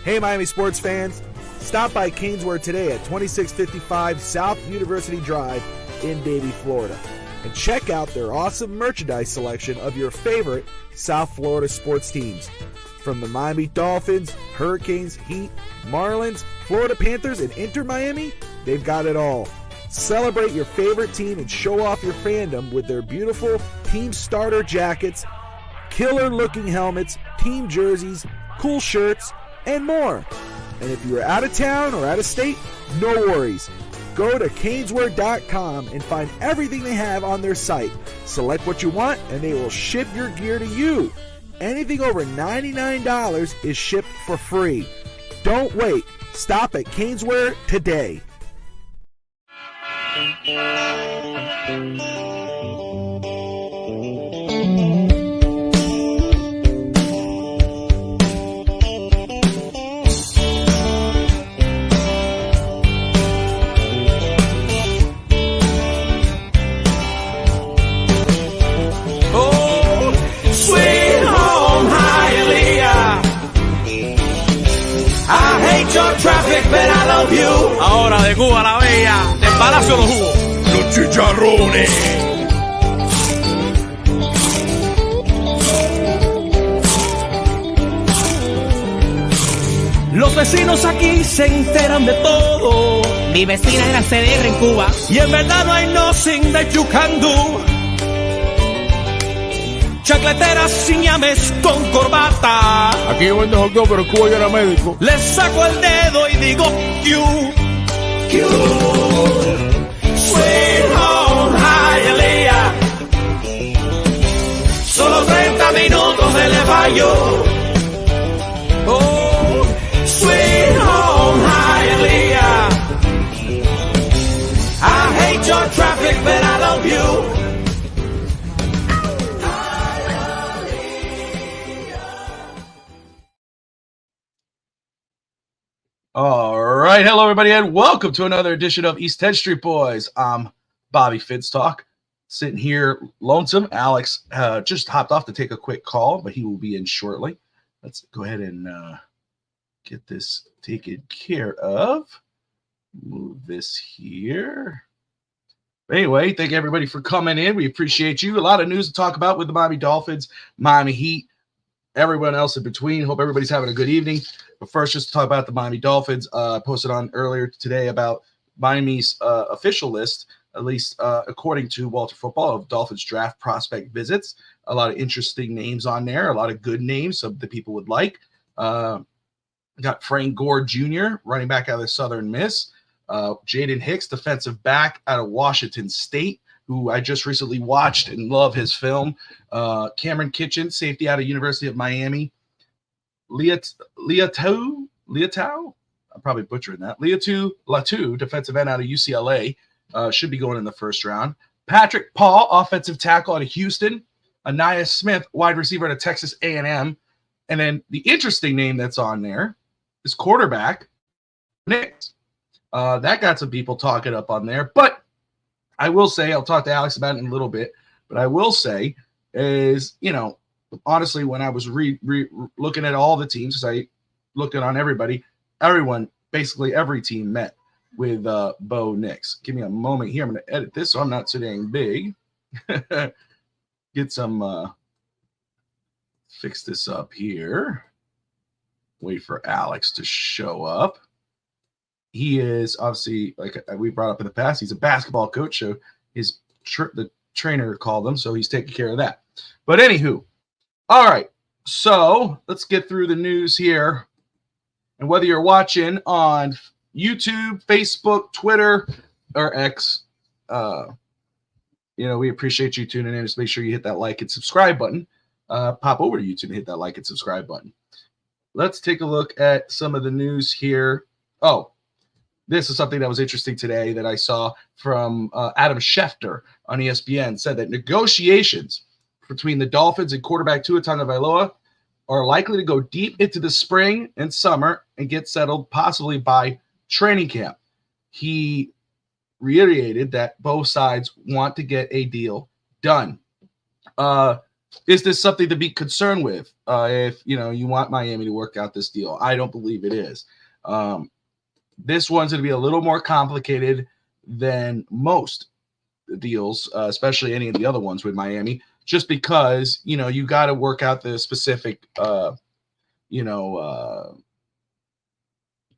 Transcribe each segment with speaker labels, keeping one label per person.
Speaker 1: Hey, Miami sports fans. Stop by Canesware today at 2655 South University Drive in Davie, Florida. And check out their awesome merchandise selection of your favorite South Florida sports teams. From the Miami Dolphins, Hurricanes, Heat, Marlins, Florida Panthers, and Inter Miami, they've got it all. Celebrate your favorite team and show off your fandom with their beautiful team starter jackets, killer-looking helmets, team jerseys, cool shirts, and more. And if you're out of town or out of state, no worries. Go to caneswear.com and find everything they have on their site. Select what you want, and they will ship your gear to you. Anything over $99 is shipped for free. Don't wait. Stop at Caneswear today.
Speaker 2: Ahora de Cuba la Bella, del Palacio de los Jugos, los chicharrones. Los vecinos aquí se enteran de todo.
Speaker 3: Mi vecina es la CDR en Cuba.
Speaker 2: Y en verdad no hay nothing that you can do. Chacleteras sin llames con corbata.
Speaker 4: Aquí yo vendo hot dog, pero en Cuba yo era médico.
Speaker 2: Les saco el dedo y digo Q. Sweet home Hialeah. Solo 30 minutos de Le Fallo. Oh, sweet home Hialeah. I hate your traffic, but I love you.
Speaker 5: All right. Hello, everybody, and welcome to another edition of East 10th Street Boys. I'm Bobby Fidstalk, sitting here lonesome. Alex just hopped off to take a quick call, but he will be in shortly. Let's go ahead and get this taken care of. Move this here. Anyway, thank everybody for coming in. We appreciate you. A lot of news to talk about with the Miami Dolphins, Miami Heat, everyone else in between. Hope everybody's having a good evening. But first, just to talk about the Miami Dolphins, posted on earlier today about Miami's official list, at least according to Walter Football, of Dolphins draft prospect visits. A lot of interesting names on there, a lot of good names that people would like. Got Frank Gore Jr., running back out of Southern Miss. Jaden Hicks, defensive back out of Washington State, who I just recently watched and love his film. Cameron Kitchen, safety out of University of Miami. Leotau, I'm probably butchering that. Latu, defensive end out of UCLA, should be going in the first round. Patrick Paul, offensive tackle out of Houston. Anaya Smith, wide receiver out of Texas A&M. And then the interesting name that's on there is quarterback Nix. That got some people talking up on there. But I will say, I'll talk to Alex about it in a little bit, but I will say is, honestly, when I was looking at all the teams, because I looked at on everyone, basically every team met with Bo Nix. Give me a moment here. I'm going to edit this so I'm not sitting big. Get some, fix this up here. Wait for Alex to show up. He is obviously, like we brought up in the past, he's a basketball coach. So the trainer called him, so he's taking care of that. But anywho, all right, so let's get through the news here. And whether you're watching on YouTube, Facebook, Twitter, or X, we appreciate you tuning in. Just make sure you hit that like and subscribe button. Pop over to YouTube and hit that like and subscribe button. Let's take a look at some of the news here. Oh, this is something that was interesting today that I saw from Adam Schefter on ESPN. Said that negotiations between the Dolphins and quarterback Tua Tagovailoa are likely to go deep into the spring and summer and get settled possibly by training camp. He reiterated that both sides want to get a deal done. is this something to be concerned with? If you want Miami to work out this deal, I don't believe it is. This one's going to be a little more complicated than most deals, especially any of the other ones with Miami, just because you got to work out the specific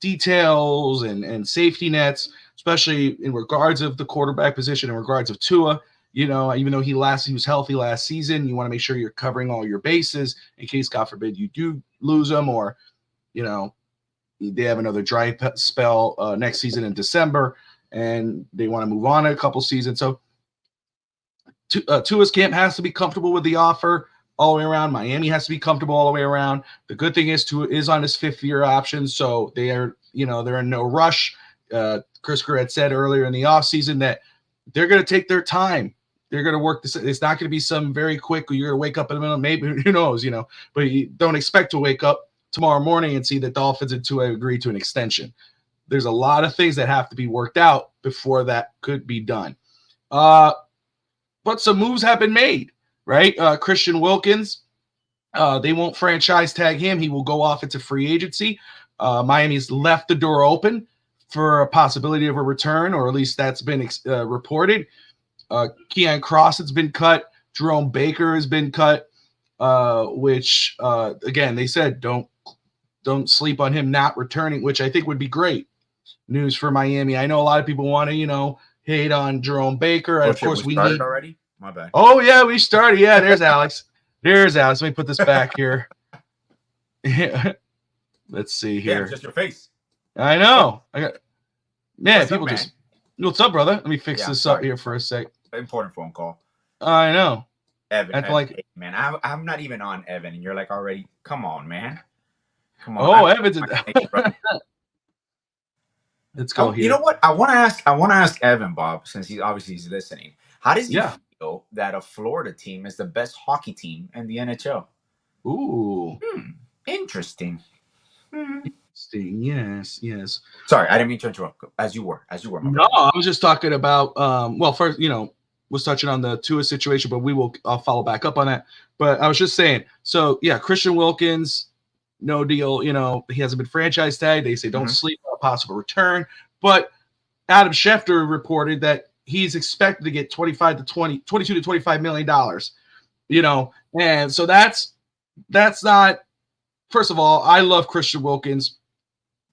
Speaker 5: details and safety nets, especially in regards of the quarterback position, in regards of Tua. Even though he was healthy last season, you want to make sure you're covering all your bases in case, God forbid, you do lose him, or they have another dry spell next season in December, and they want to move on a couple seasons. So Tua's camp has to be comfortable with the offer all the way around. Miami has to be comfortable all the way around. The good thing is Tua is on his 5th-year option, so they're in no rush. Chris Greer had said earlier in the offseason that they're going to take their time. They're going to work this. It's not going to be some very quick. You're going to wake up in the middle. Maybe, who knows, but you don't expect to wake up tomorrow morning and see that Dolphins and Tua agree to an extension. There's a lot of things that have to be worked out before that could be done. But some moves have been made, right? Christian Wilkins, they won't franchise tag him. He will go off into free agency. Miami's left the door open for a possibility of a return, or at least that's been reported. Keon Cross has been cut. Jerome Baker has been cut, which, again, they said don't sleep on him not returning, which I think would be great news for Miami. I know a lot of people want to, hate on Jerome Baker. And of course, we need
Speaker 6: already. My bad.
Speaker 5: Oh yeah, we started. Yeah, there's Alex. Let me put this back here. Let's see here.
Speaker 6: Yeah, just your face.
Speaker 5: I know. What's
Speaker 6: up,
Speaker 5: just. What's up, brother? Let me fix this up here for a sec.
Speaker 6: Important phone call.
Speaker 5: I know.
Speaker 6: Evan, hey, man, I'm not even on Evan, and you're like already. Come on, man. Come on.
Speaker 5: Oh, Evan's. Let's go here.
Speaker 6: You know what? I want to ask Evan, Bob, since he's listening. How does he feel that a Florida team is the best hockey team in the NHL?
Speaker 5: Ooh.
Speaker 6: Interesting.
Speaker 5: Interesting. Yes.
Speaker 6: Sorry, I didn't mean to interrupt. As you were.
Speaker 5: No, I was just talking about. Well, first, was touching on the Tua situation, but I'll follow back up on that. But I was just saying. So yeah, Christian Wilkins, no deal. He hasn't been franchise tagged. They say don't sleep on a possible return. But Adam Schefter reported that he's expected to get $22 to $25 million. And so that's not. First of all, I love Christian Wilkins.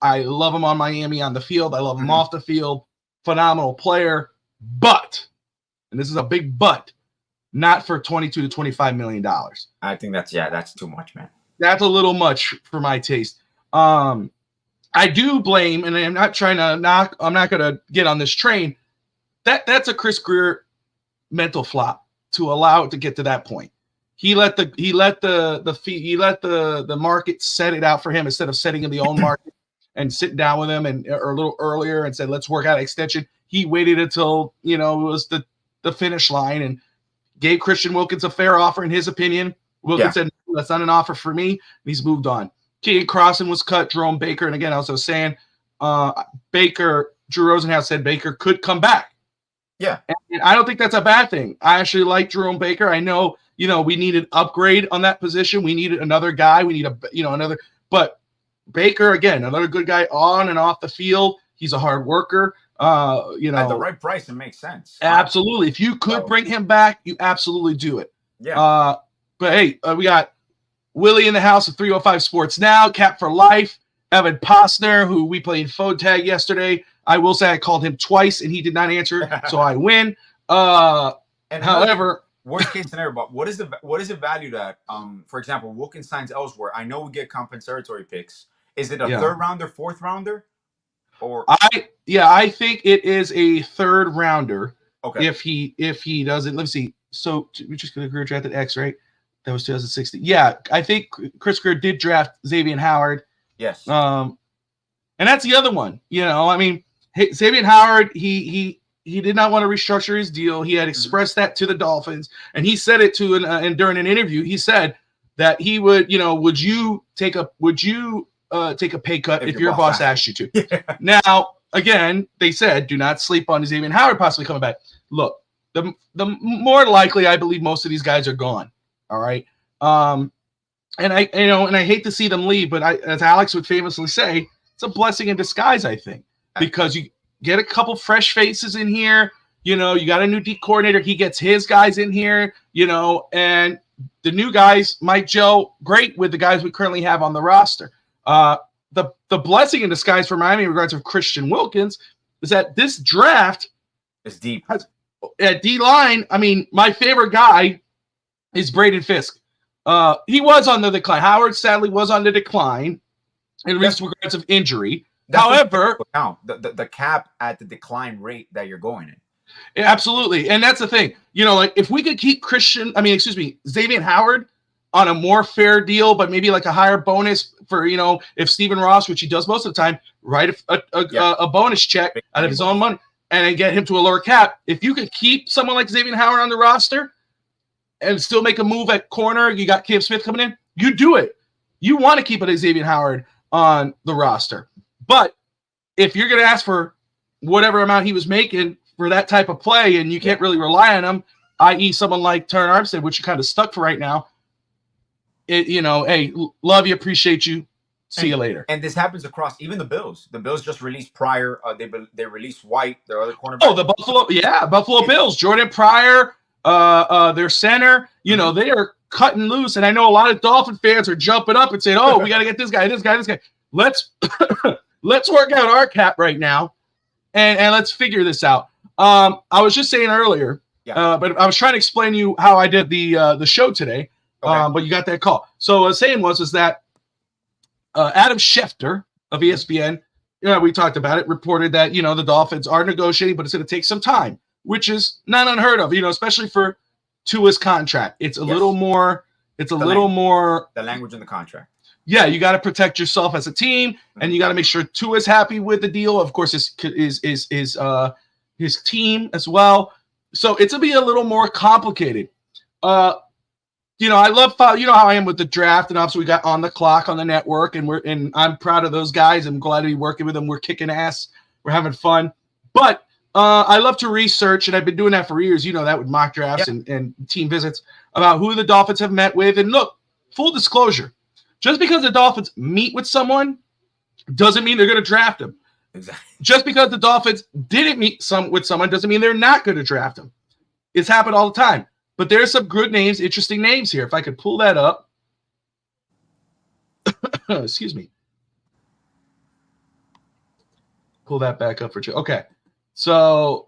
Speaker 5: I love him on Miami on the field. I love him off the field. Phenomenal player. But, and this is a big but, not for $22 to $25 million.
Speaker 6: I think that's too much, man.
Speaker 5: That's a little much for my taste. I do blame, and I'm not trying to knock, I'm not going to get on this train. That's a Chris Greer mental flop to allow it to get to that point. He let the market set it out for him instead of setting in the own market and sitting down with him or a little earlier and said, let's work out an extension. He waited until, it was the finish line and gave Christian Wilkins a fair offer in his opinion. Wilkins said, that's not an offer for me. And he's moved on. Keegan Crossan was cut, Jerome Baker. And again, I was saying Baker, Drew Rosenhaus said Baker could come back.
Speaker 6: Yeah.
Speaker 5: And I don't think that's a bad thing. I actually like Jerome Baker. I know, we need an upgrade on that position. We needed another guy. We need another, but Baker, again, another good guy on and off the field. He's a hard worker. At
Speaker 6: the right price, it makes sense.
Speaker 5: Absolutely. If you could bring him back, you absolutely do it.
Speaker 6: Yeah.
Speaker 5: But hey, we got Willie in the house of 305 Sports Now, Cap for Life, Evan Posner, who we played phone tag yesterday. I will say I called him twice and he did not answer, so I win. However,
Speaker 6: worst case scenario, but what is it valued at? For example, Wilkins signs elsewhere. I know we get compensatory picks. Is it a third rounder, fourth rounder? Or
Speaker 5: I think it is a third rounder.
Speaker 6: Okay.
Speaker 5: If he doesn't, let's see. So we just going to Greer drafted X, right? That was 2016. Yeah, I think Chris Greer did draft Xavier Howard.
Speaker 6: Yes.
Speaker 5: And that's the other one. Xavier Howard, he did not want to restructure his deal. He had expressed that to the Dolphins, and he said it and during an interview, he said that he would, would you take a pay cut if your boss asked you to? Yeah. Now, again, they said do not sleep on Xavier Howard possibly coming back. Look, the more likely, I believe most of these guys are gone. All right. And I hate to see them leave, but as Alex would famously say, it's a blessing in disguise, I think, because you get a couple fresh faces in here. You got a new D coordinator. He gets his guys in here, and the new guys might gel great with the guys we currently have on the roster. The blessing in disguise for Miami in regards to Christian Wilkins is that this draft
Speaker 6: is deep.
Speaker 5: At D-line, I mean, my favorite guy is Braden Fisk. He was on the decline. Howard sadly was on the decline in regards of injury. However,
Speaker 6: the cap at the decline rate that you're going in.
Speaker 5: Yeah, absolutely. And that's the thing. Like if we could keep Xavier Howard on a more fair deal, but maybe like a higher bonus for, if Stephen Ross, which he does most of the time, write a bonus check out of his own money and then get him to a lower cap. If you could keep someone like Xavier Howard on the roster and still make a move at corner, you got Cam Smith coming in, you do it. You want to keep it Xavier Howard on the roster. But if you're going to ask for whatever amount he was making for that type of play and you can't really rely on him, i.e. someone like Terran Armstead, which you're kind of stuck for right now, hey, love you, appreciate you, see you later.
Speaker 6: And this happens across even the Bills. The Bills just released Pryor. They released White, their other cornerback.
Speaker 5: Oh, the Buffalo Bills, Jordan Pryor, their center. They are cutting loose, and I know a lot of Dolphin fans are jumping up and saying, "Oh, we got to get this guy. Let's let's work out our cap right now, and let's figure this out." I was just saying earlier, but I was trying to explain to you how I did the show today. Okay. But you got that call. So what I was saying was that Adam Schefter of ESPN, we talked about it, reported that the Dolphins are negotiating, but it's going to take some time, which is not unheard of. Especially for Tua's contract, it's a little more. It's a little more
Speaker 6: the language in the contract.
Speaker 5: Yeah, you got to protect yourself as a team, and you got to make sure Tua's happy with the deal. Of course, his team as well. So it's gonna be a little more complicated. I love how I am with the draft, and obviously we got On the Clock on the network, and I'm proud of those guys. I'm glad to be working with them. We're kicking ass. We're having fun. But I love to research, and I've been doing that for years. That with mock drafts and team visits about who the Dolphins have met with. And look, full disclosure, just because the Dolphins meet with someone doesn't mean they're going to draft them.
Speaker 6: Exactly.
Speaker 5: Just because the Dolphins didn't meet with someone doesn't mean they're not going to draft them. It's happened all the time. But there's some good names, interesting names here. If I could pull that up. Excuse me. Pull that back up for you. Okay. So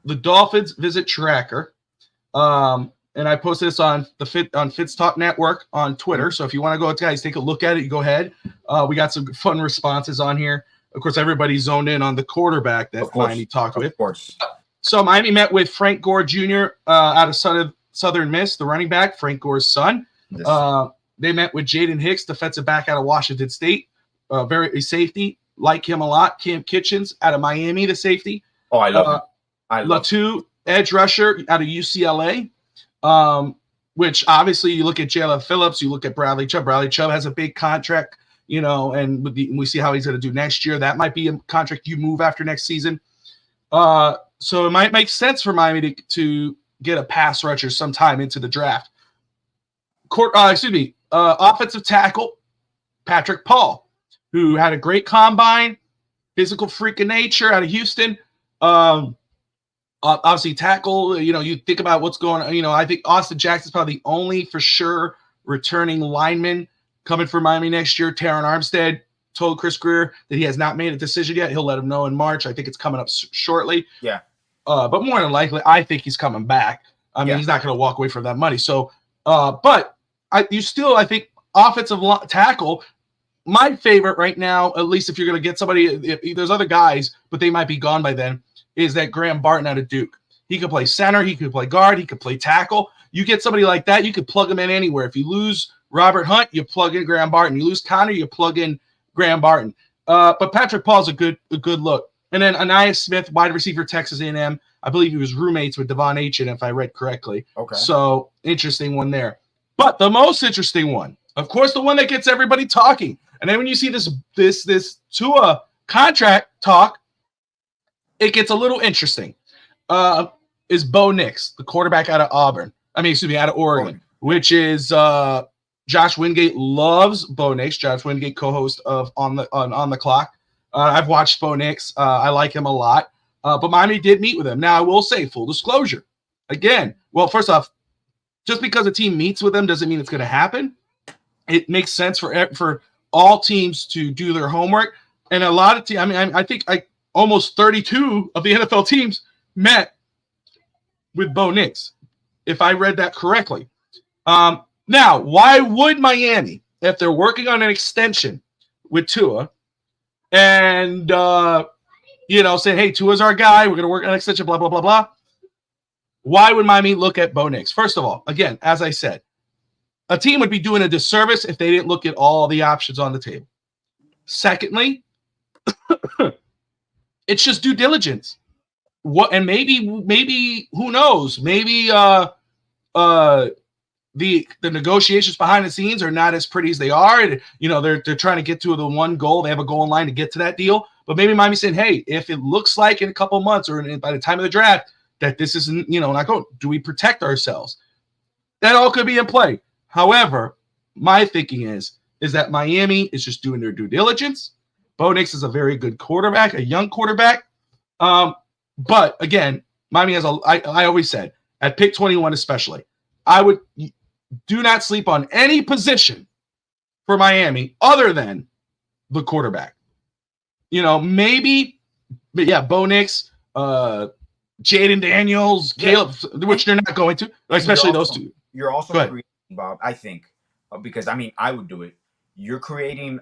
Speaker 5: the Dolphins visit tracker. And I posted this on Fitz Talk Network on Twitter. So if you want to go, guys, take a look at it, you go ahead. We got some fun responses on here. Of course, everybody zoned in on the quarterback that Miami talked with.
Speaker 6: Of course.
Speaker 5: So Miami met with Frank Gore Jr. Out of Southern Miss, the running back, Frank Gore's son. Yes. They met with Jaden Hicks, defensive back out of Washington State, very safety. Like him a lot. Cam Kitchens out of Miami, the safety.
Speaker 6: Oh, I love him.
Speaker 5: Latu, edge rusher out of UCLA. Which obviously you look at Jalen Phillips, you look at Bradley Chubb. Bradley Chubb has a big contract, and we see how he's going to do next year. That might be a contract you move after next season. So it might make sense for Miami to get a pass rusher sometime into the draft. Offensive tackle Patrick Paul, who had a great combine, physical freak of nature out of Houston. Obviously tackle, you think about what's going on. I think Austin Jackson's probably the only for sure returning lineman coming for Miami next year. Terran Armstead told Chris Greer that he has not made a decision yet. He'll let him know in March. I think it's coming up shortly.
Speaker 6: Yeah.
Speaker 5: But more than likely, I think he's coming back. I mean, he's not going to walk away from that money. So, but I think offensive tackle, my favorite right now, at least if you're going to get somebody, there's other guys, but they might be gone by then, is that Graham Barton out of Duke. He could play center. He could play guard. He could play tackle. You get somebody like that, you could plug him in anywhere. If you lose Robert Hunt, you plug in Graham Barton. You lose Connor, you plug in Graham Barton. But Patrick Paul's a good look. And then Anais Smith, wide receiver, Texas A&M. I believe he was roommates with Devon Achen, if I read correctly.
Speaker 6: Okay.
Speaker 5: So interesting one there. But the most interesting one, of course, the one that gets everybody talking. And then when you see this Tua contract talk, it gets a little interesting. Is Bo Nix, the quarterback out of out of Oregon. which is Josh Wingate loves Bo Nix. Josh Wingate, co-host of On the Clock. I've watched Bo Nix. I like him a lot. But Miami did meet with him. Now, I will say, full disclosure. Again, well, first off, just because a team meets with them doesn't mean it's going to happen. It makes sense for all teams to do their homework. And a lot of teams, I think almost 32 of the NFL teams met with Bo Nix, if I read that correctly. Now, why would Miami, if they're working on an extension with Tua and, saying, hey, Tua's our guy, we're going to work on an extension, blah, blah, blah, blah. Why would Miami look at Bo Nix? First of all, again, as I said, a team would be doing a disservice if they didn't look at all the options on the table. Secondly, it's just due diligence. And maybe who knows? Maybe the negotiations behind the scenes are not as pretty as they are. And, they're trying to get to the one goal. They have a goal in line to get to that deal. But maybe Miami saying, hey, if it looks like in a couple of months or by the time of the draft that this isn't, not going, do we protect ourselves? That all could be in play. However, my thinking is that Miami is just doing their due diligence. Bo Nix is a very good quarterback, a young quarterback. But again, Miami has I always said at pick 21 especially, I would do not sleep on any position for Miami other than the quarterback. Maybe, but yeah, Bo Nix, Jaden Daniels, Caleb, which they're not going to, especially those two.
Speaker 6: You're also creating, Bob, I think, because I would do it. You're creating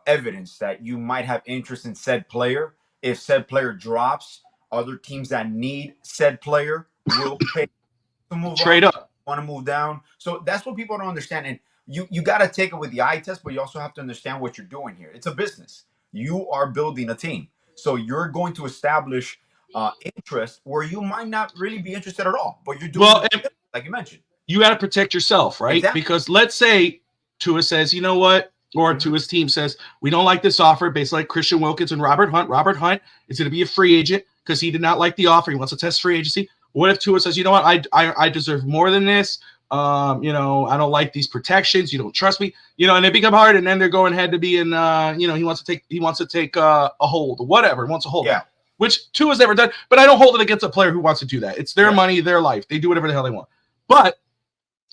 Speaker 6: evidence that you might have interest in said player. If said player drops, other teams that need said player will pay to move
Speaker 5: trade up,
Speaker 6: want to move down. So that's what people don't understand. And you got to take it with the eye test, but you also have to understand what you're doing here. It's a business. You are building a team, so you're going to establish interest where you might not really be interested at all, but you're doing like you mentioned.
Speaker 5: You got to protect yourself, right? Exactly. Because let's say Tua says, you know what, or Tua's team says, we don't like this offer based like Christian Wilkins and Robert Hunt. Robert Hunt is going to be a free agent because he did not like the offer. He wants to test free agency. What if Tua says, you know what, I deserve more than this. I don't like these protections. You don't trust me. And they become hard, and then they're going ahead to be in. He wants to take a hold, whatever. He wants to hold. Yeah. Which Tua's never done. But I don't hold it against a player who wants to do that. It's their money, their life. They do whatever the hell they want. But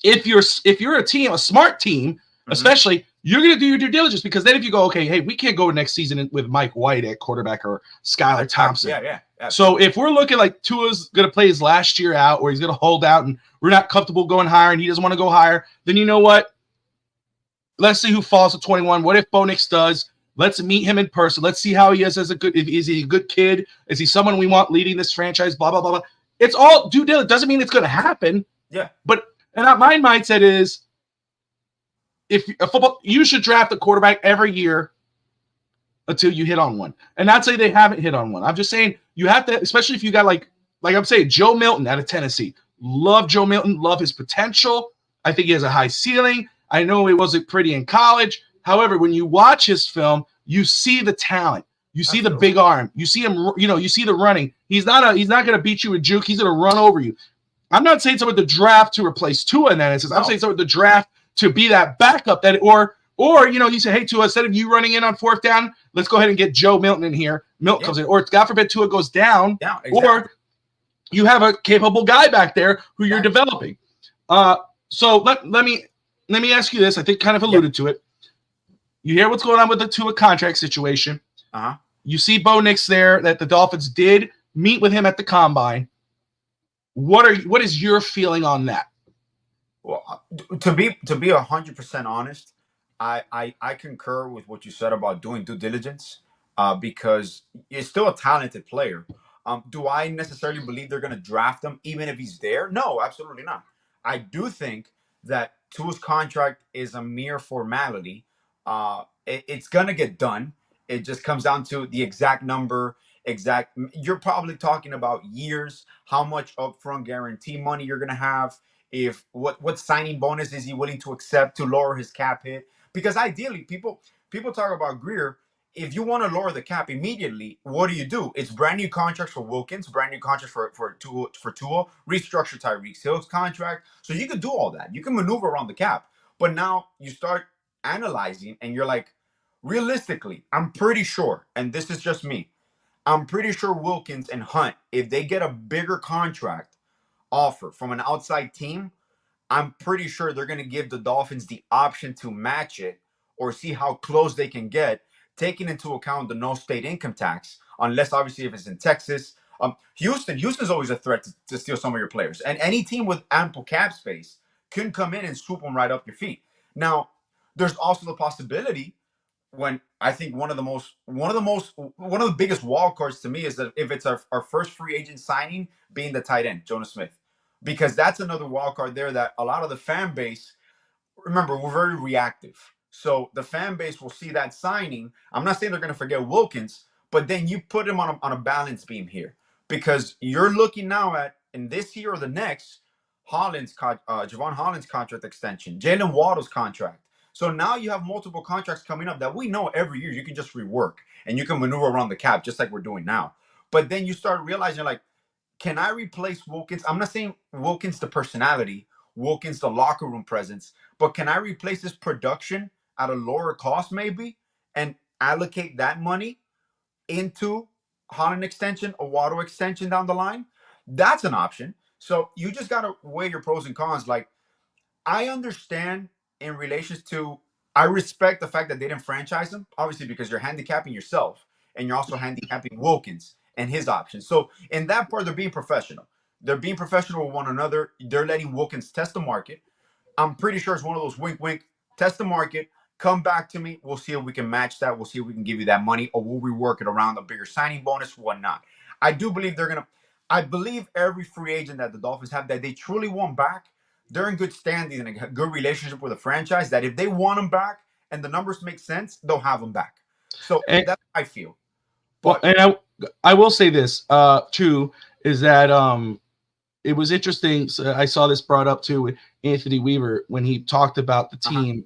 Speaker 5: if you're a team, a smart team, especially, you're going to do your due diligence, because then if you go, okay, hey, we can't go next season with Mike White at quarterback or Skylar Thompson.
Speaker 6: Yeah.
Speaker 5: So if we're looking like Tua's going to play his last year out, or he's going to hold out and we're not comfortable going higher and he doesn't want to go higher, then you know what? Let's see who falls to 21. What if Bo Nix does? Let's meet him in person. Let's see how he is as a good. Is he a good kid? Is he someone we want leading this franchise? Blah, blah, blah, blah. It's all due diligence. Doesn't mean it's going to happen.
Speaker 6: Yeah.
Speaker 5: And my mindset is, if a football, you should draft a quarterback every year until you hit on one. And not say they haven't hit on one. I'm just saying you have to, especially if you got like I'm saying, Joe Milton out of Tennessee. Love Joe Milton. Love his potential. I think he has a high ceiling. I know he wasn't pretty in college. However, when you watch his film, you see the talent. You see the big arm. You see him, you see the running. He's not going to beat you with juke. He's going to run over you. I'm not saying someone with the draft to replace Tua in that instance. I'm saying someone with the draft to be that backup that, or you say, hey, Tua, instead of you running in on fourth down, let's go ahead and get Joe Milton in here. Milton comes in, or God forbid Tua goes down, exactly. Or you have a capable guy back there who you're developing. So let me ask you this. I think kind of alluded to it. You hear what's going on with the Tua contract situation. You see Bo Nix there, that the Dolphins did meet with him at the combine. What is your feeling on that?
Speaker 6: Well, to be 100% honest, I concur with what you said about doing due diligence, because he's still a talented player. Do I necessarily believe they're going to draft him even if he's there? No, absolutely not. I do think that Tua's contract is a mere formality. It's going to get done. It just comes down to the exact number. You're probably talking about years, how much upfront guarantee money you're going to have, if what signing bonus is he willing to accept to lower his cap hit. Because ideally, people talk about Greer. if you want to lower the cap immediately, what do? It's brand new contracts for Wilkins, brand new contracts for Tua, restructure Tyreek Hill's contract. So you could do all that. You can maneuver around the cap. But now you start analyzing, and you're like, realistically, I'm pretty sure, and this is just me, I'm pretty sure Wilkins and Hunt, if they get a bigger contract offer from an outside team, I'm pretty sure they're going to give the Dolphins the option to match it or see how close they can get, taking into account the no state income tax, unless obviously if it's in Texas. Houston's always a threat to steal some of your players. And any team with ample cap space can come in and swoop them right up your feet. Now, there's also the possibility, when I think one of the biggest wild cards to me is that if it's our first free agent signing being the tight end, Jonas Smith, because that's another wild card there that a lot of the fan base, remember, we're very reactive. So the fan base will see that signing. I'm not saying they're going to forget Wilkins, but then you put him on a balance beam here, because you're looking now at, in this year or the next, Javon Holland's contract extension, Jalen Waddle's contract. So now you have multiple contracts coming up that we know every year you can just rework and you can maneuver around the cap just like we're doing now. But then you start realizing, like, can I replace Wilkins? I'm not saying Wilkins the personality, Wilkins the locker room presence, but can I replace his production at a lower cost maybe and allocate that money into Holland extension, a Waddle extension down the line? That's an option. So you just got to weigh your pros and cons. Like, I understand in relations to, I respect the fact that they didn't franchise him, obviously, because you're handicapping yourself and you're also handicapping Wilkins and his options. So in that part, they're being professional. They're being professional with one another. They're letting Wilkins test the market. I'm pretty sure it's one of those wink, wink, test the market, come back to me. We'll see if we can match that. We'll see if we can give you that money, or we'll rework it around a bigger signing bonus, whatnot. I do believe I believe every free agent that the Dolphins have that they truly want back, they're in good standing and a good relationship with a franchise that if they want them back and the numbers make sense, they'll have them back. So that's what I feel.
Speaker 5: But, well, and I will say this too, is that it was interesting. So I saw this brought up too with Anthony Weaver when he talked about the team.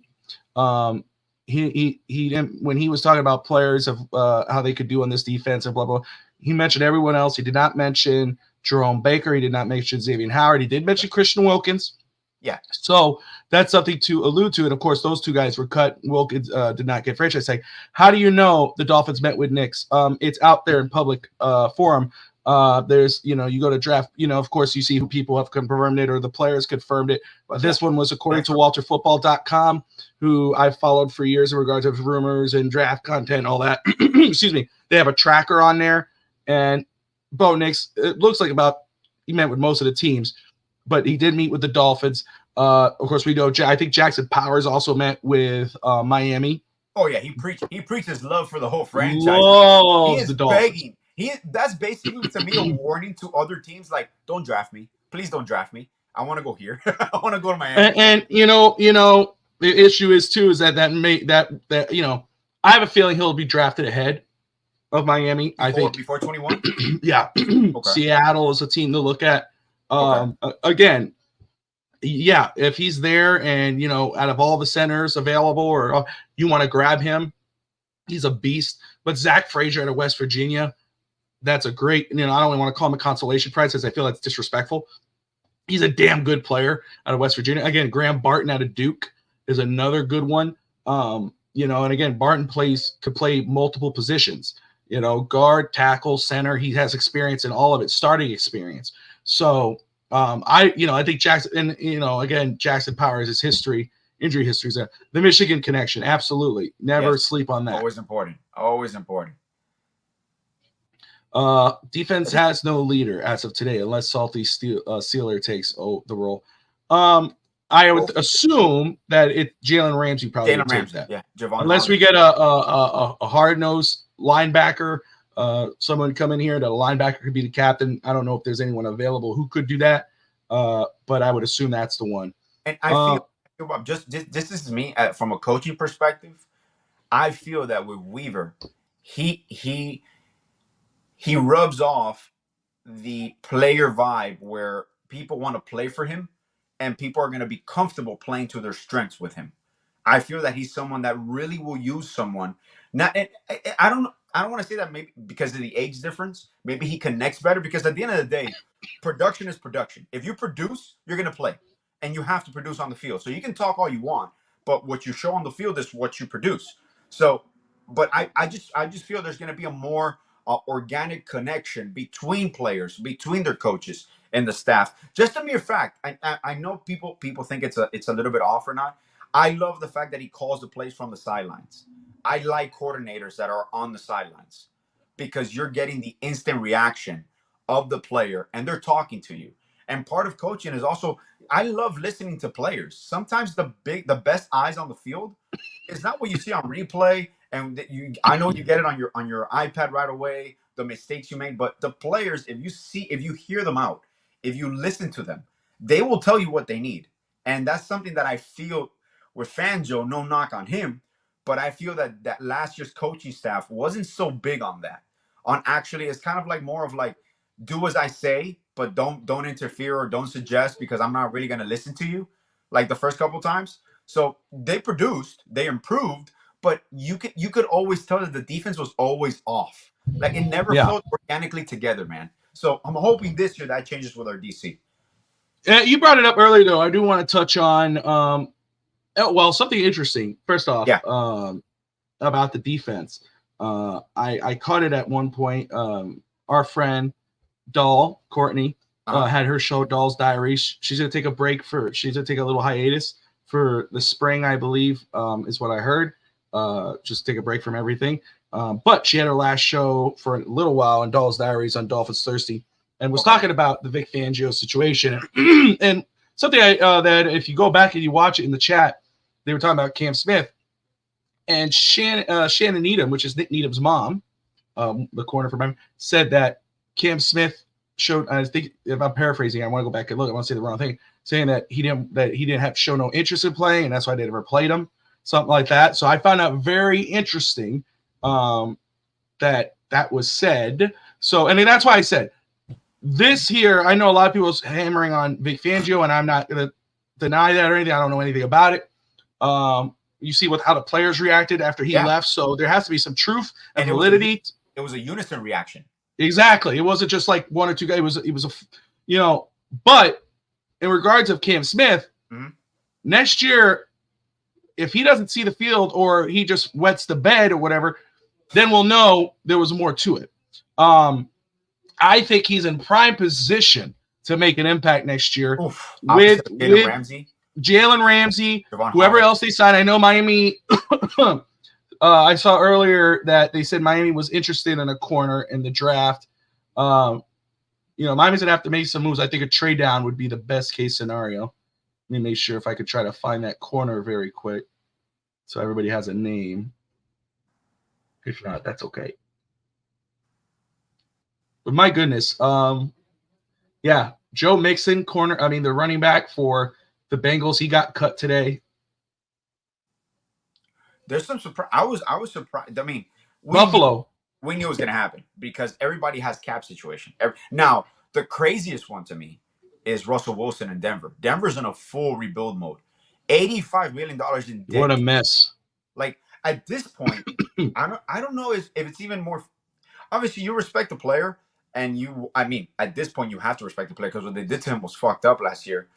Speaker 5: He when he was talking about players of how they could do on this defense and blah blah. He mentioned everyone else. He did not mention Jerome Baker. He did not mention Xavier Howard. He did mention Christian Wilkins.
Speaker 6: Yeah.
Speaker 5: So that's something to allude to. And of course, those two guys were cut. Wilkins did not get franchise tag. How do you know the Dolphins met with Knicks? It's out there in public forum. There's, you go to draft, of course you see who people have confirmed it or the players confirmed it. But this one was according to WalterFootball.com, who I've followed for years in regards to rumors and draft content, all that. Excuse me. They have a tracker on there. And Bo Nix, it looks like he met with most of the teams, but he did meet with the Dolphins. Of course, we know, I think Jackson Powers also met with Miami.
Speaker 6: Oh, yeah. He preaches love for the whole franchise.
Speaker 5: Loves
Speaker 6: he is
Speaker 5: the Dolphins.
Speaker 6: Begging. That's basically, to me, a warning to other teams. Like, don't draft me. Please don't draft me. I want to go here. I want to go to Miami.
Speaker 5: And the issue is too is that I have a feeling he'll be drafted ahead of Miami. I think
Speaker 6: before 21.
Speaker 5: Yeah. Okay. Seattle is a team to look at. Again, yeah, if he's there and out of all the centers available, or you want to grab him, he's a beast. But Zach Frazier out of West Virginia, that's a great. I don't even want to call him a consolation prize because I feel that's disrespectful. He's a damn good player out of West Virginia. Again, Graham Barton out of Duke is another good one. And again, Barton could play multiple positions. Guard, tackle, center. He has experience in all of it, starting experience. So I think Jackson, and again, Jackson Powers, his injury history is there. The Michigan connection, absolutely. Never sleep on that.
Speaker 6: Always important. Always important.
Speaker 5: Defense has no leader as of today, unless Salty Sealer takes the role. I would assume that Jalen Ramsey probably would take that.
Speaker 6: Yeah, Javon
Speaker 5: unless
Speaker 6: Holland.
Speaker 5: we get a hard-nosed linebacker, someone come in here that a linebacker could be the captain. I don't know if there's anyone available who could do that, but I would assume that's the one.
Speaker 6: And I feel just this is me from a coaching perspective. I feel that with Weaver, he rubs off the player vibe where people want to play for him and people are going to be comfortable playing to their strengths with him. I feel that he's someone that really will use someone. Not, I don't want to say that maybe because of the age difference. Maybe he connects better because at the end of the day, production is production. If you produce, you're gonna play, and you have to produce on the field. So you can talk all you want, but what you show on the field is what you produce. So, but I just feel there's gonna be a more organic connection between players, between their coaches and the staff. Just a mere fact. I know people think it's a little bit off or not. I love the fact that he calls the plays from the sidelines. I like coordinators that are on the sidelines because you're getting the instant reaction of the player and they're talking to you. And part of coaching is also, I love listening to players. Sometimes the best eyes on the field is not what you see on replay. And I know you get it on your iPad right away, the mistakes you made, but the players, if you hear them out, if you listen to them, they will tell you what they need. And that's something that I feel with Fangio, no knock on him, but I feel that last year's coaching staff wasn't so big on that. On actually, it's kind of like more of like, do as I say, but don't interfere or don't suggest because I'm not really going to listen to you like the first couple times. So they produced, they improved, but you could always tell that the defense was always off. Like it never flowed organically together, man. So I'm hoping this year that changes with our DC.
Speaker 5: You brought it up earlier, though. I do want to touch on something interesting. First off, about the defense. I caught it at one point. Our friend Doll Courtney had her show Doll's Diaries. She's gonna take a break she's gonna take a little hiatus for the spring, I believe, is what I heard. Just take a break from everything. But she had her last show for a little while in Doll's Diaries on Dolphins Thirsty and was talking about the Vic Fangio situation. And something that if you go back and you watch it in the chat, they were talking about Cam Smith and Shannon Needham, which is Nick Needham's mom, the corner for him, said that Cam Smith showed, I think if I'm paraphrasing, I want to go back and look, I want to say the wrong thing, saying that he didn't have to show no interest in playing, and that's why they never played him, something like that. So I found out very interesting that was said. So, and that's why I said this here, I know a lot of people hammering on Vic Fangio, and I'm not going to deny that or anything. I don't know anything about it. You see how the players reacted after he left, so there has to be some truth and validity.
Speaker 6: It was a unison reaction.
Speaker 5: Exactly. It wasn't just like one or two guys. It was a, but in regards of Cam Smith, next year, if he doesn't see the field or he just wets the bed or whatever, then we'll know there was more to it. I think he's in prime position to make an impact next year with Jalen Ramsey, whoever else they sign. I know Miami. I saw earlier that they said Miami was interested in a corner in the draft. Miami's gonna have to make some moves. I think a trade down would be the best case scenario. Let me make sure if I could try to find that corner very quick, so everybody has a name. If not, that's okay. But my goodness, Joe Mixon, the running back for the Bengals, he got cut today.
Speaker 6: There's some surprise. I was surprised. I mean,
Speaker 5: Buffalo.
Speaker 6: We knew it was going to happen because everybody has cap situation. Now, the craziest one to me is Russell Wilson in Denver. Denver's in a full rebuild mode. $85 million in debt.
Speaker 5: What a mess.
Speaker 6: Like at this point, I don't know if it's even more. Obviously, you respect the player, and at this point, you have to respect the player because what they did to him was fucked up last year,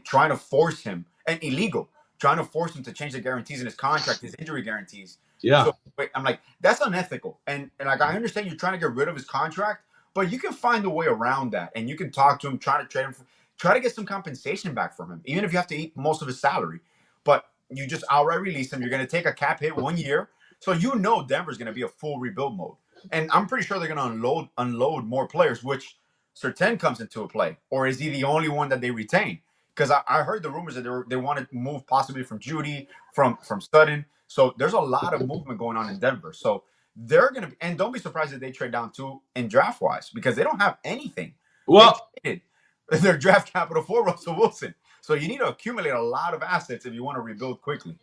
Speaker 6: trying to force him and illegal. Trying to force him to change the guarantees in his contract, his injury guarantees.
Speaker 5: Yeah.
Speaker 6: So I'm like, that's unethical. And like, I understand you're trying to get rid of his contract, but you can find a way around that. And you can talk to him, try to trade him, try to get some compensation back from him, even if you have to eat most of his salary. But you just outright release him. You're going to take a cap hit 1 year. So Denver's going to be a full rebuild mode. And I'm pretty sure they're going to unload more players, which Surtain comes into a play. Or is he the only one that they retain? Because I heard the rumors that they want to move possibly from Judy, from Sutton. So there's a lot of movement going on in Denver. So they're going to – and don't be surprised if they trade down too in draft-wise because they don't have anything.
Speaker 5: Well,
Speaker 6: they traded their draft capital for Russell Wilson. So you need to accumulate a lot of assets if you want to rebuild quickly.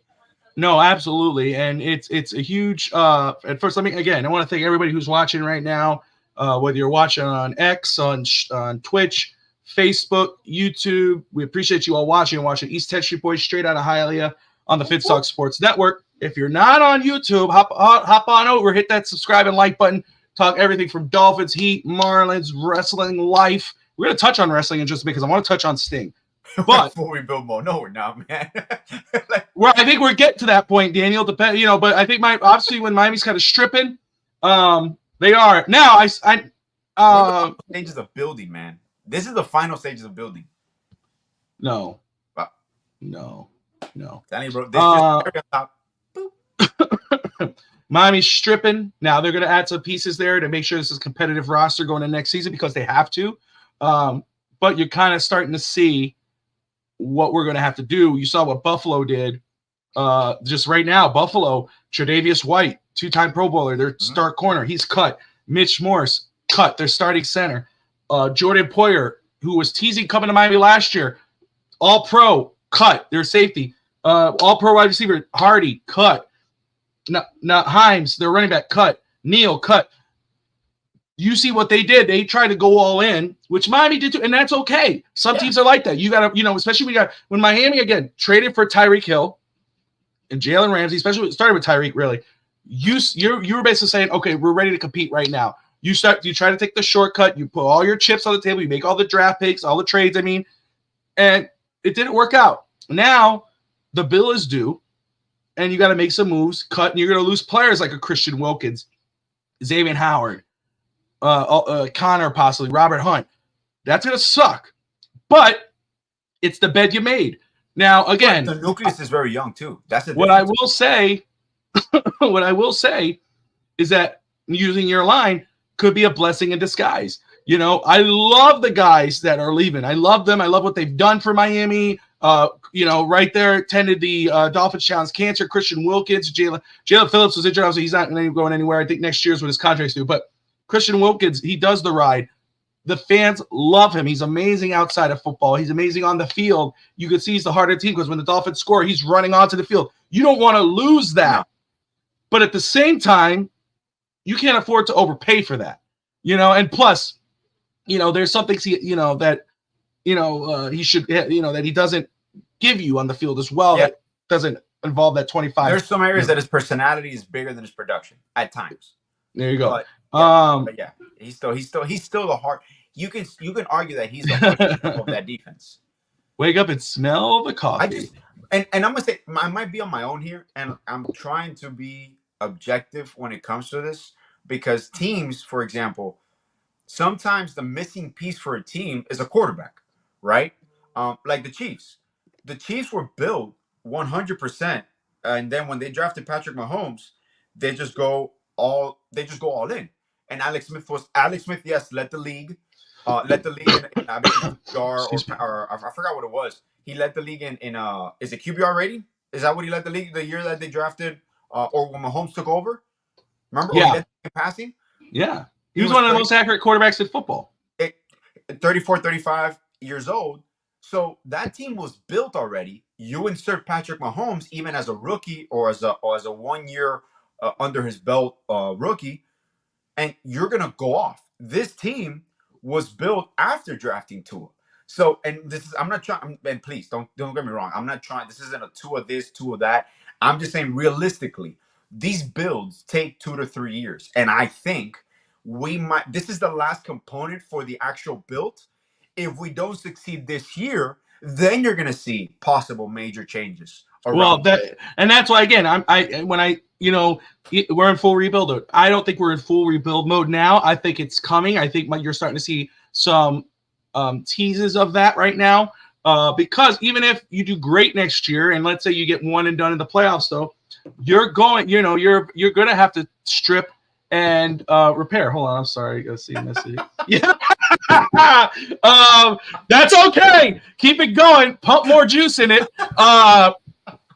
Speaker 5: No, absolutely. And it's a huge at first, I want to thank everybody who's watching right now, whether you're watching on X, on Twitch, Facebook, YouTube. We appreciate you all watching East Texas Boys straight out of Hialeah. on the Fitz Talk Sports Network. If you're not on YouTube, hop on over, hit that subscribe and like button. Talk everything from Dolphins, Heat, Marlins, wrestling, life. We're going to touch on wrestling in just a bit because I want to touch on Sting. But
Speaker 6: full rebuild mode. No, we're not, man.
Speaker 5: well, I think we're getting to that point, Daniel. But I think obviously when Miami's kind of stripping, they are now.
Speaker 6: Stages of building, man. This is the final stages of building.
Speaker 5: No.
Speaker 6: Wow.
Speaker 5: No.
Speaker 6: Danny, bro, this is top.
Speaker 5: Miami's stripping. Now they're going to add some pieces there to make sure this is a competitive roster going into next season because they have to. But you're kind of starting to see what we're going to have to do. You saw what Buffalo did just right now. Buffalo, Tre'Davious White, 2-time Pro Bowler, their star corner. He's cut. Mitch Morse, cut. Their starting center. Jordan Poyer, who was teasing coming to Miami last year, All-Pro, cut. Their safety. All-Pro wide receiver, Hardy, cut. Not Himes, their running back, cut. Neal, cut. You see what they did. They tried to go all in, which Miami did too, and that's okay. Some teams are like that. You got to, especially when Miami, again, traded for Tyreek Hill and Jalen Ramsey, especially started with Tyreek, really. You were basically saying, okay, we're ready to compete right now. You try to take the shortcut. You put all your chips on the table. You make all the draft picks, all the trades, and it didn't work out. Now the bill is due, and you got to make some moves, cut, and you're going to lose players like a Christian Wilkins, Xavier Howard, Connor possibly, Robert Hunt. That's going to suck, but it's the bed you made. Now, again,
Speaker 6: the nucleus is very young too. That's
Speaker 5: what I will say. What I will say is that using your line could be a blessing in disguise. I love the guys that are leaving. I love them. I love what they've done for Miami. Right there, attended the Dolphins Challenge Cancer. Christian Wilkins, Jalen Phillips was injured. Obviously, he's not going anywhere. I think next year's when his contract's due. But Christian Wilkins, he does the ride. The fans love him. He's amazing outside of football. He's amazing on the field. You can see he's the harder team because when the Dolphins score, he's running onto the field. You don't want to lose that. No. But at the same time, you can't afford to overpay for that. And plus, there's some things he should, that he doesn't give you on the field as well. That doesn't involve that 25.
Speaker 6: There's some areas that his personality is bigger than his production at times.
Speaker 5: There you go.
Speaker 6: But he's still the heart. You can argue that he's the heart of that defense.
Speaker 5: Wake up and smell the coffee.
Speaker 6: And I'm gonna say I might be on my own here, and I'm trying to be objective when it comes to this because teams, for example, sometimes the missing piece for a team is a quarterback, right? Like the Chiefs. The Chiefs were built 100%, and then when they drafted Patrick Mahomes, they just go all in. And Alex Smith, yes, led the league in QBR or I forgot what it was. He led the league in is it QBR rating? Is that what he led the league the year that they drafted or when Mahomes took over? Remember?
Speaker 5: Yeah.
Speaker 6: He led in passing?
Speaker 5: Yeah. He was one of the most accurate quarterbacks in football.
Speaker 6: 34, 35 years old. So that team was built already. You insert Patrick Mahomes even as a rookie or as a 1 year under his belt rookie, and you're gonna go off. This team was built after drafting Tua. So, and this is I'm not trying. And please don't get me wrong. I'm not trying. This isn't a Tua this, Tua that. I'm just saying realistically, these builds take 2 to 3 years, and I think we might. This is the last component for the actual build. If we don't succeed this year, then you're going to see possible major changes.
Speaker 5: Well, that's why again, we're in full rebuild mode. I don't think we're in full rebuild mode now. I think it's coming. I think you're starting to see some teases of that right now. Because even if you do great next year, and let's say you get one and done in the playoffs, though, you're going to have to strip and repair. Hold on, I'm sorry. Go see a message. Yeah. That's okay. Keep it going. Pump more juice in it.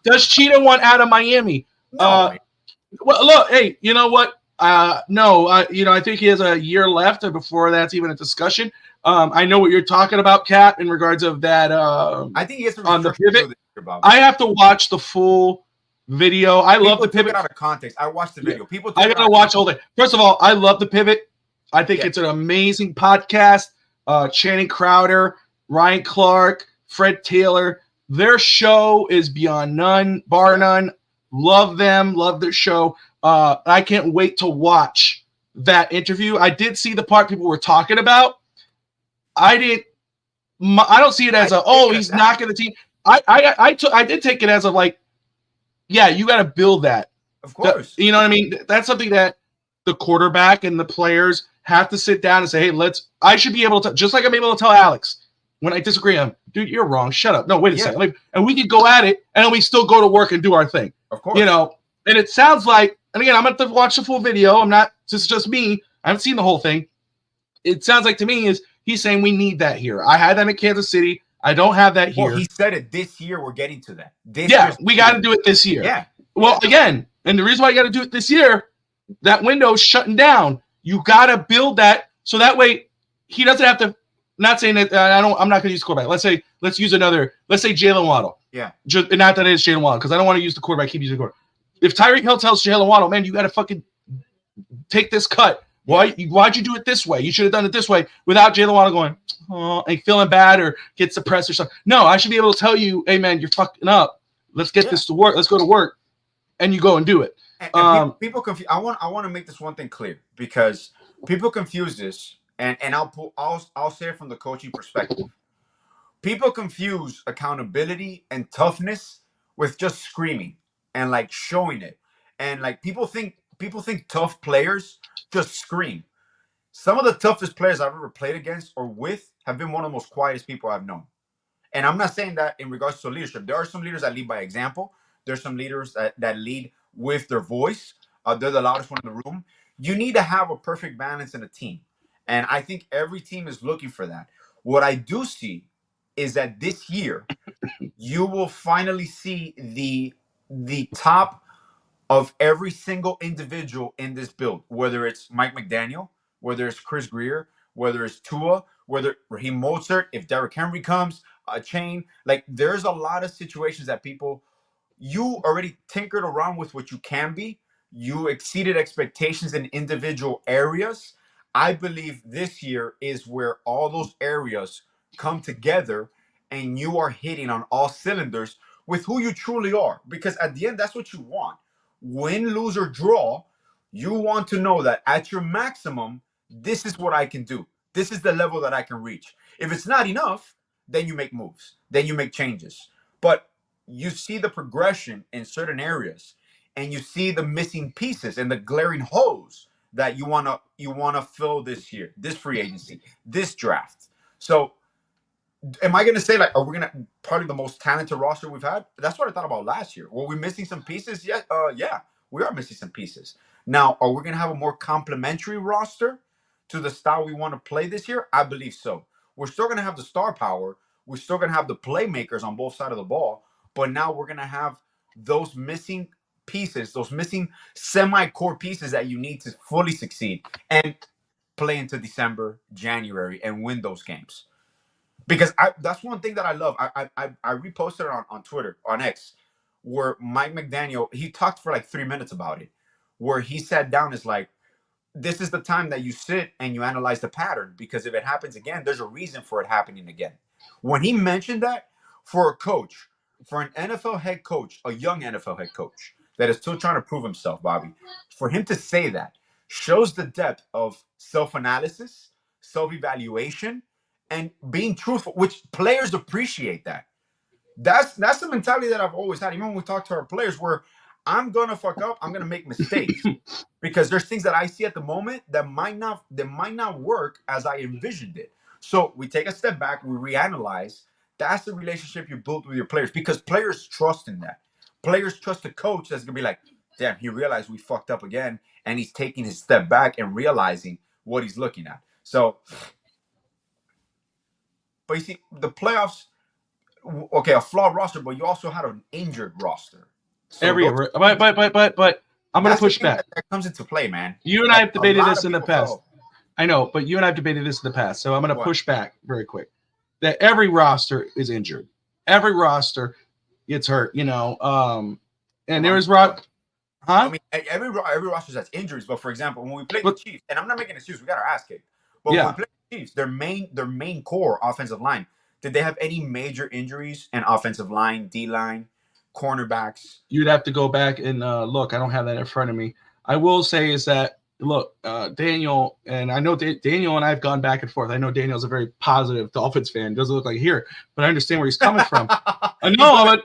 Speaker 5: Does Cheetah want out of Miami?
Speaker 6: No.
Speaker 5: Well, look, hey, you know what? No, I think he has a year left before that's even a discussion. I know what you're talking about, Kat, in regards of that.
Speaker 6: I think he has to
Speaker 5: on the pivot. I have to watch the full video. I love the pivot.
Speaker 6: Out of context. I watched the video.
Speaker 5: I gotta watch all day. First of all, I love the pivot. I think it's an amazing podcast. Channing Crowder, Ryan Clark, Fred Taylor, Their show is beyond none, bar none. Love them, love their show. I can't wait to watch that interview. I did see the part people were talking about. I don't see it as he's knocking the team. I did take it as a like, yeah, you got to build that.
Speaker 6: Of course.
Speaker 5: You know what I mean? That's something that the quarterback and the players have to sit down and say, hey, I should be able to, just like I'm able to tell Alex when I disagree, dude, you're wrong. Shut up. No, wait a second. And we can go at it and we still go to work and do our thing.
Speaker 6: Of course.
Speaker 5: You know, and it sounds like, and again, I'm going to watch the full video. This is just me. I haven't seen the whole thing. It sounds like to me he's saying we need that here. I had that in Kansas City. I don't have that here.
Speaker 6: Well, he said it this year. We're getting to that.
Speaker 5: We got to do it this year.
Speaker 6: Yeah.
Speaker 5: Well, again, and the reason why you got to do it this year, that window's shutting down. You got to build that so that way he doesn't have to. Not saying that I'm not going to use quarterback. Let's say Jalen Waddle.
Speaker 6: Yeah.
Speaker 5: Just not that it's Jalen Waddle because I don't want to use the quarterback. Keep using the quarterback. If Tyreek Hill tells Jalen Waddle, man, you got to fucking take this cut. Why'd you do it this way? You should have done it this way without Jalen Waddle going, oh, and feeling bad or gets depressed or something. No, I should be able to tell you, hey, man, you're fucking up. Let's get this to work. Let's go to work. And you go and do it.
Speaker 6: And people confuse. I want to make this one thing clear because people confuse this, and I'll say it from the coaching perspective. People confuse accountability and toughness with just screaming and like showing it, and like people think tough players just scream. Some of the toughest players I've ever played against or with have been one of the most quietest people I've known. And I'm not saying that in regards to leadership. There are some leaders that lead by example. There's some leaders that lead with their voice. They're the loudest one in the room. You need to have a perfect balance in a team. And I think every team is looking for that. What I do see is that this year, you will finally see the top of every single individual in this build, whether it's Mike McDaniel, whether it's Chris Greer, whether it's Tua, whether Raheem Mostert, if Derrick Henry comes, a chain. Like, there's a lot of situations that you already tinkered around with what you can be. You exceeded expectations in individual areas. I believe this year is where all those areas come together and you are hitting on all cylinders with who you truly are. Because at the end, that's what you want. Win, lose, or draw, you want to know that at your maximum, this is what I can do. This is the level that I can reach. If it's not enough, then you make moves. Then you make changes. But you see the progression in certain areas, and you see the missing pieces and the glaring holes that you wanna fill this year, this free agency, this draft. So, am I gonna say like, are we gonna probably the most talented roster we've had? That's what I thought about last year. Were we missing some pieces? Yeah, we are missing some pieces. Now, are we gonna have a more complementary roster to the style we want to play this year? I believe so. We're still gonna have the star power. We're still gonna have the playmakers on both sides of the ball. But now we're going to have those missing pieces, those missing semi-core pieces that you need to fully succeed and play into December, January, and win those games. Because that's one thing that I love. I reposted it on Twitter, on X, where Mike McDaniel, he talked for like 3 minutes about it, where he sat down is like, this is the time that you sit and you analyze the pattern, because if it happens again, there's a reason for it happening again. When he mentioned that, for a coach, for an NFL head coach, a young NFL head coach that is still trying to prove himself, Bobby, for him to say that shows the depth of self-analysis, self-evaluation, and being truthful, which players appreciate that. That's the mentality that I've always had. Even when we talk to our players, where I'm gonna fuck up, I'm gonna make mistakes because there's things that I see at the moment that might not work as I envisioned it. So we take a step back, we reanalyze. That's the relationship you build with your players, because players trust in that. Players trust a coach that's going to be like, damn, he realized we fucked up again, and he's taking his step back and realizing what he's looking at. So, but you see, the playoffs, okay, a flawed roster, but you also had an injured roster. So
Speaker 5: but I'm going to push back.
Speaker 6: That comes into play, man.
Speaker 5: You and I have debated this in the past. I know, but you and I have debated this in the past, so I'm going to push back very quick. That every roster is injured. Every roster gets hurt, and there is
Speaker 6: I mean, every roster has injuries, but for example, when we play the Chiefs, and I'm not making an excuse, we got our ass kicked. But when we play the Chiefs, their main core offensive line, Did they have any major injuries in offensive line, D line, cornerbacks?
Speaker 5: You'd have to go back and look. I don't have that in front of me. I will say is that look, Daniel, and I know Daniel and I have gone back and forth. I know Daniel's a very positive Dolphins fan. Doesn't look like here, but I understand where he's coming from. I know, but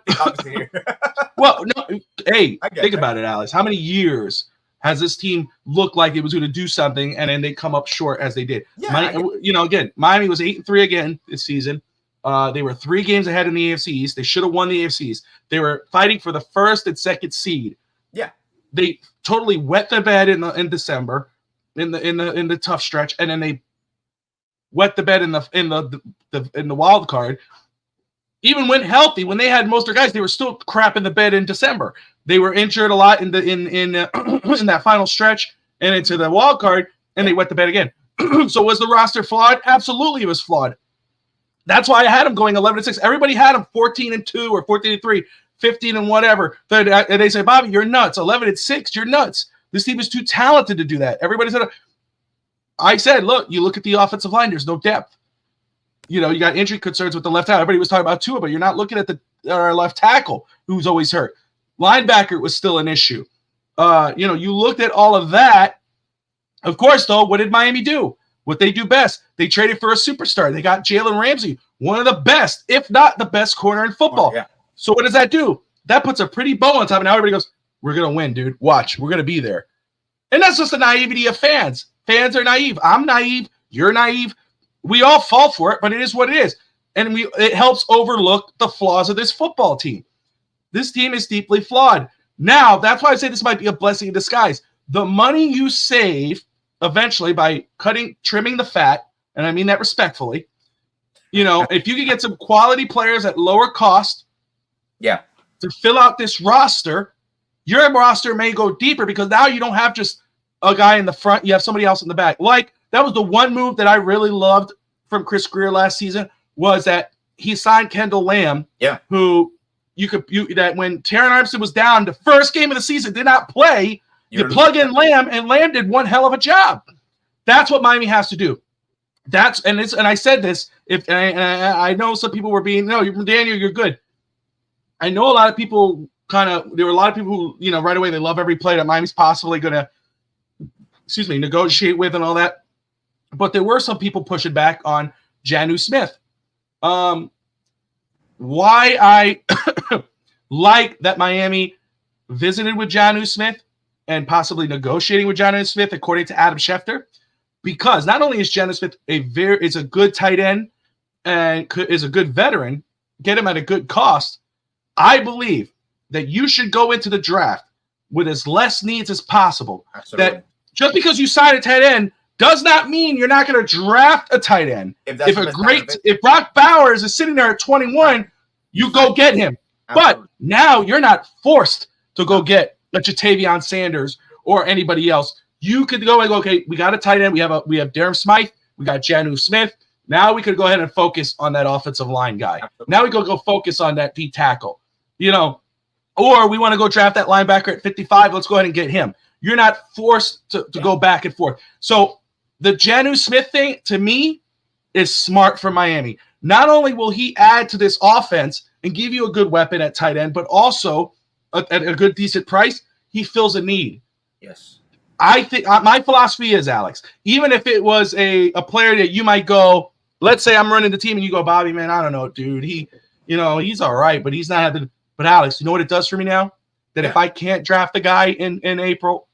Speaker 5: well, no. Hey, think about it, Alex. How many years has this team looked like it was going to do something, and then they come up short as they did?
Speaker 6: Yeah,
Speaker 5: again, Miami was 8-3 again this season. They were 3 games ahead in the AFC East. They should have won the AFC East. They were fighting for the first and second seed.
Speaker 6: Yeah,
Speaker 5: they totally wet the bed in December, in the tough stretch, and then they wet the bed in the wild card. Even when healthy, when they had most of their guys, they were still crap in the bed in December. They were injured a lot in that final stretch and into the wild card, and they wet the bed again. So was the roster flawed? Absolutely, it was flawed. That's why I had them going 11-6. Everybody had them 14-2 or 14-3, 15 and whatever. And they say, Bobby, you're nuts. 11-6, you're nuts. This team is too talented to do that. Everybody said, I said, look, you look at the offensive line. There's no depth. You know, you got injury concerns with the left tackle. Everybody was talking about Tua, but you're not looking at our left tackle, who's always hurt. Linebacker was still an issue. You looked at all of that. Of course, though, what did Miami do? What they do best. They traded for a superstar. They got Jalen Ramsey, one of the best, if not the best corner in football.
Speaker 6: Oh, yeah.
Speaker 5: So what does that do? That puts a pretty bow on top. And now everybody goes, we're going to win, dude. Watch. We're going to be there. And that's just the naivety of fans. Fans are naive. I'm naive. You're naive. We all fall for it, but it is what it is. And it helps overlook the flaws of this football team. This team is deeply flawed. Now, that's why I say this might be a blessing in disguise. The money you save eventually by trimming the fat, and I mean that respectfully, if you could get some quality players at lower cost to fill out this roster, your roster may go deeper because now you don't have just a guy in the front, you have somebody else in the back. Like, that was the one move that I really loved from Chris Greer last season, was that he signed Kendall Lamb, who that when Taron Armstead was down, the first game of the season did not play. You plug in Lamb, and Lamb did one hell of a job. That's what Miami has to do. And I said this. I know some people were being, no, Daniel, you're good. I know a lot of people there were a lot of people who, right away they love every play that Miami's possibly going to, negotiate with and all that. But there were some people pushing back on Jonnu Smith. Why I like that Miami visited with Jonnu Smith and possibly negotiating with Jonnu Smith, according to Adam Schefter, because not only is Jonnu Smith is a good tight end and is a good veteran, get him at a good cost. I believe that you should go into the draft with as less needs as possible.
Speaker 6: Absolutely.
Speaker 5: That just because you sign a tight end does not mean you're not going to draft a tight end. If Brock Bowers is sitting there at 21, you go get him. Absolutely. But now you're not forced to go get a Jatavion Sanders or anybody else. You could go and go, okay, we got a tight end. We have Darren Smythe. We got Jonnu Smith. Now we could go ahead and focus on that offensive line guy. Absolutely. Now we go focus on that D tackle. Or we want to go draft that linebacker at 55. Let's go ahead and get him. You're not forced to go back and forth. So the Jonnu Smith thing, to me, is smart for Miami. Not only will he add to this offense and give you a good weapon at tight end, but also at a good, decent price, he fills a need.
Speaker 6: Yes.
Speaker 5: I think my philosophy is, Alex, even if it was a player that you might go, let's say I'm running the team and you go, Bobby, man, I don't know, dude. He's all right, but he's not having. But Alex, you know what it does for me now? That if I can't draft a guy in April,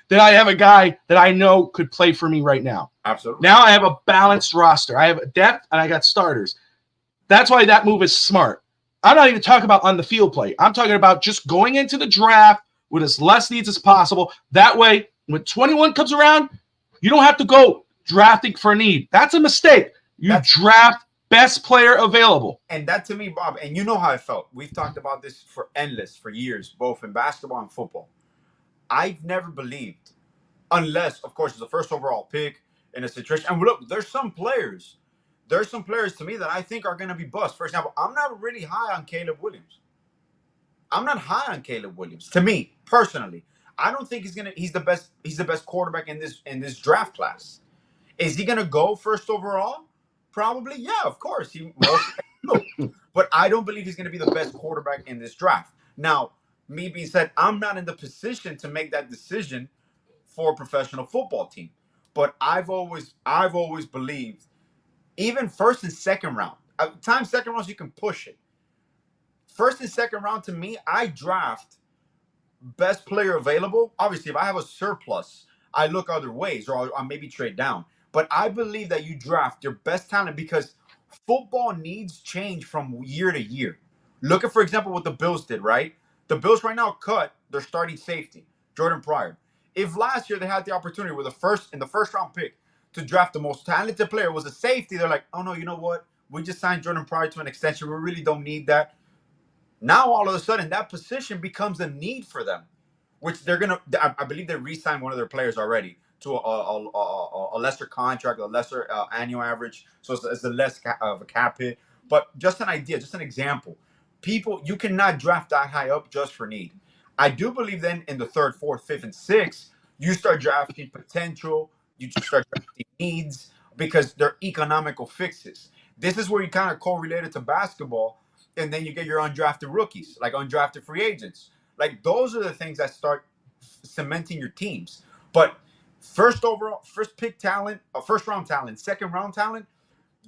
Speaker 5: then I have a guy that I know could play for me right now.
Speaker 6: Absolutely.
Speaker 5: Now I have a balanced roster. I have depth and I got starters. That's why that move is smart. I'm not even talking about on the field play. I'm talking about just going into the draft with as less needs as possible. That way, when 21 comes around, you don't have to go drafting for need. That's a mistake. You draft best player available.
Speaker 6: And that, to me, Bob, and you know how I felt. We've talked about this for years, both in basketball and football. I've never believed, unless, of course, it's the first overall pick in a situation. And look, there's some players to me that I think are going to be bust. For example, I'm not really high on Caleb Williams. I'm not high on Caleb Williams. To me, personally, I don't think he's the best quarterback in this draft class. Is he going to go first overall? Probably, yeah, of course. He most but I don't believe he's going to be the best quarterback in this draft. Now, me being said, I'm not in the position to make that decision for a professional football team. But I've always believed, even first and second round, time second rounds you can push it. First and second round, to me, I draft best player available. Obviously, if I have a surplus, I look other ways, or I'll maybe trade down. But I believe that you draft your best talent because football needs change from year to year. Look at, for example, what the Bills did, right? The Bills right now cut their starting safety, Jordan Pryor. If last year they had the opportunity with the first round pick to draft the most talented player was a safety, they're like, oh no, you know what? We just signed Jordan Pryor to an extension. We really don't need that. Now all of a sudden that position becomes a need for them, which they're gonna. I believe they re-signed one of their players already to a lesser contract, a lesser annual average, so it's a less of a cap hit. But just an idea, just an example. People, you cannot draft that high up just for need. I do believe then in the third, fourth, fifth, and sixth, you start drafting potential. You just start drafting needs because they're economical fixes. This is where you kind of correlate it to basketball, and then you get your undrafted rookies, like undrafted free agents. Like those are the things that start cementing your teams. But first overall, first pick talent, first round talent, second round talent,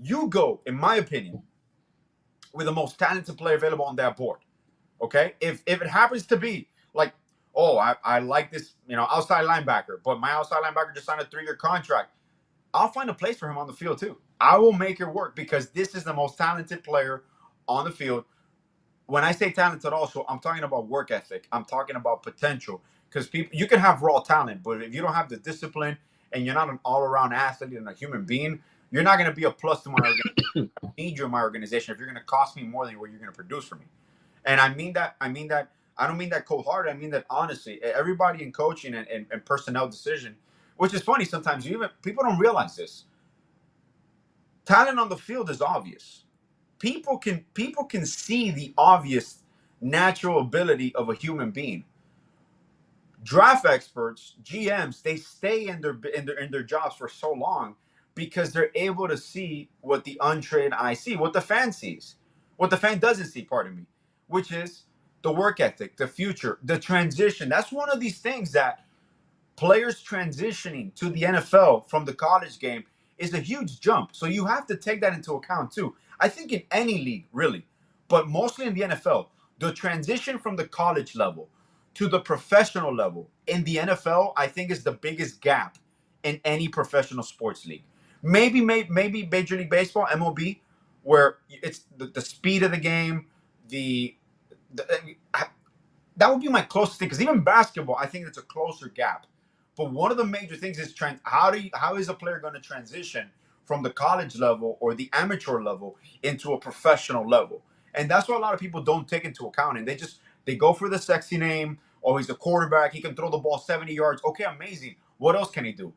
Speaker 6: you go, in my opinion, with the most talented player available on that board. Okay? If it happens to be like, oh, I like this, outside linebacker, but my outside linebacker just signed a 3-year contract, I'll find a place for him on the field too. I will make it work because this is the most talented player on the field. When I say talented also, I'm talking about work ethic. I'm talking about potential. Because people, you can have raw talent, but if you don't have the discipline and you're not an all-around athlete and a human being, you're not going to be a plus to my organization. I need you in my organization if you're going to cost me more than what you're going to produce for me. And I mean that. I don't mean that cold-hearted. I mean that honestly. Everybody in coaching and personnel decision, which is funny sometimes. People don't realize this. Talent on the field is obvious. People can see the obvious natural ability of a human being. Draft experts, GMs, they stay in their jobs for so long because they're able to see what the untrained eye see, what the fan sees, what the fan doesn't see, pardon me, which is the work ethic, the future, the transition. That's one of these things that players transitioning to the NFL from the college game is a huge jump. So you have to take that into account too. I think in any league, really, but mostly in the NFL, the transition from the college level to the professional level in the NFL, I think is the biggest gap in any professional sports league. Maybe Major League Baseball, MLB, where it's the speed of the game, that would be my closest thing. Because even basketball, I think it's a closer gap. But one of the major things is how is a player going to transition from the college level or the amateur level into a professional level? And that's what a lot of people don't take into account. And they go for the sexy name. Oh, he's a quarterback. He can throw the ball 70 yards. Okay, amazing. What else can he do?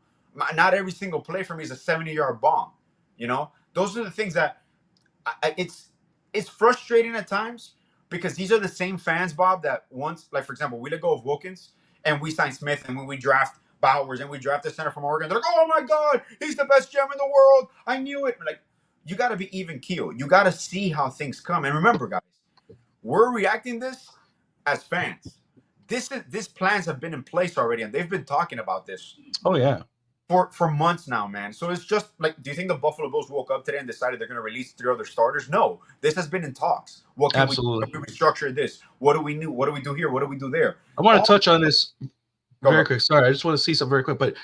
Speaker 6: Not every single play for me is a 70-yard bomb. Those are the things that it's frustrating at times because these are the same fans, Bob, that once, like, for example, we let go of Wilkins and we sign Smith and when we draft Bowers and we draft the center from Oregon, they're like, oh my God, he's the best gem in the world. I knew it. Like, you got to be even keeled. You got to see how things come. And remember, guys, we're reacting this as fans. This plans have been in place already, and they've been talking about this.
Speaker 5: Oh yeah,
Speaker 6: for months now, man. So it's just like, do you think the Buffalo Bills woke up today and decided they're going to release 3 other starters? No, this has been in talks. What can
Speaker 5: absolutely.
Speaker 6: we restructure this? What do we do? What do we do here? What do we do there?
Speaker 5: I want to touch on this very quick. Sorry, I just want to see something very quick, but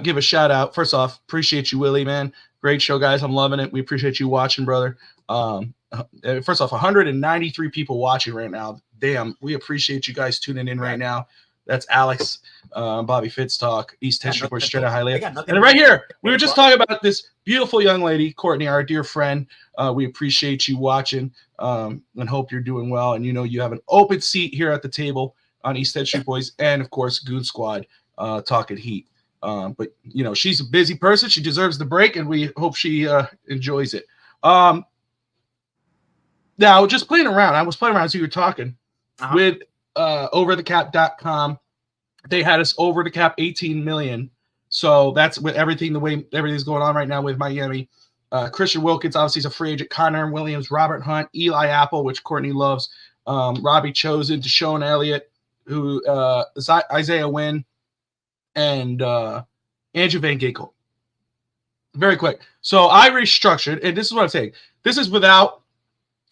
Speaker 5: give a shout out. First off, appreciate you, Willie, man. Great show, guys. I'm loving it. We appreciate you watching, brother. First off, 193 people watching right now. Damn, we appreciate you guys tuning in right now. That's Alex, Bobby Fitz Talk, East Texas Report, straight out highlight. And right here, we were just talking about this beautiful young lady, Courtney, our dear friend. We appreciate you watching and hope you're doing well. And you have an open seat here at the table on East Texas Boys and, of course, Goon Squad talking Heat. But, she's a busy person. She deserves the break, and we hope she enjoys it. Now, just playing around. I was playing around as you were talking with overthecap.com. They had us over the cap 18 million. So that's with everything, the way everything's going on right now with Miami. Christian Wilkins, obviously, is a free agent. Connor Williams, Robert Hunt, Eli Apple, which Courtney loves, Robbie Chosen, Deshaun Elliott, who Isaiah Wynn, and Andrew Van Ginkel. Very quick. So I restructured, and this is what I'm saying. This is without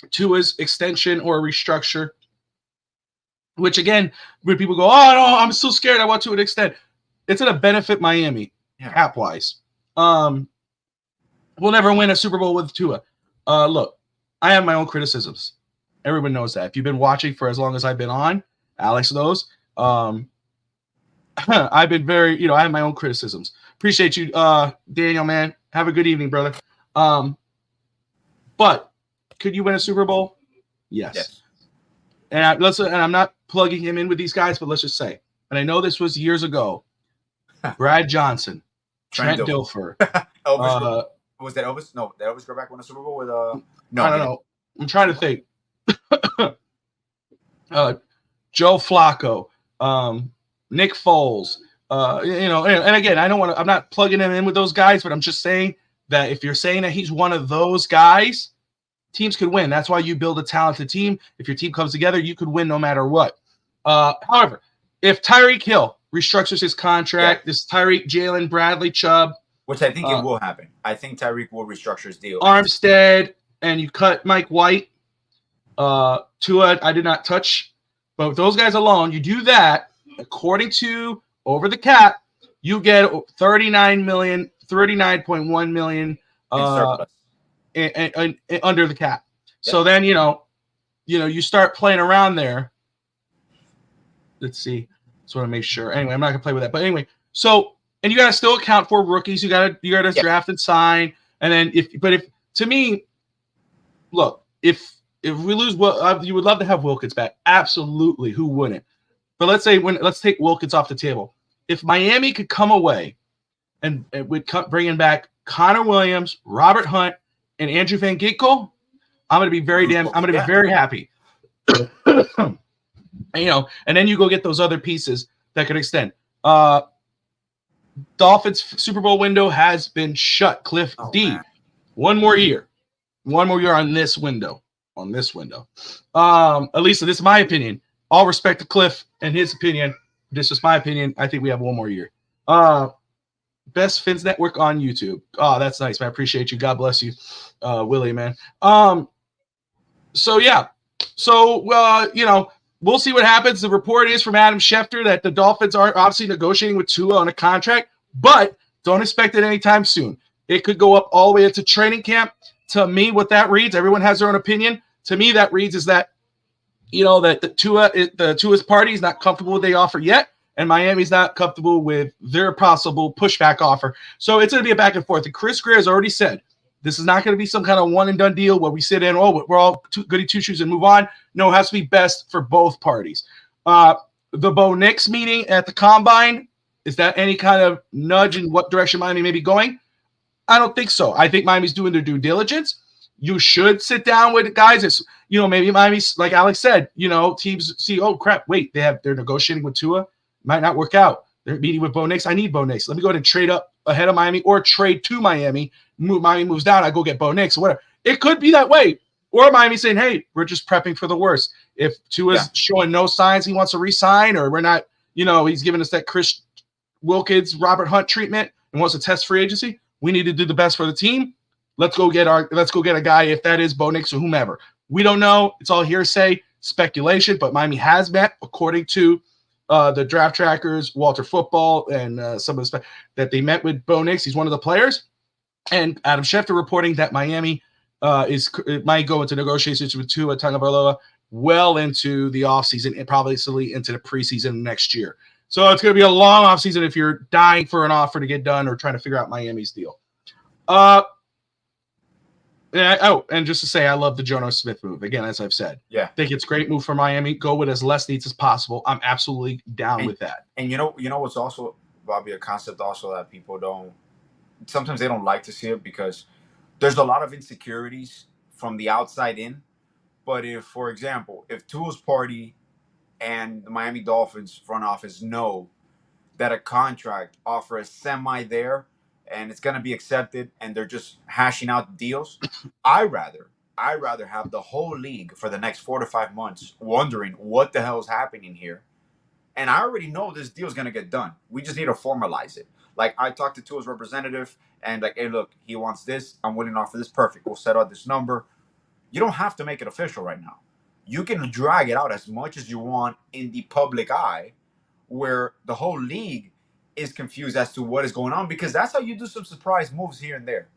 Speaker 5: Tua's extension or restructure, which again, when people go, oh, no, I'm so scared, I want to extend. It's going to benefit Miami, cap-wise. We'll never win a Super Bowl with Tua. Look, I have my own criticisms. Everyone knows that. If you've been watching for as long as I've been on, Alex knows. I've been very, I have my own criticisms. Appreciate you, Daniel, man. Have a good evening, brother. But could you win a Super Bowl? Yes. And I'm not plugging him in with these guys, but let's just say, and I know this was years ago, Brad Johnson, Trent Dilfer.
Speaker 6: Elvis, was that Elvis? No, did Elvis go back win a Super Bowl with no?
Speaker 5: I don't know. I'm trying to think. Joe Flacco, Nick Foles, and again, I'm not plugging him in with those guys, but I'm just saying that if you're saying that he's one of those guys, teams could win. That's why you build a talented team. If your team comes together, you could win no matter what. However, if Tyreek Hill restructures his contract, this Tyreek, Jalen, Bradley, Chubb,
Speaker 6: which I think it will happen. I think Tyreek will restructure his deal.
Speaker 5: Armstead, and you cut Mike White, Tua, I did not touch. But with those guys alone, you do that, according to Over the Cap, you get $39.1 million under the cap. Yep. So then, you start playing around there. Let's see. Just want to make sure. Anyway, I'm not gonna play with that. But anyway, and you gotta still account for rookies. You gotta draft and sign. And then if to me, look, if we lose, you would love to have Wilkins back. Absolutely, who wouldn't? But let's take Wilkins off the table. If Miami could come away and with bringing back Connor Williams, Robert Hunt, and Andrew Van Ginkel, I'm going to be very happy. And then you go get those other pieces that could extend. Dolphins Super Bowl window has been shut. Cliff D. Man. One more year on this window. At least this is my opinion. All respect to Cliff and his opinion. This is my opinion. I think we have one more year. Best Fins Network on YouTube. Oh, that's nice, man. I appreciate you. God bless you, Willie, man. We'll see what happens. The report is from Adam Schefter that the Dolphins are obviously negotiating with Tua on a contract, but don't expect it anytime soon. It could go up all the way into training camp. To me, what that reads, everyone has their own opinion. To me, that reads is that, that the Tua's party is not comfortable with the offer yet, and Miami's not comfortable with their possible pushback offer. So it's going to be a back and forth. And Chris Greer has already said this is not going to be some kind of one and done deal where we sit in, we're all goody two shoes and move on. No, it has to be best for both parties. The Bo Nix meeting at the Combine, is that any kind of nudge in what direction Miami may be going? I don't think so. I think Miami's doing their due diligence. You should sit down with guys. It's, maybe Miami's, like Alex said, teams see, oh crap, wait, they're negotiating with Tua. Might not work out. They're meeting with Bo Nix. I need Bo Nix. Let me go ahead and trade up ahead of Miami or trade to Miami. Miami moves down. I go get Bo Nix or whatever. It could be that way. Or Miami saying, hey, we're just prepping for the worst. If Tua's showing no signs he wants to re-sign, or we're not, he's giving us that Chris Wilkins, Robert Hunt treatment and wants to test free agency, we need to do the best for the team. Let's go get a guy, if that is Bo Nix or whomever. We don't know. It's all hearsay, speculation, but Miami has met, according to the draft trackers, Walter Football, and some of the that they met with Bo Nix. He's one of the players. And Adam Schefter reporting that Miami might go into negotiations with Tua Tagovailoa well into the offseason and probably into the preseason next year. So it's going to be a long offseason if you're dying for an offer to get done or trying to figure out Miami's deal. And just to say, I love the Jono Smith move. Again, as I've said. Yeah. I think it's a great move for Miami. Go with as less needs as possible. I'm absolutely down with that.
Speaker 6: And you know what's also, Bobby, a concept also that people sometimes they don't like to see it because there's a lot of insecurities from the outside in. But if, for example, if Tua's party and the Miami Dolphins front office know that a contract offer is semi there, and it's going to be accepted, and they're just hashing out deals. I rather have the whole league for the next 4 to 5 months wondering what the hell is happening here. And I already know this deal is going to get done. We just need to formalize it. Like, I talked to Tua's representative, and like, hey, look, he wants this. I'm willing to offer this. Perfect. We'll set out this number. You don't have to make it official right now. You can drag it out as much as you want in the public eye, where the whole league is confused as to what is going on, because that's how you do some surprise moves here and there.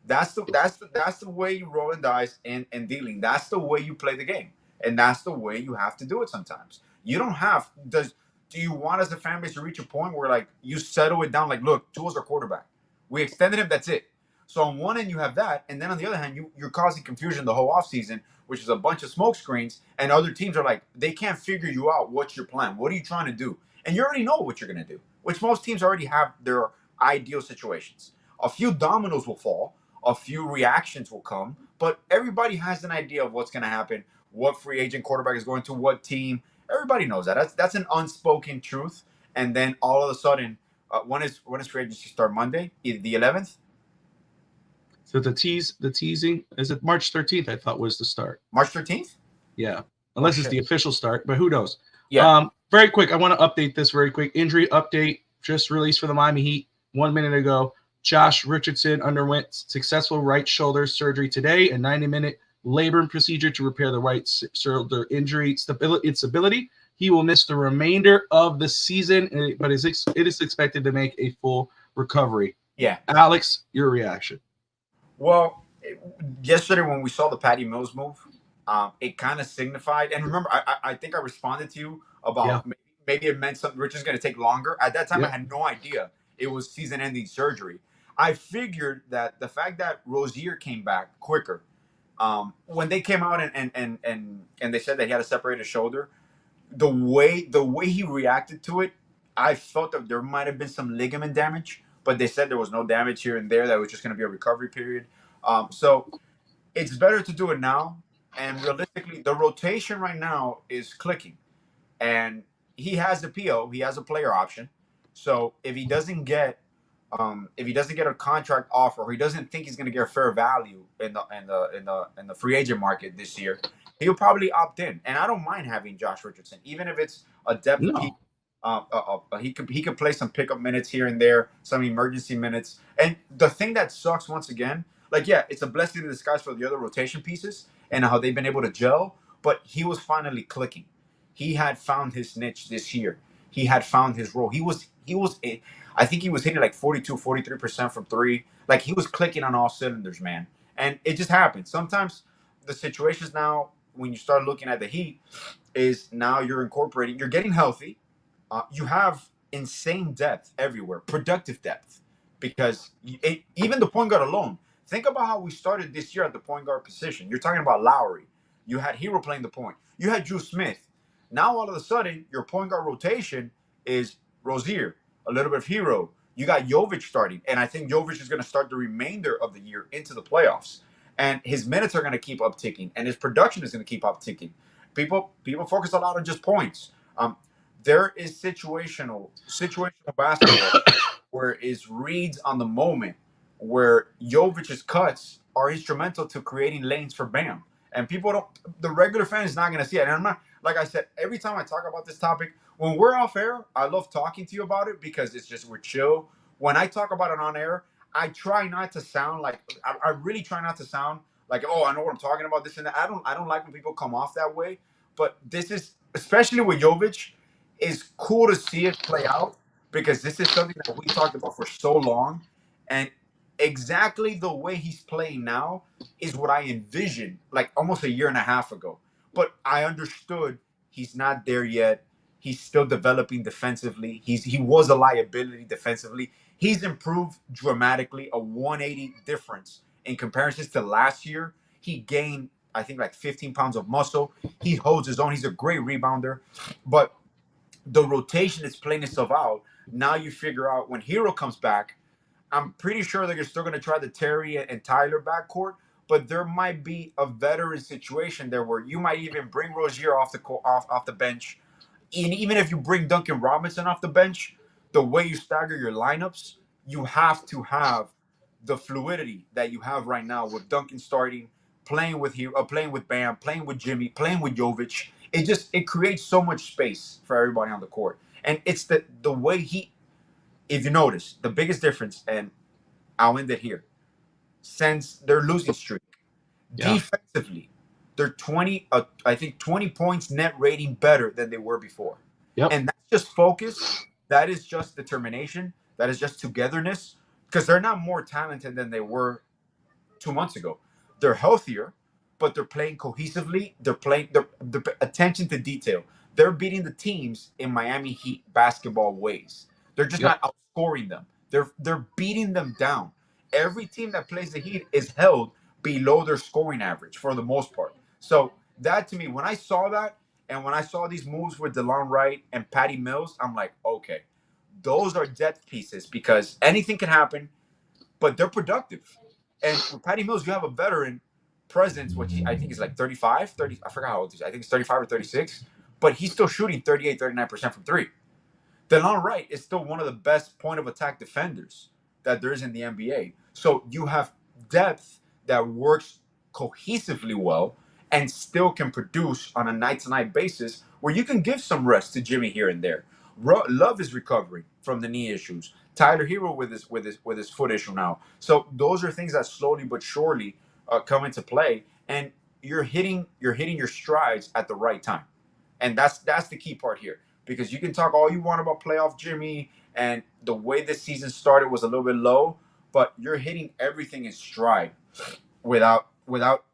Speaker 6: That's the way you roll the dice and dealing. That's the way you play the game, and that's the way you have to do it. Sometimes you don't have. Do you want as a fan base to reach a point where like you settle it down? Like, look, Tua's our quarterback. We extended him. That's it. So on one end you have that, and then on the other hand you're causing confusion the whole offseason, which is a bunch of smoke screens, and other teams are like, they can't figure you out. What's your plan? What are you trying to do? And you already know what you're going to do, which most teams already have their ideal situations. A few dominoes will fall, a few reactions will come, but everybody has an idea of what's going to happen, what free agent quarterback is going to what team. Everybody knows that. That's an unspoken truth. And then all of a sudden, when is free agency start? Monday, the 11th?
Speaker 5: So the teasing is it March 13th? I thought was the start.
Speaker 6: March 13th?
Speaker 5: Yeah, unless it's the official start, but who knows?
Speaker 6: Yeah.
Speaker 5: Very quick, I want to update this very quick. Injury update just released for the Miami Heat 1 minute ago. Josh Richardson underwent successful right shoulder surgery today, a 90-minute labor procedure to repair the right shoulder injury stability. He will miss the remainder of the season, but it is expected to make a full recovery.
Speaker 6: Yeah.
Speaker 5: Alex, your reaction?
Speaker 6: Well, yesterday when we saw the Patty Mills move, it kind of signified. And remember, I think I responded to you about maybe it meant something. Richard's going to take longer. At that time, I had no idea it was season-ending surgery. I figured that the fact that Rozier came back quicker, when they came out and they said that he had a separated shoulder, the way he reacted to it, I felt that there might have been some ligament damage, but they said there was no damage here and there. That was just going to be a recovery period. So it's better to do it now. And realistically, the rotation right now is clicking, and he has the PO. He has a player option. So if he doesn't get a contract offer, or he doesn't think he's going to get fair value in the free agent market this year, he'll probably opt in. And I don't mind having Josh Richardson, even if it's a depth piece. He could play some pickup minutes here and there, some emergency minutes. And the thing that sucks, once again, like, yeah, it's a blessing in disguise for the other rotation pieces and how they've been able to gel. But he was finally clicking. He had found his niche this year. He had found his role. I think he was hitting like 42, 43% from three. Like, he was clicking on all cylinders, man. And it just happened. Sometimes the situations now, when you start looking at the Heat, is now you're getting healthy. You have insane depth everywhere, productive depth, because even the point guard alone. Think about how we started this year at the point guard position. You're talking about Lowry. You had Hero playing the point. You had Drew Smith. Now all of a sudden, your point guard rotation is Rozier, a little bit of Hero. You got Jovic starting, and I think Jovic is going to start the remainder of the year into the playoffs. And his minutes are going to keep upticking, and his production is going to keep upticking. People focus a lot on just points. There is situational basketball where it's reads on the moment, where Jovic's cuts are instrumental to creating lanes for Bam. And the regular fan is not going to see it. And I'm not, like I said, every time I talk about this topic, when we're off air, I love talking to you about it because it's just, we're chill. When I talk about it on air, I try not to sound like, I really try not to sound like, oh, I know what I'm talking about, this and that. I don't like when people come off that way. But this is, especially with Jovic, is cool to see it play out, because this is something that we talked about for so long. And exactly the way he's playing now is what I envisioned like almost a year and a half ago. But I understood he's not there yet. He's still developing defensively. He was a liability defensively. He's improved dramatically, a 180 difference in comparison to last year. He gained, I think, like 15 pounds of muscle. He holds his own. He's a great rebounder. But the rotation is playing itself out. Now you figure out when Hero comes back, I'm pretty sure they're still going to try the Terry and Tyler backcourt, but there might be a veteran situation there where you might even bring Rozier off the bench. And even if you bring Duncan Robinson off the bench, the way you stagger your lineups, you have to have the fluidity that you have right now with Duncan starting, playing with Bam, playing with Jimmy, playing with Jovic. It creates so much space for everybody on the court, and it's the way he. If you notice, the biggest difference, and I'll end it here. Since their losing streak,
Speaker 5: Yeah.
Speaker 6: defensively, they're 20. I think 20 points net rating better than they were before,
Speaker 5: Yep.
Speaker 6: and that's just focus. That is just determination. That is just togetherness. Because they're not more talented than they were 2 months ago. They're healthier, but they're playing cohesively. They're playing their attention to detail. They're beating the teams in Miami Heat basketball ways. They're just
Speaker 5: Yep.
Speaker 6: not outscoring them. They're beating them down. Every team that plays the Heat is held below their scoring average for the most part. So that to me, when I saw that, and when I saw these moves with DeLon Wright and Patty Mills, I'm like, okay, those are depth pieces because anything can happen, but they're productive. And with Patty Mills, you have a veteran presence, which I think is like 35, 30. I forgot how old he is. I think it's 35 or 36, but he's still shooting 38, 39% from three. DeLon Wright is still one of the best point of attack defenders that there is in the NBA. So you have depth that works cohesively well and still can produce on a night to night basis where you can give some rest to Jimmy here and there. Love is recovering from the knee issues. Tyler Hero with his foot issue now. So those are things that slowly but surely come into play, and you're hitting your strides at the right time, and that's the key part here. Because you can talk all you want about playoff Jimmy and the way this season started was a little bit low, but you're hitting everything in stride without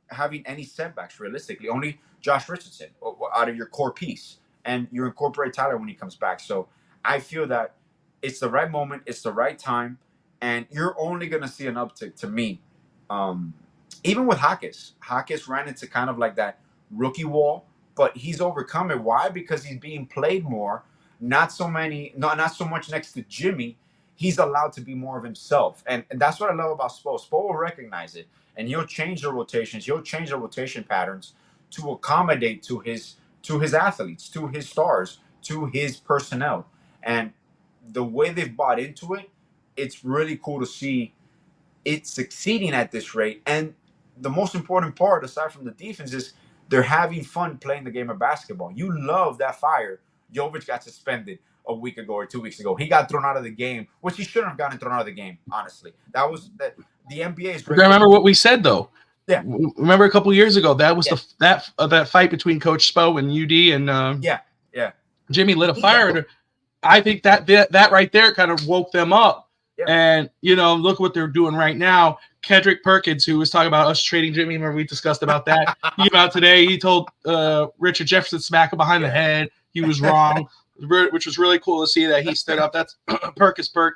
Speaker 6: having any setbacks realistically. Only Josh Richardson out of your core piece, and you incorporate Tyler when he comes back. So I feel that it's the right moment, it's the right time, and you're only gonna see an uptick to me. Um, Even with Hawkins ran into kind of like that rookie wall, but he's overcome it. Why? Because he's being played more. Not so much next to Jimmy. He's allowed to be more of himself, and that's what I love about Spo. Spo will recognize it, and he'll change the rotations. He'll change the rotation patterns to accommodate to his athletes, to his stars, to his personnel, and the way they've bought into it. It's really cool to see it succeeding at this rate. And the most important part, aside from the defense, is they're having fun playing the game of basketball. You love that fire. Jovic got suspended a week ago or 2 weeks ago. He got thrown out of the game, which he shouldn't have gotten thrown out of the game, honestly. That was the NBA is
Speaker 5: I remember what we said though.
Speaker 6: Yeah.
Speaker 5: Remember a couple years ago that was
Speaker 6: Yeah.
Speaker 5: that fight between Coach Spo and UD and
Speaker 6: Yeah.
Speaker 5: Jimmy lit a fire. I think that right there kind of woke them up.
Speaker 6: Yeah.
Speaker 5: And, look what they're doing right now. Kendrick Perkins, who was talking about us trading Jimmy, remember we discussed about that. He came out today. He told Richard Jefferson smack him behind the head. He was wrong, which was really cool to see that he stood up. That's Perkins Perk.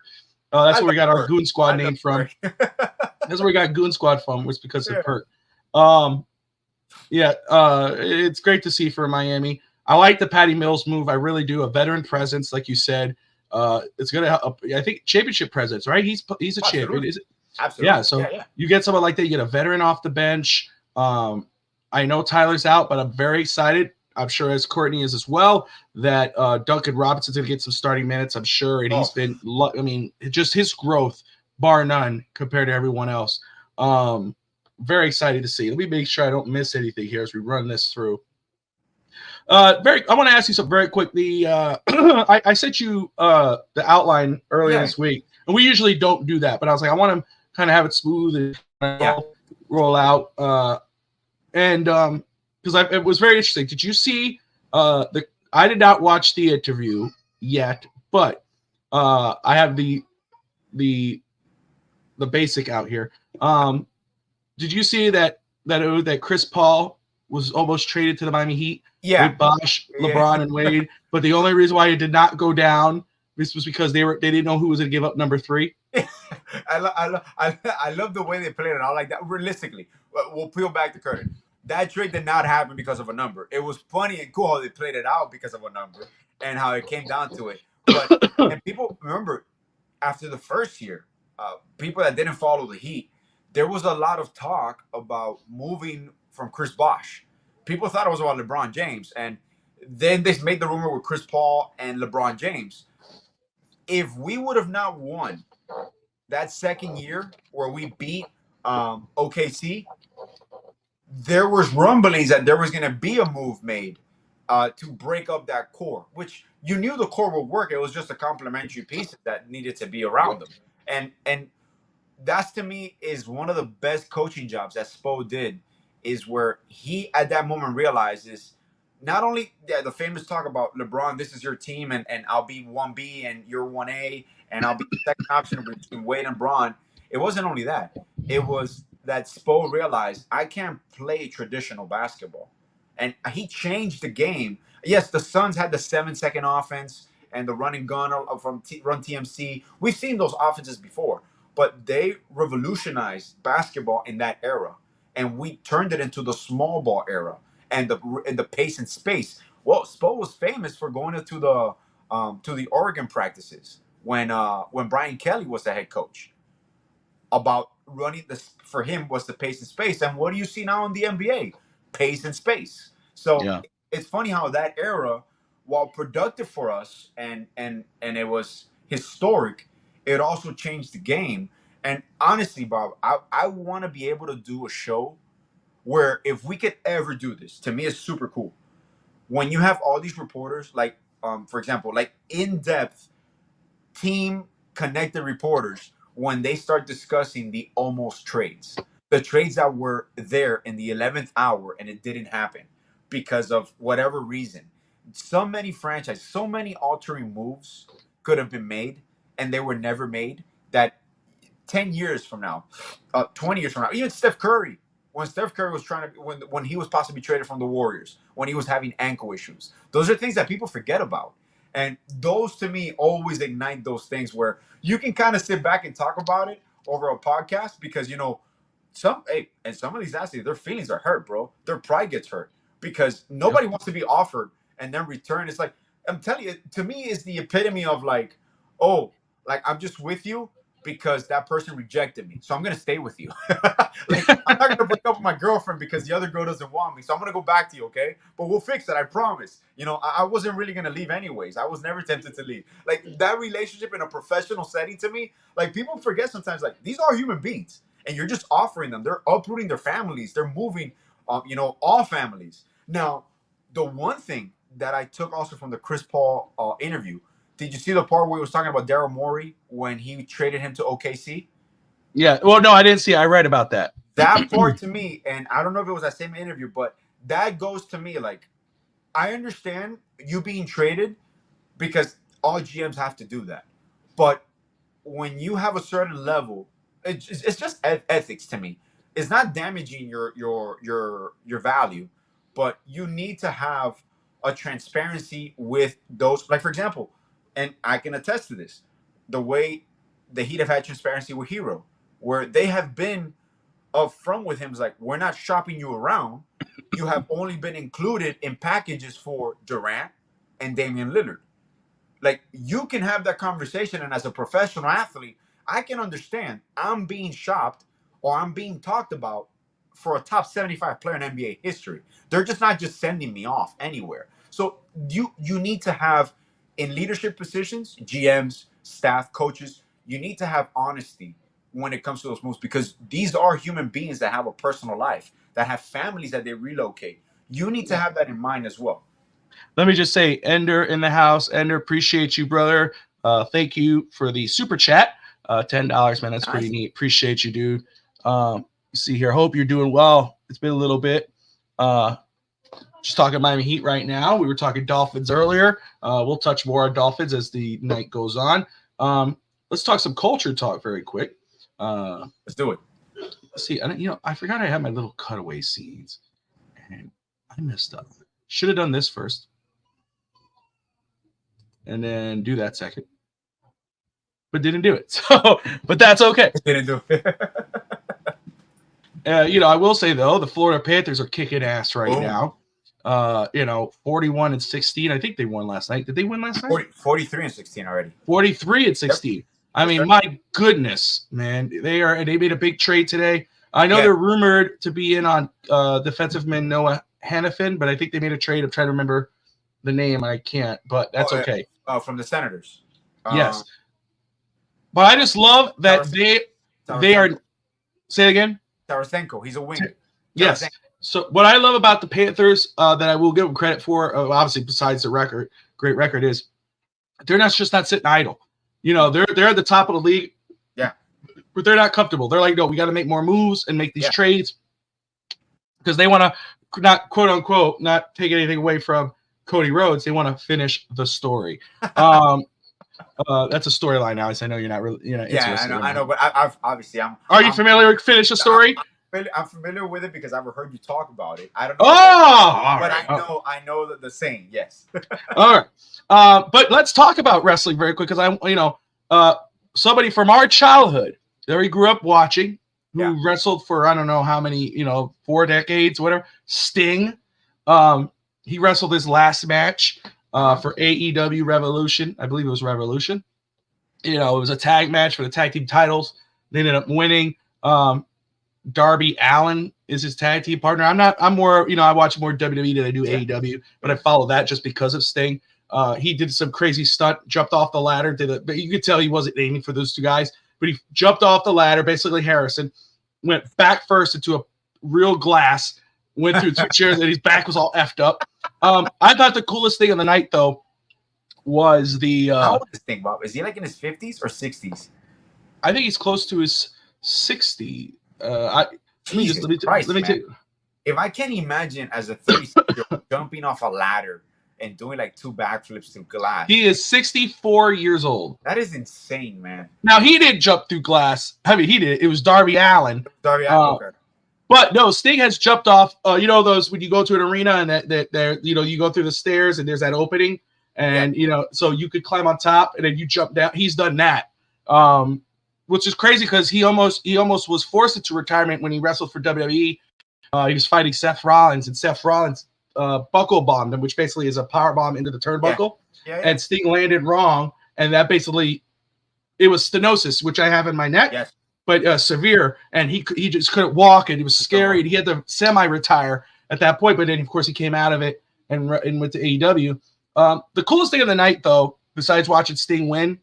Speaker 5: That's where we got our Goon Squad name from. That's where we got Goon Squad from, was because of Perk. It's great to see for Miami. I like the Patty Mills move. I really do. A veteran presence, like you said. It's going to help. I think championship presence, right? He's a champion. Is it?
Speaker 6: Absolutely.
Speaker 5: Yeah. So you get someone like that. You get a veteran off the bench. I know Tyler's out, but I'm very excited. I'm sure as Courtney is as well, that Duncan Robinson's going to get some starting minutes. I'm sure. And he's been, just his growth, bar none, compared to everyone else. Very excited to see. Let me make sure I don't miss anything here as we run this through. I want to ask you something very quickly. I sent you the outline earlier this week, and we usually don't do that, but I was like, I want to kind of have it smooth and roll out. Because it was very interesting. Did you see I did not watch the interview yet, but I have the basic out here. Did you see that Chris Paul was almost traded to the Miami Heat?
Speaker 6: Yeah,
Speaker 5: with Bosh, LeBron, and Wade. But the only reason why it did not go down was because they didn't know who was going to give up number 3.
Speaker 6: I love the way they played it out like that. Realistically, we'll peel back the curtain. That trade did not happen because of a number. It was funny and cool how they played it out because of a number and how it came down to it. But and people remember after the first year, people that didn't follow the Heat, there was a lot of talk about moving from Chris Bosh. People thought it was about LeBron James, and then they made the rumor with Chris Paul and LeBron James. If we would have not won that second year where we beat OKC, there was rumblings that there was going to be a move made to break up that core, which you knew the core would work. It was just a complementary piece that needed to be around them. And that's, to me, is one of the best coaching jobs that Spo did, is where he at that moment realizes not only the famous talk about LeBron, this is your team, and I'll be 1B and you're 1A, and I'll be the second option between Wade and Braun. It wasn't only that. It was that Spo realized I can't play traditional basketball. And he changed the game. Yes, the Suns had the 7-second offense and the run and gun from Run TMC. We've seen those offenses before, but they revolutionized basketball in that era. And we turned it into the small ball era and the pace and space. Well, Spo was famous for going to the Oregon practices when Brian Kelly was the head coach. About running this for him was the pace and space. And what do you see now in the NBA? Pace and space. So it's funny how that era, while productive for us and it was historic, it also changed the game. And honestly, Bob, I want to be able to do a show where, if we could ever do this, to me it's super cool. When you have all these reporters, like for example, like in-depth team connected reporters, when they start discussing the almost trades, the trades that were there in the 11th hour and it didn't happen because of whatever reason. So many franchises, so many altering moves could have been made and they were never made, that 10 years from now, 20 years from now, even Steph Curry, when Steph Curry was trying to, when he was possibly traded from the Warriors, when he was having ankle issues, those are things that people forget about. And those, to me, always ignite those things where you can kind of sit back and talk about it over a podcast, because, you know, some of these athletes, their feelings are hurt, bro. Their pride gets hurt because nobody wants to be offered and then return. It's like, I'm telling you, to me, is the epitome of like, oh, like, I'm just with you because that person rejected me, so I'm gonna stay with you. Like, I'm not gonna break up with my girlfriend because the other girl doesn't want me, so I'm gonna go back to you, okay? But we'll fix it, I promise. You know, I wasn't really gonna leave anyways. I was never tempted to leave. Like, that relationship in a professional setting, to me, like, people forget sometimes, like, these are human beings, and you're just offering them. They're uprooting their families. They're moving, you know, all families. Now, the one thing that I took also from the Chris Paul interview. Did you see the part where he was talking about Daryl Morey when he traded him to OKC?
Speaker 5: Yeah. Well, no, I didn't see. I read about that.
Speaker 6: That part, to me, and I don't know if it was that same interview, but that goes to me like, I understand you being traded because all GMs have to do that. But when you have a certain level, it's just ethics to me. It's not damaging your value, but you need to have a transparency with those. Like, for example, and I can attest to this, the way the Heat have had transparency with Hero, where they have been upfront with him, is like, we're not shopping you around. You have only been included in packages for Durant and Damian Lillard. Like, you can have that conversation, and as a professional athlete, I can understand I'm being shopped or I'm being talked about for a top 75 player in NBA history. They're just not just sending me off anywhere. So you need to have, in leadership positions, GMs, staff, coaches, you need to have honesty when it comes to those moves, because these are human beings that have a personal life, that have families that they relocate. You need to have that in mind as well.
Speaker 5: Let me just say, Ender in the house. Ender, appreciate you, brother. Thank you for the super chat. $10, man. That's pretty neat. Appreciate you, dude. See here. Hope you're doing well. It's been a little bit. Just talking Miami Heat right now. We were talking Dolphins earlier. We'll touch more on Dolphins as the night goes on. Let's talk some culture talk very quick.
Speaker 6: Let's do it.
Speaker 5: See, I forgot I had my little cutaway scenes, and I messed up. Should have done this first, and then do that second, but didn't do it. So, but that's okay.
Speaker 6: Didn't do it.
Speaker 5: I will say though, the Florida Panthers are kicking ass right now. 41-16. I think they won last night. Did they win last night?
Speaker 6: 43-16 already.
Speaker 5: 43-16. Yep. I mean, my goodness, man. They made a big trade today. I know they're rumored to be in on defensive man Noah Hannafin, but I think they made a trade. I'm trying to remember the name. I can't, but that's okay.
Speaker 6: From the Senators.
Speaker 5: Yes. But I just love that they are. Say it again.
Speaker 6: Tarasenko, he's a winger.
Speaker 5: Yes. So what I love about the Panthers that I will give them credit for, obviously besides the record, great record, is they're just not sitting idle. You know, they're at the top of the league.
Speaker 6: Yeah.
Speaker 5: But they're not comfortable. They're like, no, we got to make more moves and make these trades because they want to not quote unquote not take anything away from Cody Rhodes. They want to finish the story. That's a storyline now. I know you're not really, interested.
Speaker 6: Yeah, I know, but I've obviously I'm.
Speaker 5: Are you familiar with Finish the Story?
Speaker 6: I'm familiar with it because I've heard you talk about it. I don't know. I know the saying. Yes.
Speaker 5: All right. But let's talk about wrestling very quick because somebody from our childhood that we grew up watching who wrestled for I don't know how many 4 decades, whatever. Sting. He wrestled his last match for AEW Revolution. I believe it was Revolution. It was a tag match for the tag team titles. They ended up winning. Darby Allin is his tag team partner. I'm more, I watch more WWE than I do AEW, but I follow that just because of Sting. He did some crazy stunt, jumped off the ladder, but you could tell he wasn't aiming for those two guys, but he jumped off the ladder, basically Harrison, went back first into a real glass, went through 2 chairs, and his back was all effed up. I thought the coolest thing of the night, though, was the...
Speaker 6: How old is Sting, Bob? Is he like in his 50s or 60s?
Speaker 5: I think he's close to his 60. Let me take.
Speaker 6: If I can imagine as a 36-year-old jumping off a ladder and doing like 2 backflips through glass.
Speaker 5: He is 64 years old.
Speaker 6: That is insane, man.
Speaker 5: Now he didn't jump through glass. I mean, he did. It was Darby Allin.
Speaker 6: Okay.
Speaker 5: But no, Sting has jumped off. Those when you go to an arena and that you go through the stairs and there's that opening, and so you could climb on top and then you jump down. He's done that. Which is crazy because he almost was forced into retirement when he wrestled for WWE. He was fighting Seth Rollins, and Seth Rollins buckle bombed him, which basically is a power bomb into the turnbuckle.
Speaker 6: Yeah.
Speaker 5: And Sting landed wrong, and that basically it was stenosis, which I have in my neck, but severe. And he just couldn't walk, and it was scary. And he had to semi-retire at that point, but then of course he came out of it and went to AEW. The coolest thing of the night, though, besides watching Sting win.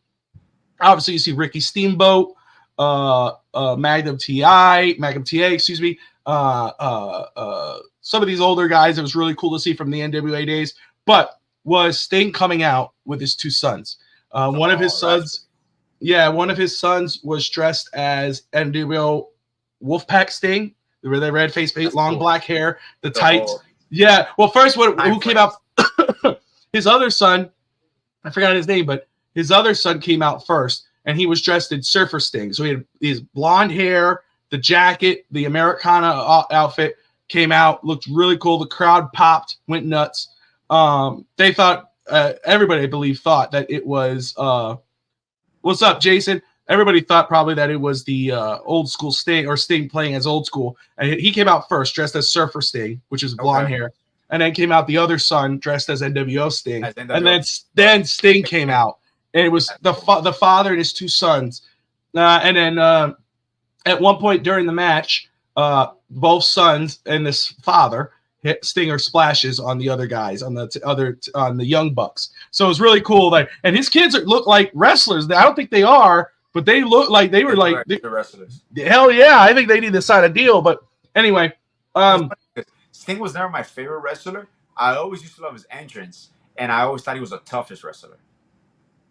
Speaker 5: Obviously, you see Ricky Steamboat, Magnum TA, excuse me. Some of these older guys, it was really cool to see from the NWA days. But was Sting coming out with his 2 sons? One of his sons was dressed as NWO Wolfpack Sting. With the red face, long black hair, the tights. Yeah. Well, first, who came out? His other son, I forgot his name, but his other son came out first, and he was dressed in Surfer Sting. So he had his blonde hair, the jacket, the Americana outfit came out, looked really cool. The crowd popped, went nuts. They thought, everybody, I believe, thought that it was, what's up, Jason? Everybody thought probably that it was the old school Sting or Sting playing as old school. And he came out first dressed as Surfer Sting, which is blonde hair. And then came out the other son dressed as NWO Sting. And then Sting came out. And it was the father and his 2 sons. And then at one point during the match, both sons and this father hit Stinger splashes on the other guys, on the Young Bucks. So it was really cool. And his kids look like wrestlers. I don't think they are, but they look like they were like
Speaker 6: the wrestlers.
Speaker 5: Hell yeah! I think they need to sign a deal. But anyway,
Speaker 6: Sting was never my favorite wrestler. I always used to love his entrance, and I always thought he was the toughest wrestler.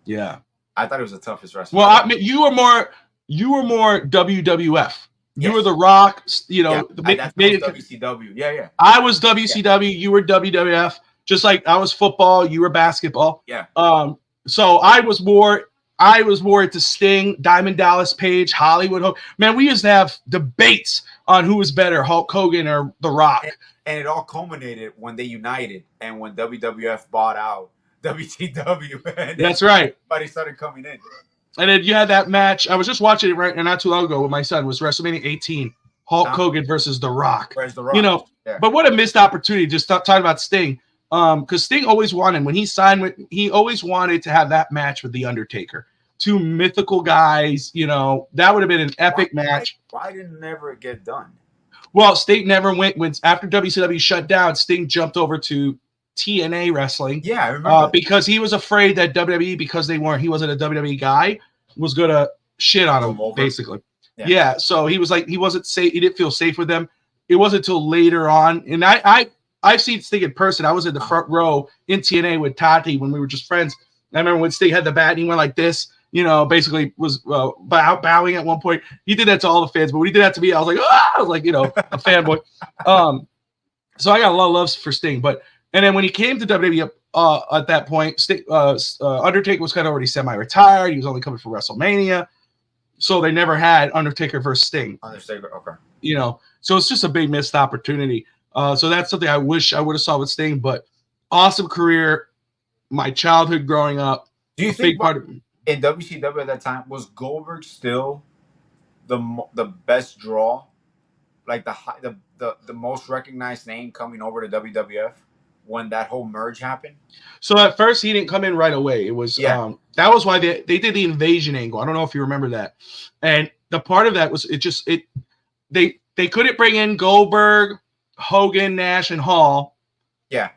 Speaker 5: Yeah,
Speaker 6: I thought he was the toughest wrestler.
Speaker 5: Well, I mean, you were more WWF. You were The Rock.
Speaker 6: That's WCW. Yeah.
Speaker 5: I was WCW. You were WWF. Just like I was football. You were basketball.
Speaker 6: Yeah.
Speaker 5: So I was more into Sting, Diamond Dallas Page, Hollywood Hogan. Man, we used to have debates on who was better, Hulk Hogan or The Rock.
Speaker 6: And it all culminated when they united and when WWF bought out WCW.
Speaker 5: That's right.
Speaker 6: Everybody started coming in.
Speaker 5: And then you had that match. I was just watching it not too long ago with my son. It was WrestleMania 18, Hulk Hogan versus The Rock.
Speaker 6: Where's The Rock?
Speaker 5: But what a missed opportunity. Just talking about Sting. Because Sting always wanted, when he signed he always wanted to have that match with The Undertaker. 2 mythical guys. That would have been an epic match.
Speaker 6: Why didn't it never get done?
Speaker 5: Well, Sting never went. After WCW shut down, Sting jumped over to TNA wrestling.
Speaker 6: Yeah, I remember.
Speaker 5: Because he was afraid that WWE, because he wasn't a WWE guy, was gonna shit on him, basically. Yeah. So he was like, he wasn't safe. He didn't feel safe with them. It wasn't until later on. And I've seen Sting in person. I was in the front row in TNA with Tati when we were just friends. I remember when Sting had the bat and he went like this, basically was bowing at one point. He did that to all the fans, but when he did that to me, I was like, I was like, a fanboy. So I got a lot of love for Sting. And then when he came to WWE at that point, Sting, Undertaker was kind of already semi-retired. He was only coming for WrestleMania. So they never had Undertaker versus Sting.
Speaker 6: Undertaker, okay.
Speaker 5: So it's just a big missed opportunity. So that's something I wish I would have saw with Sting, but awesome career. My childhood growing up.
Speaker 6: Do you think in WCW at that time, was Goldberg still the best draw? Like the most recognized name coming over to WWF when that whole merge happened?
Speaker 5: So at first he didn't come in right away. It was that was why they did the invasion angle. I don't know if you remember that. And the part of that was they couldn't bring in Goldberg, Hogan, Nash, and Hall.
Speaker 6: Yeah.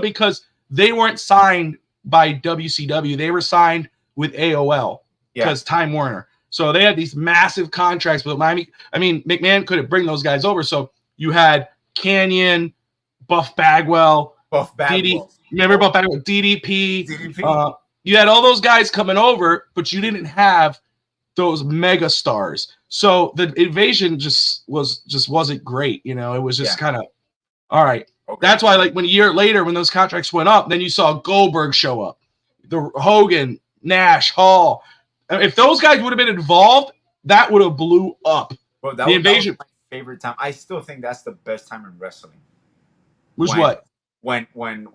Speaker 5: Because they weren't signed by WCW. They were signed with AOL because Time Warner. So they had these massive contracts with Miami. I mean, McMahon couldn't bring those guys over. So you had Canyon, Buff Bagwell. Remember Buff Bagwell? DDP. You had all those guys coming over, but you didn't have those mega stars. So the invasion just wasn't great. It was just kind of all right. Okay. That's why, like, when a year later, when those contracts went up, then you saw Goldberg show up, the Hogan, Nash, Hall. If those guys would have been involved, that would have blew up.
Speaker 6: Well, the invasion. That was my favorite time. I still think that's the best time in wrestling. When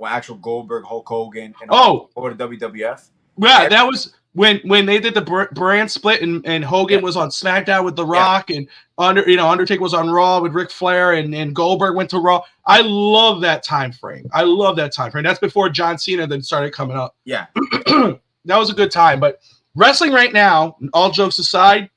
Speaker 6: actual Goldberg, Hulk Hogan, and over to WWF.
Speaker 5: Yeah, that was when they did the brand split and Hogan was on SmackDown with The Rock and Undertaker was on Raw with Ric Flair and Goldberg went to Raw. I love that time frame. That's before John Cena then started coming up.
Speaker 6: Yeah.
Speaker 5: That was a good time. But wrestling right now, all jokes aside,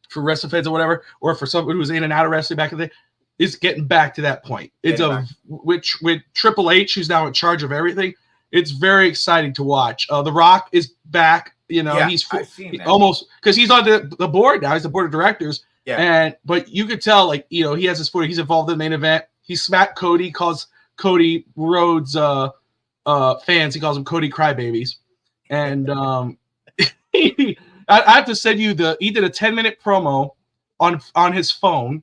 Speaker 5: for wrestling fans or whatever, or for someone who was in and out of wrestling back in the day, is getting back to that point. It's with Triple H, who's now in charge of everything. It's very exciting to watch. The Rock is back. He's almost because he's on the board now. He's the board of directors. Yeah. But you could tell, like, he has his foot. He's involved in the main event. He smacked Cody, calls Cody Rhodes fans. He calls them Cody crybabies. And I have to send you he did a 10-minute promo on his phone.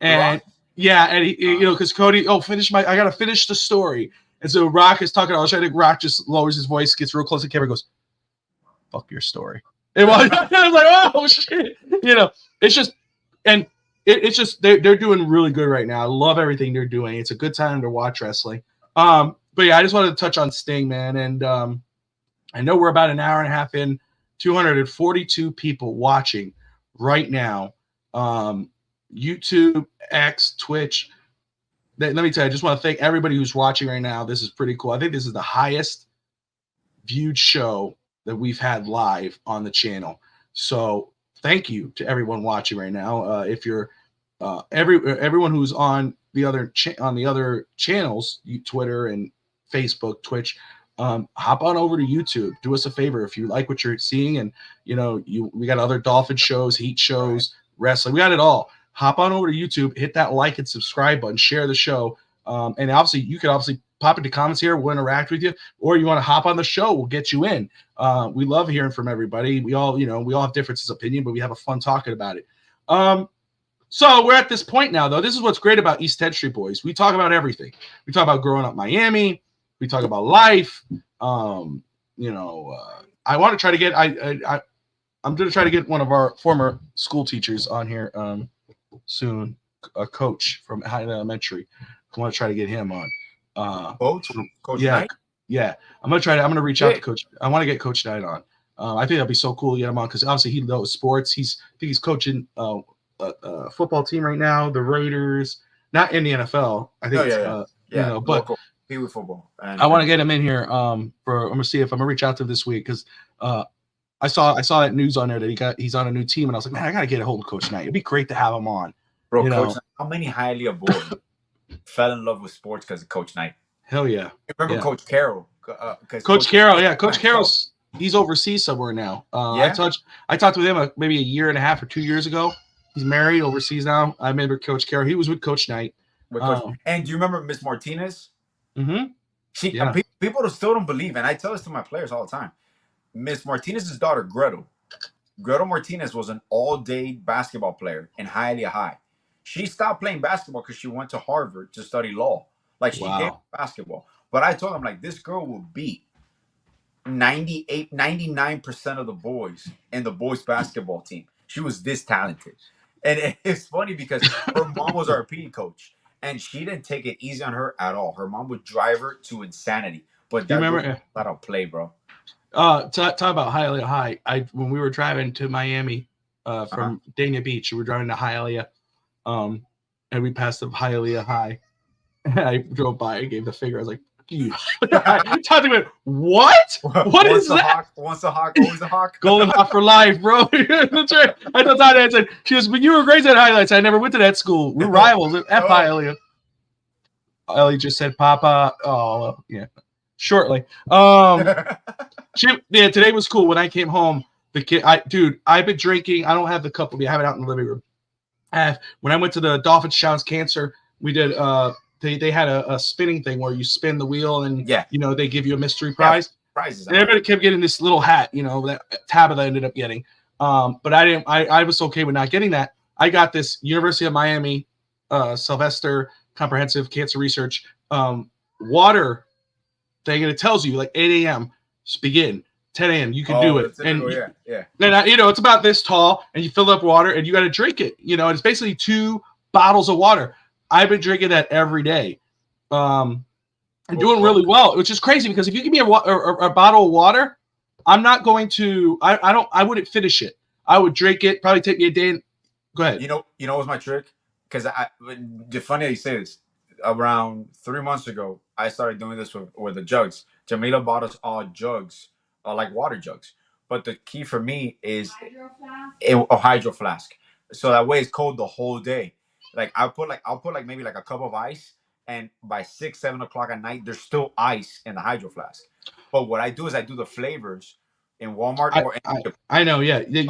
Speaker 5: And and he, because Cody, I got to finish the story. And so Rock is talking. I was trying to. Rock just lowers his voice, gets real close to the camera, goes, "Fuck your story." I was like, "Oh shit!" It's just, and it's just they're doing really good right now. I love everything they're doing. It's a good time to watch wrestling. But yeah, I just wanted to touch on Sting, man, and I know we're about an hour and a half in. 242 people watching right now. YouTube, X, Twitch. Let me tell you, I just want to thank everybody who's watching right now. This is pretty cool. I think this is the highest viewed show that we've had live on the channel. So thank you to everyone watching right now. If you're everyone who's on the other channels, Twitter and Facebook, Twitch, hop on over to YouTube. Do us a favor if you like what you're seeing, and we got other Dolphin shows, Heat shows, wrestling. We got it all. Hop on over to YouTube, hit that like and subscribe button, share the show. And obviously, you can pop into comments here. We'll interact with you, or you want to hop on the show, we'll get you in. We love hearing from everybody. We all have differences of opinion, but we have a fun talking about it. So we're at this point now, though. This is what's great about East 10th Street Boys. We talk about everything. We talk about growing up in Miami. We talk about life. I want to try to get I'm going to try to get one of our former school teachers on here soon, a coach from Hyde Elementary. I want to try to get him on.
Speaker 6: Coach Knight?
Speaker 5: Yeah. I'm going to reach out to Coach. I want to get Coach Knight on. I think that'd be so cool to get him on because obviously he knows sports. I think he's coaching a football team right now, the Raiders, not in the NFL. I think but
Speaker 6: local. With football.
Speaker 5: I want to get him in here. I'm gonna see if I'm gonna reach out to him this week because I saw that news on there that he's on a new team, and I was like, man, I gotta get a hold of Coach Knight. It'd be great to have him on.
Speaker 6: Bro, Coach Knight, how many highly aboard fell in love with sports because of Coach Knight?
Speaker 5: Hell yeah!
Speaker 6: Remember Coach Carroll?
Speaker 5: Coach Carroll, yeah, Coach Carroll's he's overseas somewhere now.
Speaker 6: Yeah?
Speaker 5: I talked with him maybe a year and a half or 2 years ago. He's married overseas now. I remember Coach Carroll. He was with Coach Knight.
Speaker 6: With Coach. And do you remember Miss Martinez?
Speaker 5: Mm-hmm.
Speaker 6: People still don't believe, and I tell this to my players all the time. Miss Martinez's daughter, Gretel Martinez, was an all-day basketball player in Hialeah High. She stopped playing basketball because she went to Harvard to study law. Like, she gave basketball. But I told him, like, this girl will beat 99% of the boys in the boys basketball team. She was this talented. And it's funny because her mom was our PE coach, and she didn't take it easy on her at all. Her mom would drive her to insanity. But that girl flat out play, bro.
Speaker 5: Talk about Hialeah High. When we were driving to Miami from Dania Beach, we were driving to Hialeah, and we passed up Hialeah High. And I drove by and gave the finger. I was like, you. Talking about what? What is that?
Speaker 6: Once a hawk, always a hawk.
Speaker 5: Golden Hawk for life, bro. That's right. I told Tanya, I said, she goes, but you were great at highlights. I never went to that school. We're rivals at Hialeah. Ellie just said, Papa. Oh, yeah. Shortly. Today was cool. When I came home, the kid, I've been drinking. I don't have the cup with me. I have it out in the living room. When I went to the Dolphins Challenge Cancer, we did they had a spinning thing where you spin the wheel and they give you a mystery prize.
Speaker 6: Prizes.
Speaker 5: And everybody kept getting this little hat, that Tabitha ended up getting. But I was okay with not getting that. I got this University of Miami Sylvester Comprehensive Cancer Research water thing, and it tells you like 8 a.m. begin, 10 a.m. you can do it. And it's about this tall, and you fill up water, and you got to drink it. And it's basically 2 bottles of water. I've been drinking that every day, and doing really well, which is crazy because if you give me a bottle of water, I'm not going to. I wouldn't finish it. I would drink it. Probably take me a day. Go ahead.
Speaker 6: You know what's my trick? Because the funny how you say this. Around 3 months ago, I started doing this with the jugs. Jamila bought us all jugs, like water jugs. But the key for me is a hydro flask, so that way it's cold the whole day. Like I'll put maybe like a cup of ice, and by 6-7 o'clock at night, there's still ice in the hydro flask. But what I do is I do the flavors in Walmart.
Speaker 5: I know, yeah. You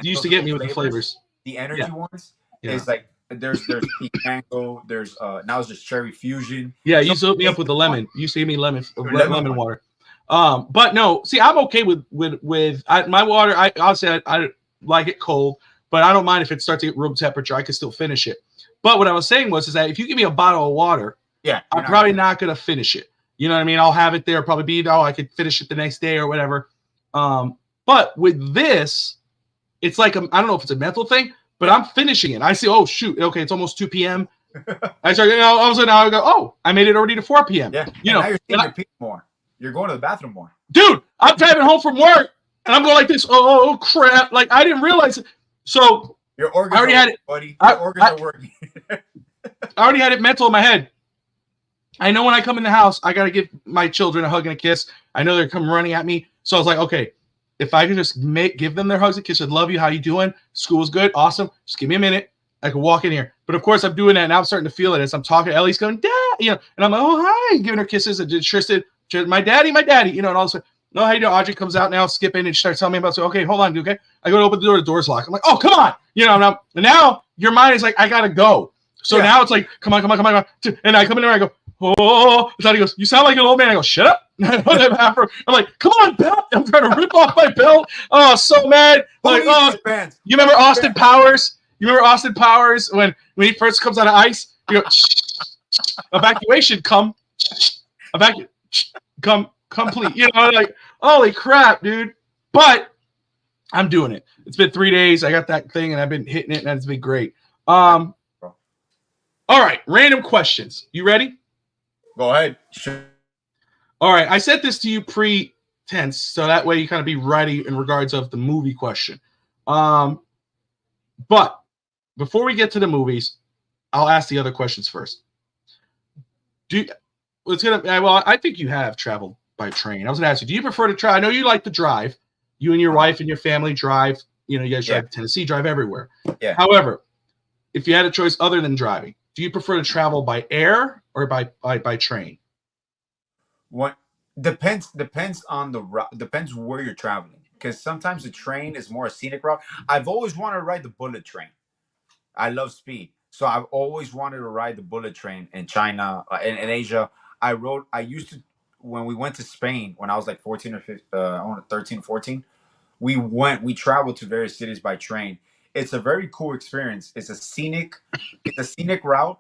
Speaker 5: used to get me with the flavors.
Speaker 6: The energy ones is like. There's peach mango. There's now it's just cherry fusion.
Speaker 5: Yeah, you used to hook me up with the lemon. You used to give me lemon water. But no, see, I'm okay with my water. I'll say I like it cold, but I don't mind if it starts to get room temperature. I can still finish it. But what I was saying is that if you give me a bottle of water, I'm probably not gonna finish it. You know what I mean? I'll have it there. Probably I could finish it the next day or whatever. But with this, it's like I don't know if it's a mental thing. But I'm finishing it. I see, oh, shoot. Okay, it's almost 2 p.m. I start, all of a sudden, I go, oh, I made it already to 4 p.m.
Speaker 6: Yeah. Now you're seeing your pee more. You're going to the bathroom more.
Speaker 5: Dude, I'm driving home from work, and I'm going like this. Oh, crap. Like, I didn't realize it. So,
Speaker 6: your organs
Speaker 5: I already had it.
Speaker 6: Buddy. Your organs are working.
Speaker 5: I already had it mental in my head. I know when I come in the house, I got to give my children a hug and a kiss. I know they're coming running at me. So I was like, okay. If I could just give them their hugs and kisses, love you, how you doing? School's good, awesome. Just give me a minute. I can walk in here. But of course, I'm doing that, and I'm starting to feel it as I'm talking. Ellie's going, Dad, and I'm like, oh, hi, giving her kisses. And Tristan, my daddy, and all of a sudden, no, how you doing? Audrey comes out now, skipping, and she starts telling me about, okay, hold on, okay. I go to open the door's locked. I'm like, oh, come on. And now your mind is like, I got to go. So now it's like, come on. And I come in there, and I go, oh, and he goes, you sound like an old man. I go, shut up. I'm like, come on, belt. I'm trying to rip off my belt. Oh, so mad. Like, you remember Austin Powers? You remember Austin Powers when he first comes out of ice? You go, evacuation, come complete. Like, holy crap, dude. But I'm doing it. It's been 3 days. I got that thing, and I've been hitting it, and it's been great. All right, random questions. You ready?
Speaker 6: Go ahead. Sure.
Speaker 5: All right, I said this to you pre-tense, so that way you kind of be ready in regards of the movie question. But before we get to the movies, I'll ask the other questions first. I think you have traveled by train. I was going to ask you, do you prefer to try? I know you like to drive. You and your wife and your family drive. You guys drive to Tennessee, drive everywhere.
Speaker 6: Yeah.
Speaker 5: However, if you had a choice other than driving, do you prefer to travel by air or by train?
Speaker 6: Depends on the route. Depends where you're traveling. Because sometimes the train is more a scenic route. I've always wanted to ride the bullet train. I love speed, so I've always wanted to ride the bullet train in China, in Asia. I used to when we went to Spain when I was like 14 or 15, I want 13, 14. We traveled to various cities by train. It's a very cool experience. It's a scenic route.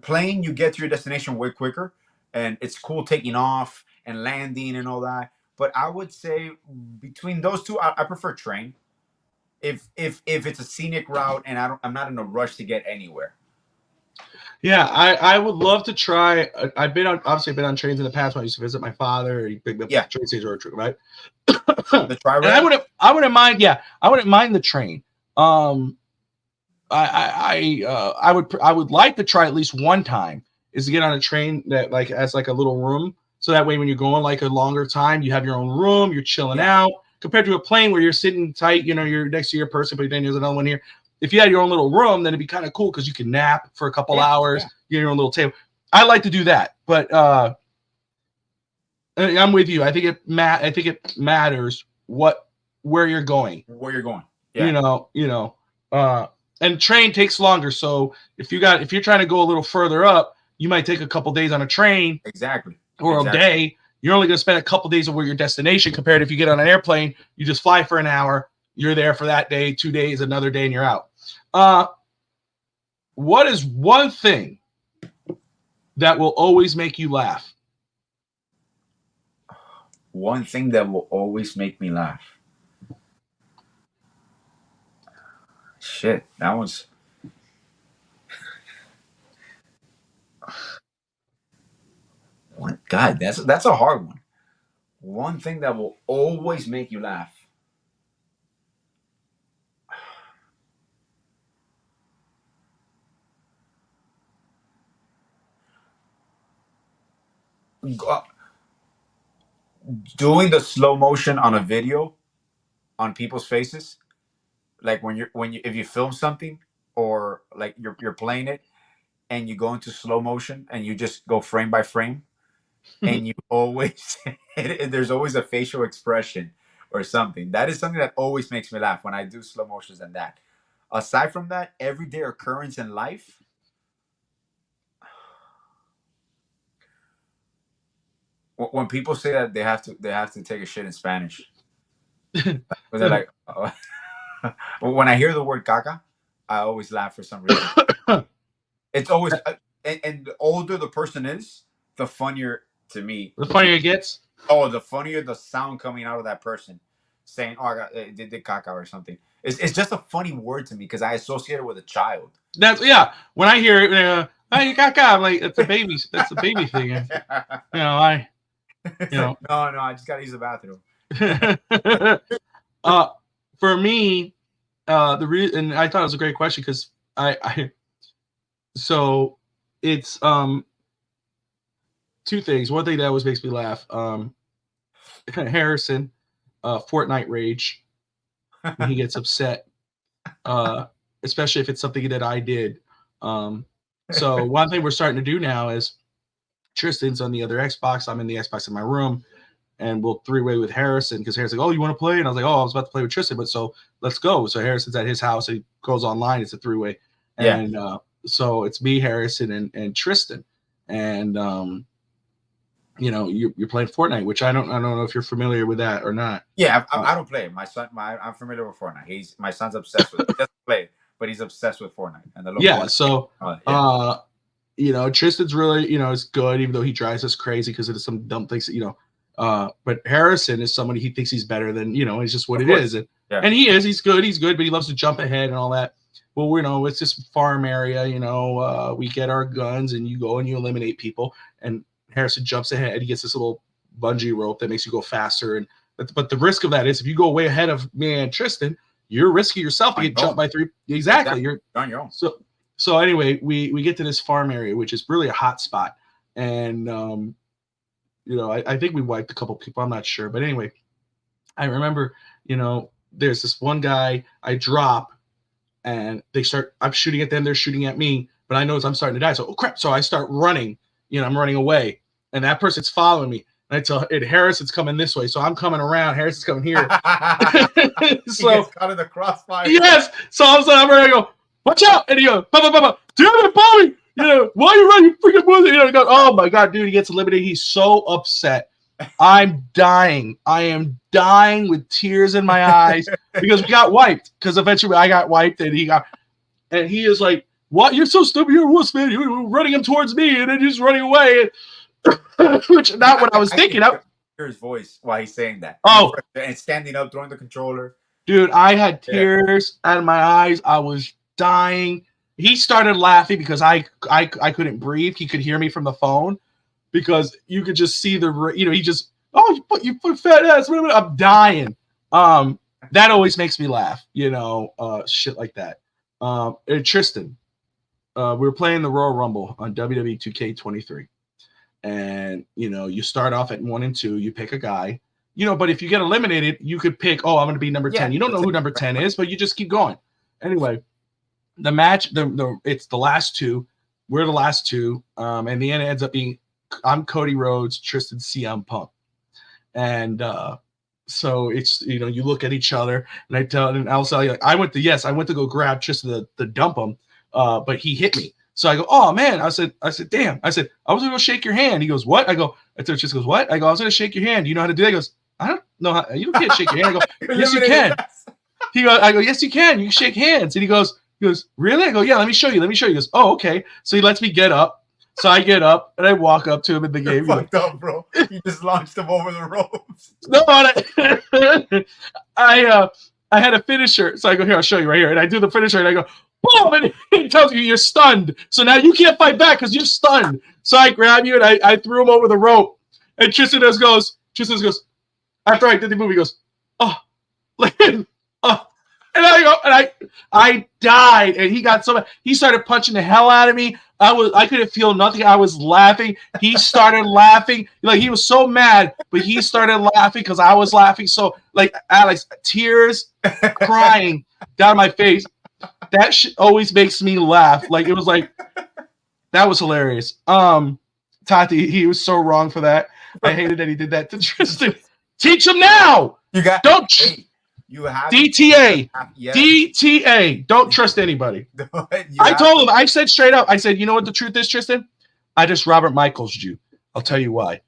Speaker 6: Plane, you get to your destination way quicker, and it's cool taking off and landing and all that. But I would say between those two, I prefer train. If it's a scenic route and I'm not in a rush to get anywhere.
Speaker 5: Yeah, I would love to try. I've been on obviously I've been on trains in the past when I used to visit my father. He picked me up at the train station or a trip, right?
Speaker 6: The tri
Speaker 5: And I wouldn't mind. Yeah, I wouldn't mind the train. I would like to try at least one time is to get on a train that like has like a little room, so that way when you're going like a longer time, you have your own room, you're chilling out. Compared to a plane where you're sitting tight, you know, you're next to your person, but then there's another one here. If you had your own little room, then it'd be kind of cool because you can nap for a couple hours, get your own little table. I like to do that, but I'm with you. I think it matters where you're going.
Speaker 6: Where you're going. Yeah.
Speaker 5: And train takes longer. So if you're trying to go a little further up, you might take a couple days on a train.
Speaker 6: Exactly.
Speaker 5: Or a day. You're only going to spend a couple days over your destination compared if you get on an airplane, you just fly for an hour, you're there for that day, 2 days, another day, and you're out. What is one thing that will always make you laugh?
Speaker 6: One thing that will always make me laugh. Shit, that was. God, that's a hard one. One thing that will always make you laugh. Doing the slow motion on a video on people's faces, like if you film something or like you're playing it and you go into slow motion and you just go frame by frame and you always there's always a facial expression or something. That is something that always makes me laugh when I do slow motions and that. Aside from that, everyday occurrence in life. When people say that they have to take a shit in Spanish, they're like, oh. When I hear the word caca, I always laugh for some reason. It's always and the older the person is, the funnier to me.
Speaker 5: The funnier it gets.
Speaker 6: Oh, the funnier the sound coming out of that person saying, "Oh, I did caca" or something. It's just a funny word to me because I associate it with a child.
Speaker 5: That's When I hear it, "Hey, caca," I'm like, "It's a baby. That's a baby thing." No,
Speaker 6: I just gotta use the bathroom.
Speaker 5: For me, the reason, and I thought it was a great question because so it's two things. One thing that always makes me laugh, Harrison, Fortnite rage when he gets upset, especially if it's something that I did. So one thing we're starting to do now is Tristan's on the other Xbox. I'm in the Xbox in my room, and we'll three-way with Harrison because Harrison's like, "Oh, you want to play?" And I was like, "Oh, I was about to play with Tristan, but so let's go." So Harrison's at his house. And he goes online. It's a three-way, and so it's me, Harrison, and Tristan, and you're playing Fortnite, which I don't know if you're familiar with that or not.
Speaker 6: Yeah, I don't play it. I'm familiar with Fortnite. My son's obsessed with it. He doesn't play it, but he's obsessed with Fortnite. And Fortnite.
Speaker 5: Tristan's really, is good, even though he drives us crazy because of some dumb things, but Harrison is somebody he thinks he's better than, it's just what it is. And he's good, but he loves to jump ahead and all that. Well, it's this farm area, we get our guns and you go and you eliminate people. And Harrison jumps ahead. He gets this little bungee rope that makes you go faster. But the risk of that is if you go way ahead of me and Tristan, you're risking yourself to get jumped by three. Exactly. You're
Speaker 6: on your own.
Speaker 5: So anyway, we get to this farm area, which is really a hot spot. And, I think we wiped a couple people. I'm not sure. But anyway, I remember, there's this one guy I drop and I'm shooting at them. They're shooting at me. But I notice I'm starting to die. So, oh, crap. So I start running. I'm running away. And that person's following me. And I tell it, Harrison's coming this way, so I'm coming around. Harrison's coming here.
Speaker 6: He
Speaker 5: So
Speaker 6: gets caught in the crossfire.
Speaker 5: yes, so all of a sudden I'm ready to go, watch out, and he goes, damn it, Bobby, why are you running, you freaking pussy? He goes, oh my god, dude, he gets eliminated. He's so upset. I'm dying. I am dying with tears in my eyes because we got wiped. Because eventually I got wiped, and he is like, what? You're so stupid. You're a wuss, man. You're running him towards me, and then he's running away. Which not what I was thinking.
Speaker 6: I hear his voice while he's saying that.
Speaker 5: Oh,
Speaker 6: and standing up, throwing the controller.
Speaker 5: Dude, I had tears out of my eyes. I was dying. He started laughing because I couldn't breathe. He could hear me from the phone because you could just see he just, you put fat ass. I'm dying. That always makes me laugh, shit like that. And Tristan, we were playing the Royal Rumble on WWE 2K23. And, you start off at 1 and 2, you pick a guy, but if you get eliminated, you could pick, I'm going to be number 10. You don't know who number 10 is, but you just keep going. Anyway, the match, it's the last two. We're the last two. And the end ends up being, I'm Cody Rhodes, Tristan CM Punk. And so it's, you look at each other, and I'll tell you, I went to go grab Tristan to dump him, but he hit me. So I go, oh man, I said, damn. I said, I was gonna go shake your hand. He goes, what? I said, just goes, what? I go, I was gonna shake your hand. Do you know how to do that? He goes, I don't know how, you can't shake your hand. I go, yes, you can. I go, yes, you can. You can shake hands. And he goes, really? I go, yeah, let me show you. He goes, oh, okay. So he lets me get up. So I get up and I walk up to him in the game.
Speaker 6: Fucked up, bro. You just launched him over the ropes.
Speaker 5: No, I had a finisher. So I go, here, I'll show you right here. And I do the finisher and I go, boom, and he tells you you're stunned. So now you can't fight back because you're stunned. So I grab you and I threw him over the rope. And Tristan goes, after I did the move, he goes, and I go, and I died. And he got so mad. He started punching the hell out of me. I couldn't feel nothing. I was laughing. He started laughing. Like, he was so mad, but he started laughing because I was laughing. So, like, Alex, tears, crying down my face. That shit always makes me laugh. Like, it was like, that was hilarious. Tati, he was so wrong for that. I hated that he did that to Tristan. Teach him now.
Speaker 6: You have
Speaker 5: DTA. Yes. DTA. Don't trust anybody. I told him, I said straight up, I said, you know what the truth is, Tristan? I just Robert Michaels you. I'll tell you why.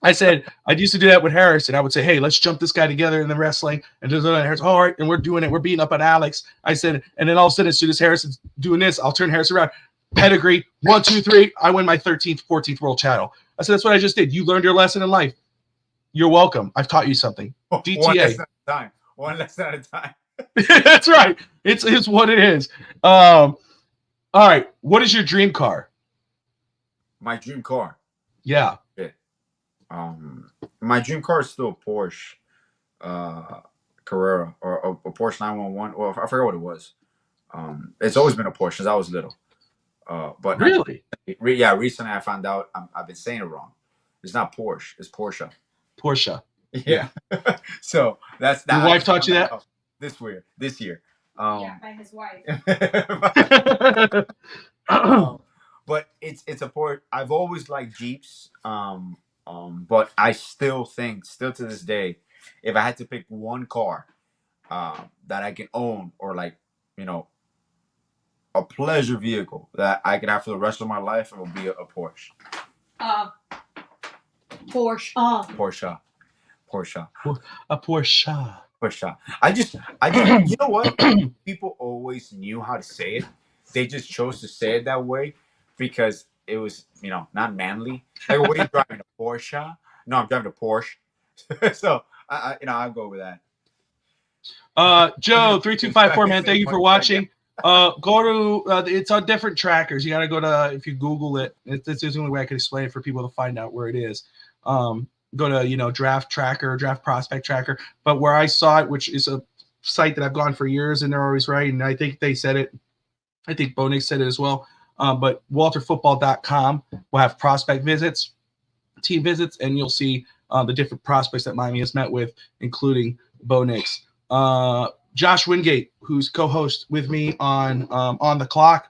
Speaker 5: I said, I used to do that with Harris, and I would say, hey, let's jump this guy together in the wrestling. And Harris, all right, and we're doing it. We're beating up on Alex. I said, and then all of a sudden, as soon as Harrison's doing this, I'll turn Harris around. Pedigree, 1, 2, 3. I win my 13th, 14th world title. I said, that's what I just did. You learned your lesson in life. You're welcome. I've taught you something. DTA.
Speaker 6: One lesson at a time.
Speaker 5: That's right. It's what it is. All right. What is your dream car?
Speaker 6: My dream car.
Speaker 5: Yeah.
Speaker 6: My dream car is still a Porsche Carrera or a Porsche 911. Well, I forgot what it was. It's always been a Porsche since I was little. But
Speaker 5: really,
Speaker 6: recently I found out I've been saying it wrong. It's not Porsche. It's Porsche.
Speaker 5: Porsche.
Speaker 6: Yeah. So that's that.
Speaker 5: Your wife taught you that?
Speaker 6: This year.
Speaker 3: By his wife.
Speaker 6: But it's a Porsche. I've always liked Jeeps. But I still think, to this day, if I had to pick one car that I can own, or like, a pleasure vehicle that I could have for the rest of my life, it would be a Porsche.
Speaker 3: Porsche.
Speaker 5: A Porsche.
Speaker 6: Porsche. I just, you know what? People always knew how to say it. They just chose to say it that way because it was, not manly. Like, what are you driving, a Porsche? No, I'm driving a Porsche. So, I'll go with that.
Speaker 5: Joe 3254, man, thank you for watching. Go to it's on different trackers. You gotta go to, if you Google it, it's the only way I can explain it for people to find out where it is. Go to Draft Tracker, Draft Prospect Tracker. But where I saw it, which is a site that I've gone for years, and they're always right, and I think they said it. I think Bo Nick said it as well. But WalterFootball.com will have prospect visits, team visits, and you'll see the different prospects that Miami has met with, including Bo Nix. Josh Wingate, who's co-host with me on The Clock,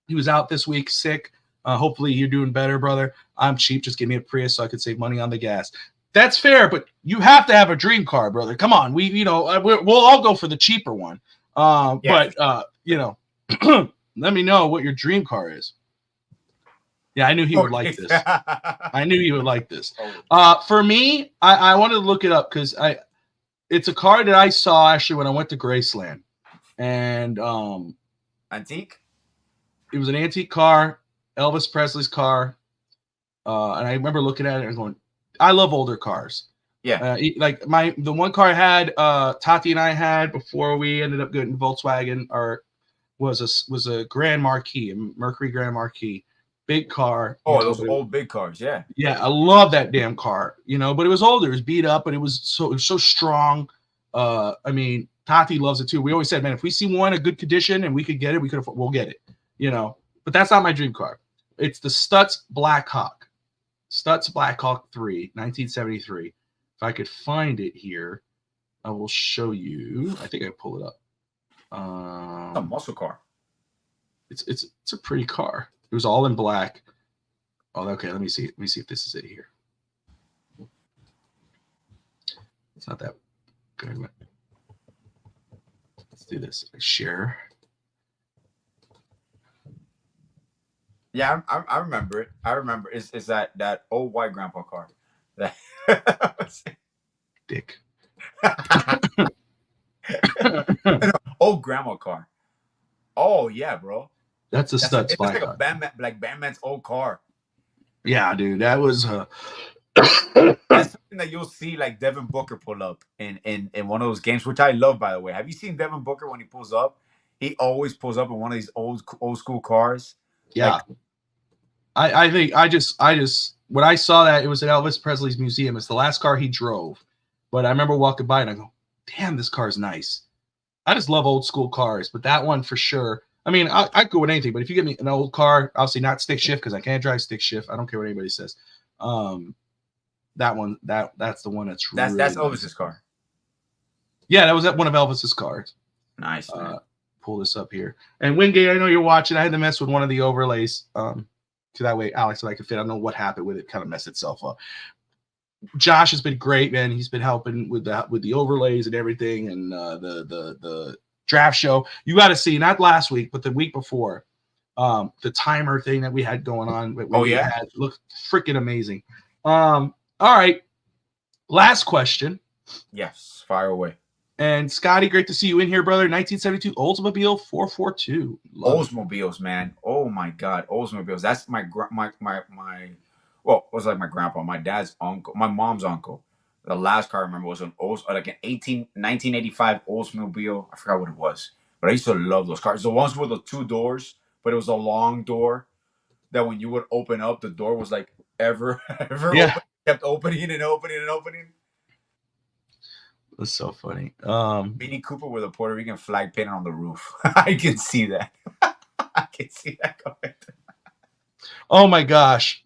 Speaker 5: he was out this week sick. Hopefully you're doing better, brother. I'm cheap. Just give me a Prius so I could save money on the gas. That's fair, but you have to have a dream car, brother. Come on. We'll all go for the cheaper one. But let me know what your dream car is. Yeah, I knew he would like this. I knew he would like this. For me, I wanted to look it up because it's a car that I saw actually when I went to Graceland. And
Speaker 6: Antique?
Speaker 5: It was an antique car, Elvis Presley's car. And I remember looking at it and going, I love older cars.
Speaker 6: Yeah.
Speaker 5: The one car I had, Tati and I had before we ended up getting Volkswagen, was a Grand Marquis, a Mercury Grand Marquis. Big car.
Speaker 6: Oh, those old big cars, yeah.
Speaker 5: Yeah, I love that damn car, but it was older, it was beat up, but it was so strong. I mean, Tati loves it too. We always said, man, if we see one in good condition and we could get it, we'll get it, But that's not my dream car. It's the Stutz Blackhawk. Stutz Blackhawk 3, 1973. If I could find it here, I will show you. I think I pull it up.
Speaker 6: A muscle car.
Speaker 5: It's a pretty car. It was all in black. Oh, okay. Let me see. Let me see if this is it here. It's not that good. Let's do this. Share.
Speaker 6: Yeah, I remember it. I remember. It's that old white grandpa car. That
Speaker 5: Dick.
Speaker 6: Old grandma car. Oh yeah, bro.
Speaker 5: That's a Stutz Blackhawk.
Speaker 6: It's like Batman's old car.
Speaker 5: Yeah, dude. That was
Speaker 6: That's something that you'll see like Devin Booker pull up in one of those games, which I love, by the way. Have you seen Devin Booker when he pulls up? He always pulls up in one of these old school cars.
Speaker 5: Yeah. I think I just when I saw that, it was at Elvis Presley's museum. It's the last car he drove. But I remember walking by and I go, damn, this car's nice. I just love old school cars, but that one for sure. I mean, I'd go with anything, but if you get me an old car, obviously not stick shift because I can't drive stick shift. I don't care what anybody says. That one, that's the one that's really
Speaker 6: Elvis's nice. Car.
Speaker 5: Yeah, that was one of Elvis's cars.
Speaker 6: Nice.
Speaker 5: Pull this up here. And Wingate, I know you're watching. I had to mess with one of the overlays. So that way Alex and I could fit. I don't know what happened with it. Kind of messed itself up. Josh has been great, man. He's been helping with the overlays and everything, and the draft show. You got to see, not last week, but the week before, the timer thing that we had going on. Looked freaking amazing. All right, last question.
Speaker 6: Yes, fire away.
Speaker 5: And Scotty, great to see you in here, brother. 1972 Oldsmobile 442.
Speaker 6: Oldsmobiles, man. Oh my God, Oldsmobiles. That's my well, it was like my grandpa, my dad's uncle, my mom's uncle. The last car I remember was an 1985 Oldsmobile. I forgot what it was, but I used to love those cars. The ones with the two doors, but it was a long door that when you would open up, the door was like ever open, kept opening and opening and opening.
Speaker 5: That's so funny.
Speaker 6: Mini Cooper with a Puerto Rican flag painted on the roof. I can see that. I can see that going.
Speaker 5: Oh my gosh.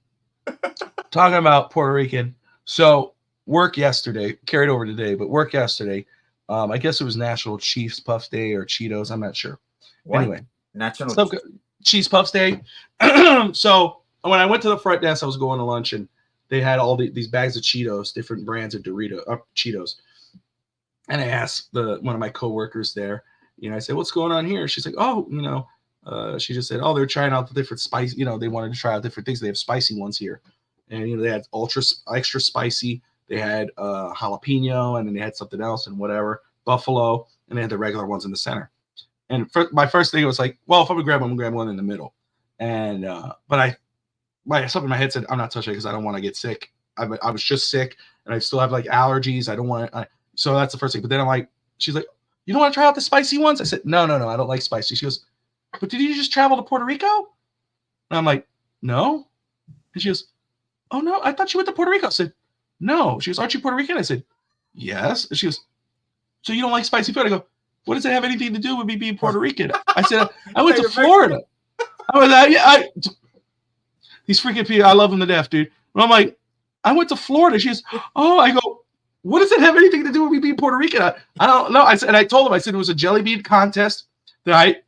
Speaker 5: Talking about Puerto Rican. So work yesterday, carried over today, but work yesterday. I guess it was National Chiefs Puff Day or Cheetos. I'm not sure.
Speaker 6: What?
Speaker 5: Anyway,
Speaker 6: National
Speaker 5: Cheese Puffs Day. So when I went to the front desk, I was going to lunch and they had all these bags of Cheetos, different brands of Cheetos. And I asked one of my coworkers there, I said, what's going on here? She's like, oh, she just said, oh, they're trying out the different spice. They wanted to try out different things. They have spicy ones here. And, they had extra spicy. They had jalapeno, and then they had something else and whatever, buffalo, and they had the regular ones in the center. And my first thing was like, well, if I'm going to grab one, I'm going to grab one in the middle. And, but something in my head said, I'm not touching it because I don't want to get sick. I was just sick, and I still have like allergies. I don't want to. So that's the first thing. But then I'm like, she's like, you don't want to try out the spicy ones? I said, no, I don't like spicy. She goes, but did you just travel to Puerto Rico? And I'm like, no. And she goes, oh, no, I thought you went to Puerto Rico. I said, no. She goes, aren't you Puerto Rican? I said, yes. And she goes, so you don't like spicy food? I go, what does it have anything to do with me being Puerto Rican? I said, I went to Florida. I was like, these freaking people, I love them to death, dude. And I'm like, I went to Florida. She goes, oh, I go, what does it have anything to do with me being Puerto Rican? I don't know. I said, and I told him, I said it was a jelly bean contest that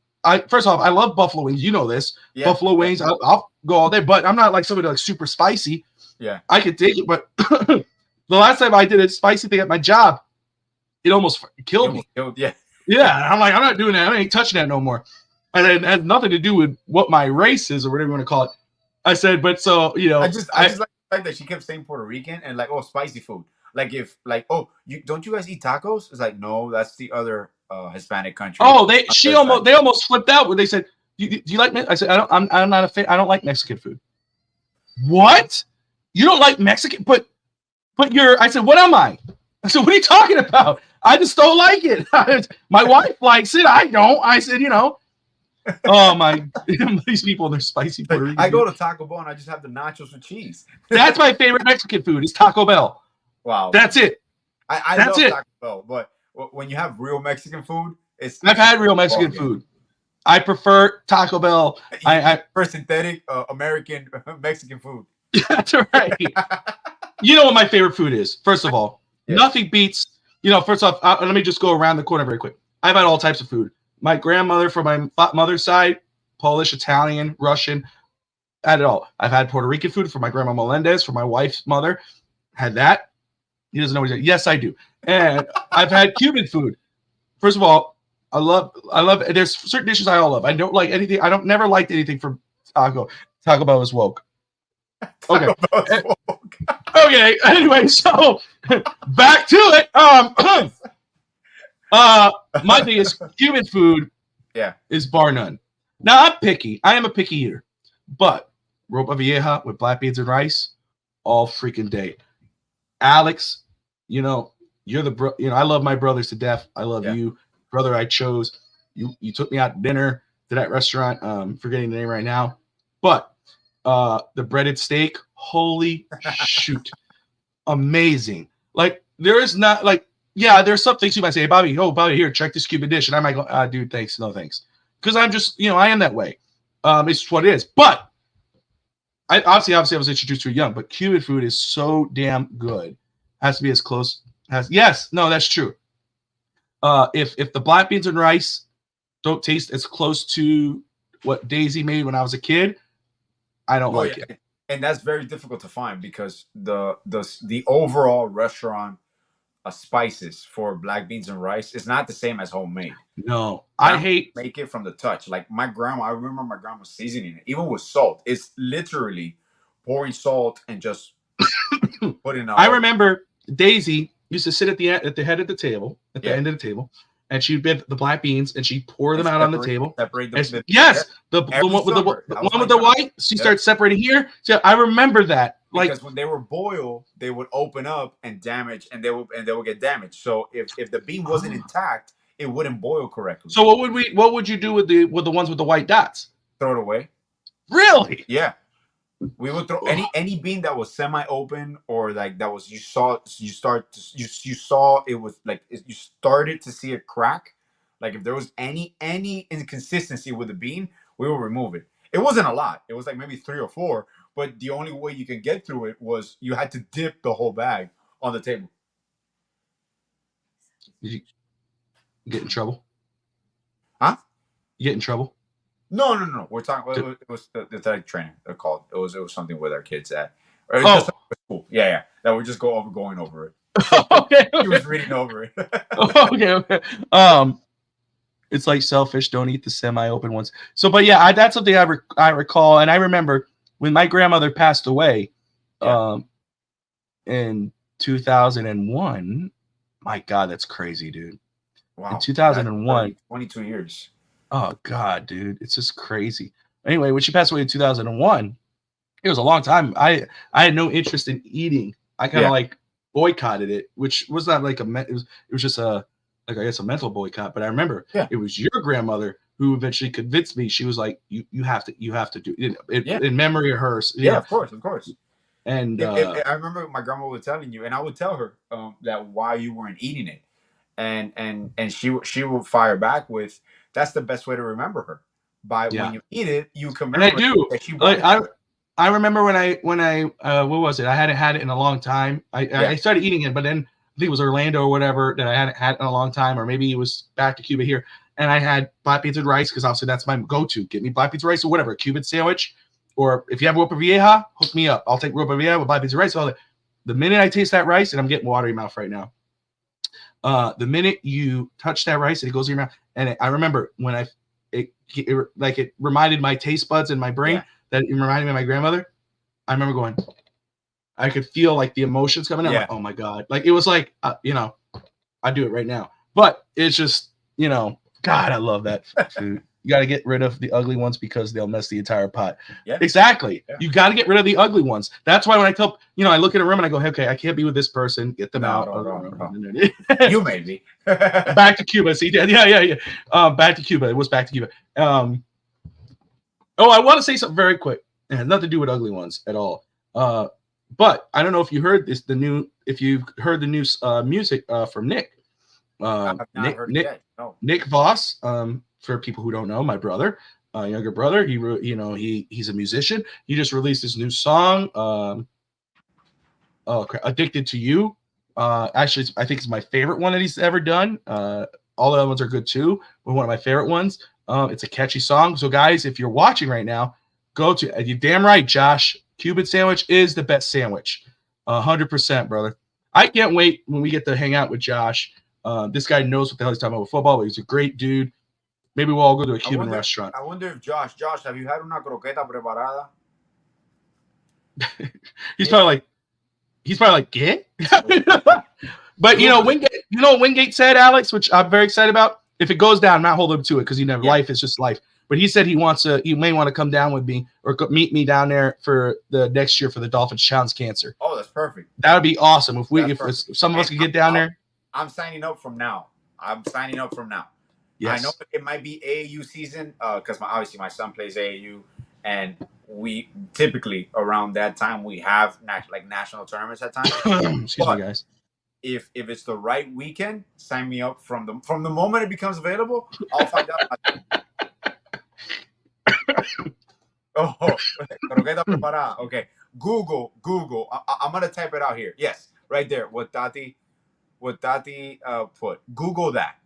Speaker 5: first off, I love buffalo wings. You know this.
Speaker 6: Yeah,
Speaker 5: Buffalo wings, I'll go all day, but I'm not like somebody like super spicy.
Speaker 6: Yeah.
Speaker 5: I could take it, but the last time I did a spicy thing at my job, it almost killed me.
Speaker 6: Yeah.
Speaker 5: Yeah, I'm like, I'm not doing that. I ain't touching that no more. And it had nothing to do with what my race is or whatever you want to call it. I said, but so, you know.
Speaker 6: I just like the fact that she kept saying Puerto Rican and like, oh, spicy food. Like if like, oh, don't you guys eat tacos? It's like, no, that's the other Hispanic country.
Speaker 5: Oh, they almost flipped out when they said, do you like I said, I'm not a fan. I don't like Mexican food. What? You don't like Mexican? But I said, what am I? I said, what are you talking about? I just don't like it. My wife likes it. I don't. I said, you know. Oh my! These people, they're spicy. Puerto Rican
Speaker 6: I go to Taco Bell and I just have the nachos with cheese.
Speaker 5: That's my favorite Mexican food. Is Taco Bell.
Speaker 6: Wow.
Speaker 5: That's it.
Speaker 6: I
Speaker 5: That's
Speaker 6: love
Speaker 5: it.
Speaker 6: Taco Bell, but when you have real Mexican food,
Speaker 5: I've had real Mexican food. I prefer Taco Bell. I
Speaker 6: prefer synthetic American Mexican food.
Speaker 5: That's right. You know what my favorite food is? First of all, nothing beats. You know, first off, let me just go around the corner very quick. I've had all types of food. My grandmother, from my mother's side, Polish, Italian, Russian, had it all. I've had Puerto Rican food from my grandma Melendez, from my wife's mother. Had that. He doesn't know what he's saying. Yes, I do. And I've had Cuban food. First of all, I love. There's certain dishes I all love. I don't like anything. I don't never liked anything from Taco. Taco Bell is woke. Okay. Okay. Anyway, so back to it. My thing is Cuban food.
Speaker 6: Yeah,
Speaker 5: is bar none. Now I'm picky. I am a picky eater, but ropa vieja with black beans and rice, all freaking day. Alex, you know you're the I love my brothers to death. I love you, brother. I chose you. You took me out to dinner to that restaurant. Forgetting the name right now, but the breaded steak. Holy shoot, amazing! Like there is not like. Yeah, there's some things you might say, hey, Bobby, here, check this Cuban dish. And I might go, dude, thanks, no thanks. Because I'm just, I am that way. It's just what it is. But I obviously I was introduced to it young, but Cuban food is so damn good. Has to be as close as that's true. If the black beans and rice don't taste as close to what Daisy made when I was a kid, I don't like it.
Speaker 6: And that's very difficult to find because the overall restaurant spices for black beans and rice is not the same as homemade.
Speaker 5: No, I hate
Speaker 6: make it from the touch. Like my grandma, I remember my grandma seasoning it, even with salt. It's literally pouring salt and just putting.
Speaker 5: I remember Daisy used to sit at the head of the table, at the end of the table, and she'd get the black beans and she'd pour them out on the table.
Speaker 6: Separate them.
Speaker 5: The one with the white. She starts separating here. So I remember that.
Speaker 6: Because when they were boiled, they would open up and damage, and they would get damaged. So if the bean wasn't intact, it wouldn't boil correctly.
Speaker 5: So what would you do with the ones with the white dots?
Speaker 6: Throw it away.
Speaker 5: Really?
Speaker 6: Yeah. We would throw any bean that was semi-open or like that was you saw it was like you started to see a crack. Like if there was any inconsistency with the bean, we would remove it. It wasn't a lot. It was like maybe 3 or 4. But the only way you can get through it was you had to dip the whole bag on the table.
Speaker 5: Did you get in trouble?
Speaker 6: Huh?
Speaker 5: You get in trouble?
Speaker 6: No. We're talking. It was the training. They're called. It was something with our kids at.
Speaker 5: Just
Speaker 6: school. Yeah. That would just going over it.
Speaker 5: Okay.
Speaker 6: He was reading over it.
Speaker 5: Okay. It's like selfish. Don't eat the semi-open ones. So, but yeah, that's something I recall, and I remember. When my grandmother passed away in 2001, my God, that's crazy, dude.
Speaker 6: Wow.
Speaker 5: In 2001.
Speaker 6: 22 years.
Speaker 5: Oh, God, dude. It's just crazy. Anyway, when she passed away in 2001, it was a long time. I had no interest in eating. I kind of like boycotted it, which was not like it was just a mental boycott. But I remember it was your grandmother who eventually convinced me. She was like, you have to do it in memory of hers.
Speaker 6: Yeah, of course. And I remember my grandma was telling you, and I would tell her that why you weren't eating it, and she would fire back with, that's the best way to remember her. When you eat it, you can remember.
Speaker 5: And I do.
Speaker 6: That she
Speaker 5: I remember when I what was it? I hadn't had it in a long time. I started eating it, but then think it was Orlando or whatever that I hadn't had in a long time, or maybe it was back to Cuba here. And I had black beans and rice because obviously that's my go-to. Get me black beans and rice or whatever, a Cuban sandwich. Or if you have ropa vieja, hook me up. I'll take ropa vieja with black beans and rice. All that. The minute I taste that rice, and I'm getting water in my mouth right now. The minute you touch that rice, it goes in your mouth. And I remember when it reminded my taste buds and my brain that it reminded me of my grandmother. I remember going, I could feel like the emotions coming out. Like, oh my God. Like it was like, I do it right now. But it's just, God, I love that food. You got to get rid of the ugly ones because they'll mess the entire pot. Yeah. Exactly. Yeah. You got to get rid of the ugly ones. That's why when I tell, I look at a room and I go, okay, I can't be with this person. Get them out.
Speaker 6: No. You made me.
Speaker 5: Back to Cuba. See, yeah. Back to Cuba. It was back to Cuba. I want to say something very quick. It has nothing to do with ugly ones at all. But I don't know if you heard if you've heard the new music from Nick.
Speaker 6: I have not heard it yet. No. Nick
Speaker 5: Voss. For people who don't know, my brother, younger brother, he's a musician. He just released his new song, "Addicted to You." Actually, I think it's my favorite one that he's ever done. All the other ones are good too, but one of my favorite ones. It's a catchy song. So, guys, if you're watching right now, go to. You're damn right, Josh. Cuban sandwich is the best sandwich, 100%, brother. I can't wait when we get to hang out with Josh. This guy knows what the hell he's talking about with football, but he's a great dude. Maybe we'll all go to a Cuban restaurant.
Speaker 6: I wonder if Josh, have you had una croqueta preparada?
Speaker 5: He's probably like, ¿qué? But Wingate said, Alex, which I'm very excited about. If it goes down, I'm not holding him to it because life is just life. But he said he may want to come down with me or meet me down there for the next year for the Dolphins Challenge Cancer.
Speaker 6: Oh, that's perfect.
Speaker 5: That would be awesome if some of us could get down there.
Speaker 6: I'm signing up from now. Yes. I know it might be AAU season because obviously my son plays AAU, and we typically around that time we have national tournaments at times.
Speaker 5: Excuse me, guys.
Speaker 6: If it's the right weekend, sign me up from the moment it becomes available. I'll find out. Croqueta preparada. Okay, Google. I'm gonna type it out here. Yes, right there. What Tati put. Google that.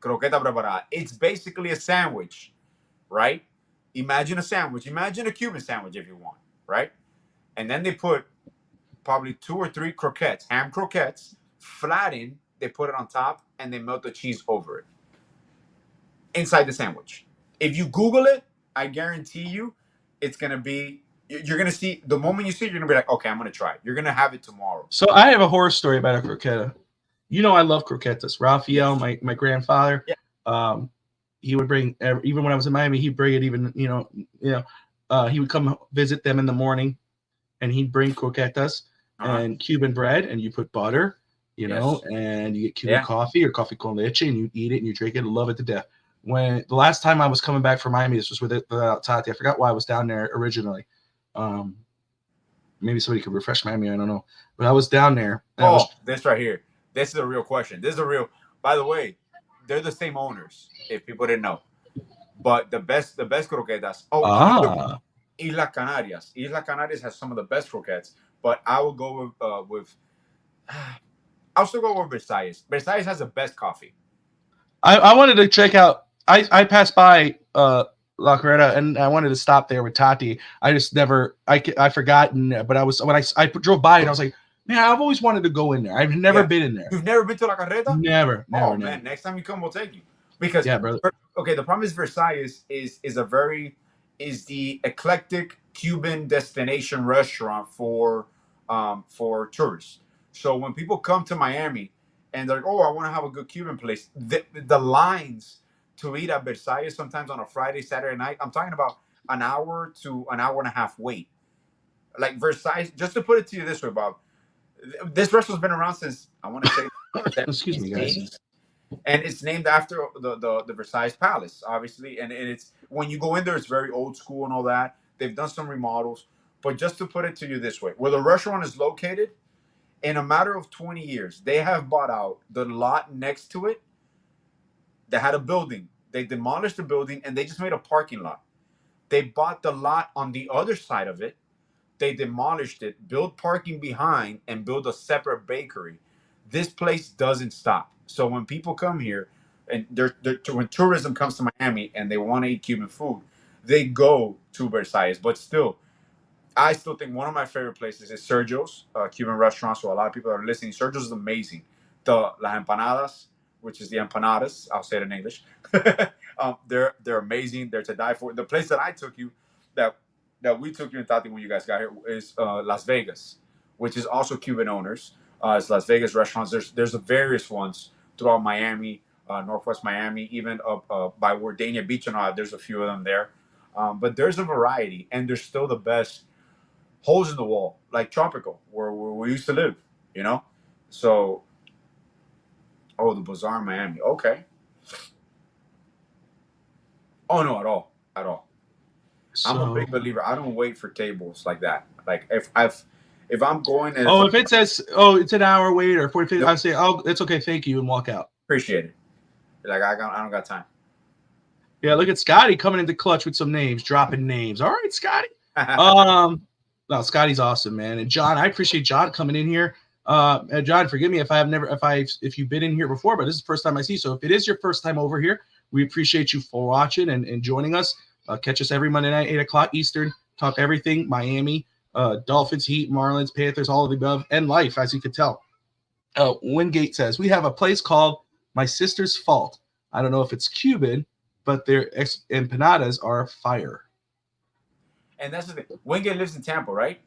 Speaker 6: Croqueta preparada. It's basically a sandwich, right? Imagine a sandwich. Imagine a Cuban sandwich if you want, right? And then they put probably 2 or 3 croquettes, ham croquettes, flattened. They put it on top and they melt the cheese over it inside the sandwich. If you Google it, I guarantee you it's going to be, you're going to see, the moment you see it, you're going to be like, okay, I'm going to try it. You're going to have it tomorrow.
Speaker 5: So I have a horror story about a croqueta. I love croquetas. Raphael, my grandfather, he would bring, even when I was in Miami, he'd bring it even, he would come visit them in the morning and he'd bring croquetas and Cuban bread, and you put butter, and you get Cuban coffee or coffee con leche, and you eat it and you drink it and love it to death. When the last time I was coming back from Miami, this was without Tati. I forgot why I was down there originally. Maybe somebody could refresh my memory. I don't know, but I was down there.
Speaker 6: This right here. This is a real question. By the way, they're the same owners, if people didn't know. But the best croquetas. Isla Canarias. Isla Canarias has some of the best croquettes, but I will go I'll still go with Versailles. Versailles has the best coffee.
Speaker 5: I wanted to check out. I passed by La Carreta and I wanted to stop there with Tati. I just never. I forgotten. But I drove by and I was like, man, I've always wanted to go in there. I've never been in there.
Speaker 6: You've never been to La Carreta?
Speaker 5: Never.
Speaker 6: Man, next time you come, we'll take you. Because
Speaker 5: brother.
Speaker 6: Okay, the problem is Versailles is the eclectic Cuban destination restaurant for tourists. So when people come to Miami and they're like, oh, I want to have a good Cuban place, the lines to eat at Versailles sometimes on a Friday, Saturday night, I'm talking about an hour to an hour and a half wait. Like Versailles, just to put it to you this way, Bob, this restaurant's been around since, I want to say,
Speaker 5: excuse me, guys.
Speaker 6: And it's named after the Versailles Palace, obviously. And it's when you go in there, it's very old school and all that. They've done some remodels. But just to put it to you this way, where the restaurant is located, in a matter of 20 years, they have bought out the lot next to it. They had a building. They demolished the building and they just made a parking lot. They bought the lot on the other side of it. They demolished it, built parking behind, and built a separate bakery. this place doesn't stop. So when people come here, and when tourism comes to Miami and they want to eat Cuban food, they go to Versailles. But still, I still think one of my favorite places is Sergio's Cuban restaurant. So a lot of people are listening. Sergio's is amazing. The las empanadas, which is the empanadas, I'll say it in English. They're amazing. They're to die for. The place that I took you, that we took you in Tati when you guys got here, is Las Vegas, which is also Cuban owners. It's Las Vegas restaurants. There's various ones throughout Miami, Northwest Miami, even up by Wardania Beach and all that. There's a few of them there. But there's a variety, and there's still the best holes in the wall, like Tropical, where we used to live, you know? So, the Bazaar in Miami. Okay. Oh, no, at all. At all. I'm a big believer. I don't wait for tables like that. Like, if I'm going to...
Speaker 5: if it says, it's an hour wait or 45, I say, it's okay, thank you, and walk out.
Speaker 6: Appreciate it. Like, I don't got time.
Speaker 5: Yeah, look at Scotty coming into clutch with some names, dropping names. All right, Scotty. No, Scotty's awesome, man. And John, I appreciate John coming in here. John, forgive me if you've been in here before, but this is the first time I see. So if it is your first time over here, we appreciate you for watching and joining us. Catch us every Monday night, 8 o'clock Eastern. Talk everything Miami, Dolphins, Heat, Marlins, Panthers, all of the above, and life, as you can tell. Wingate says, we have a place called My Sister's Fault. I don't know if it's Cuban, but their empanadas are fire.
Speaker 6: And that's the thing. Wingate lives in Tampa, right?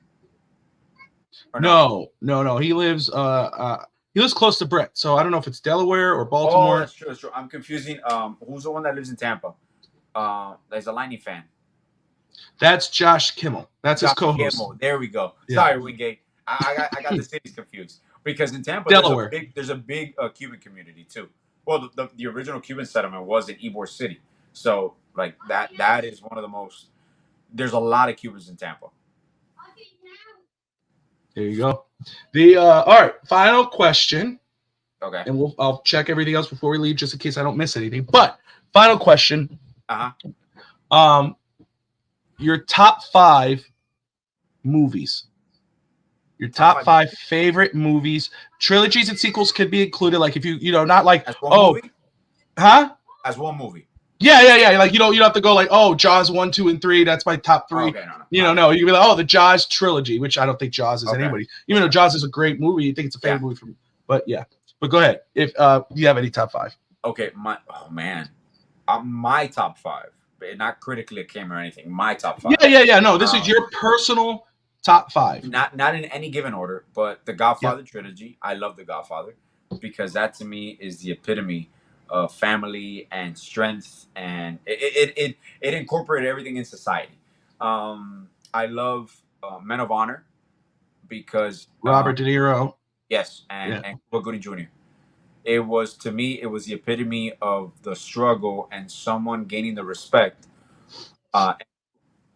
Speaker 5: No. He lives close to Brett, so I don't know if it's Delaware or Baltimore.
Speaker 6: Oh, that's true. I'm confusing. Who's the one that lives in Tampa? There's a Lightning fan.
Speaker 5: That's Josh Kimmel. That's Josh his co-host.
Speaker 6: Kimmel. There we go. Yeah. Sorry, Wingate. I got the cities confused because in Tampa,
Speaker 5: Delaware,
Speaker 6: there's a big Cuban community too. Well, the original Cuban settlement was in Ybor City, so like that is one of the most. There's a lot of Cubans in Tampa.
Speaker 5: There you go. All right, final question.
Speaker 6: Okay.
Speaker 5: And I'll check everything else before we leave, just in case I don't miss anything. But final question. Your top 5 movies. Your top 5 favorite movies. Trilogies and sequels could be included. Like if you not like
Speaker 6: as one movie?
Speaker 5: Huh?
Speaker 6: As one movie.
Speaker 5: Yeah. Like you don't have to go like, Jaws 1, 2, and 3. That's my top 3.
Speaker 6: Okay,
Speaker 5: no. You can be like, the Jaws trilogy, which I don't think Jaws is anybody. Even though Jaws is a great movie, you think it's a favorite movie for me. But yeah. But go ahead if you have any top 5.
Speaker 6: Okay, my top 5, but not critically acclaimed or anything. My top 5.
Speaker 5: Yeah. No, this is your personal top 5.
Speaker 6: Not in any given order, but the Godfather trilogy. I love the Godfather because that to me is the epitome of family and strength, and it incorporated everything in society. I love Men of Honor because
Speaker 5: Robert De Niro.
Speaker 6: Yes, and Cuba Gooding Jr. It was the epitome of the struggle and someone gaining the respect,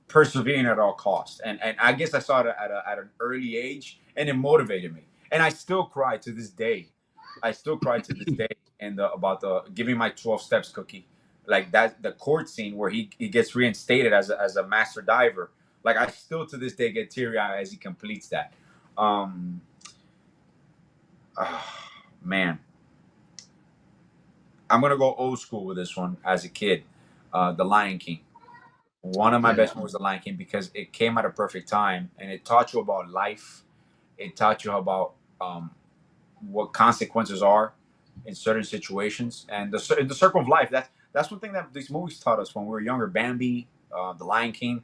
Speaker 6: persevering at all costs. And I guess I saw it at an early age, and it motivated me. And I still cry to this day. And about the giving my 12 steps cookie, like that, the court scene where he gets reinstated as a master diver. Like I still to this day get teary eyed as he completes that. Man, I'm gonna go old school with this one. As a kid, The Lion King. One of my best movies, The Lion King, because it came at a perfect time and it taught you about life. It taught you about what consequences are in certain situations and the circle of life. That's one thing that these movies taught us when we were younger. Bambi, The Lion King.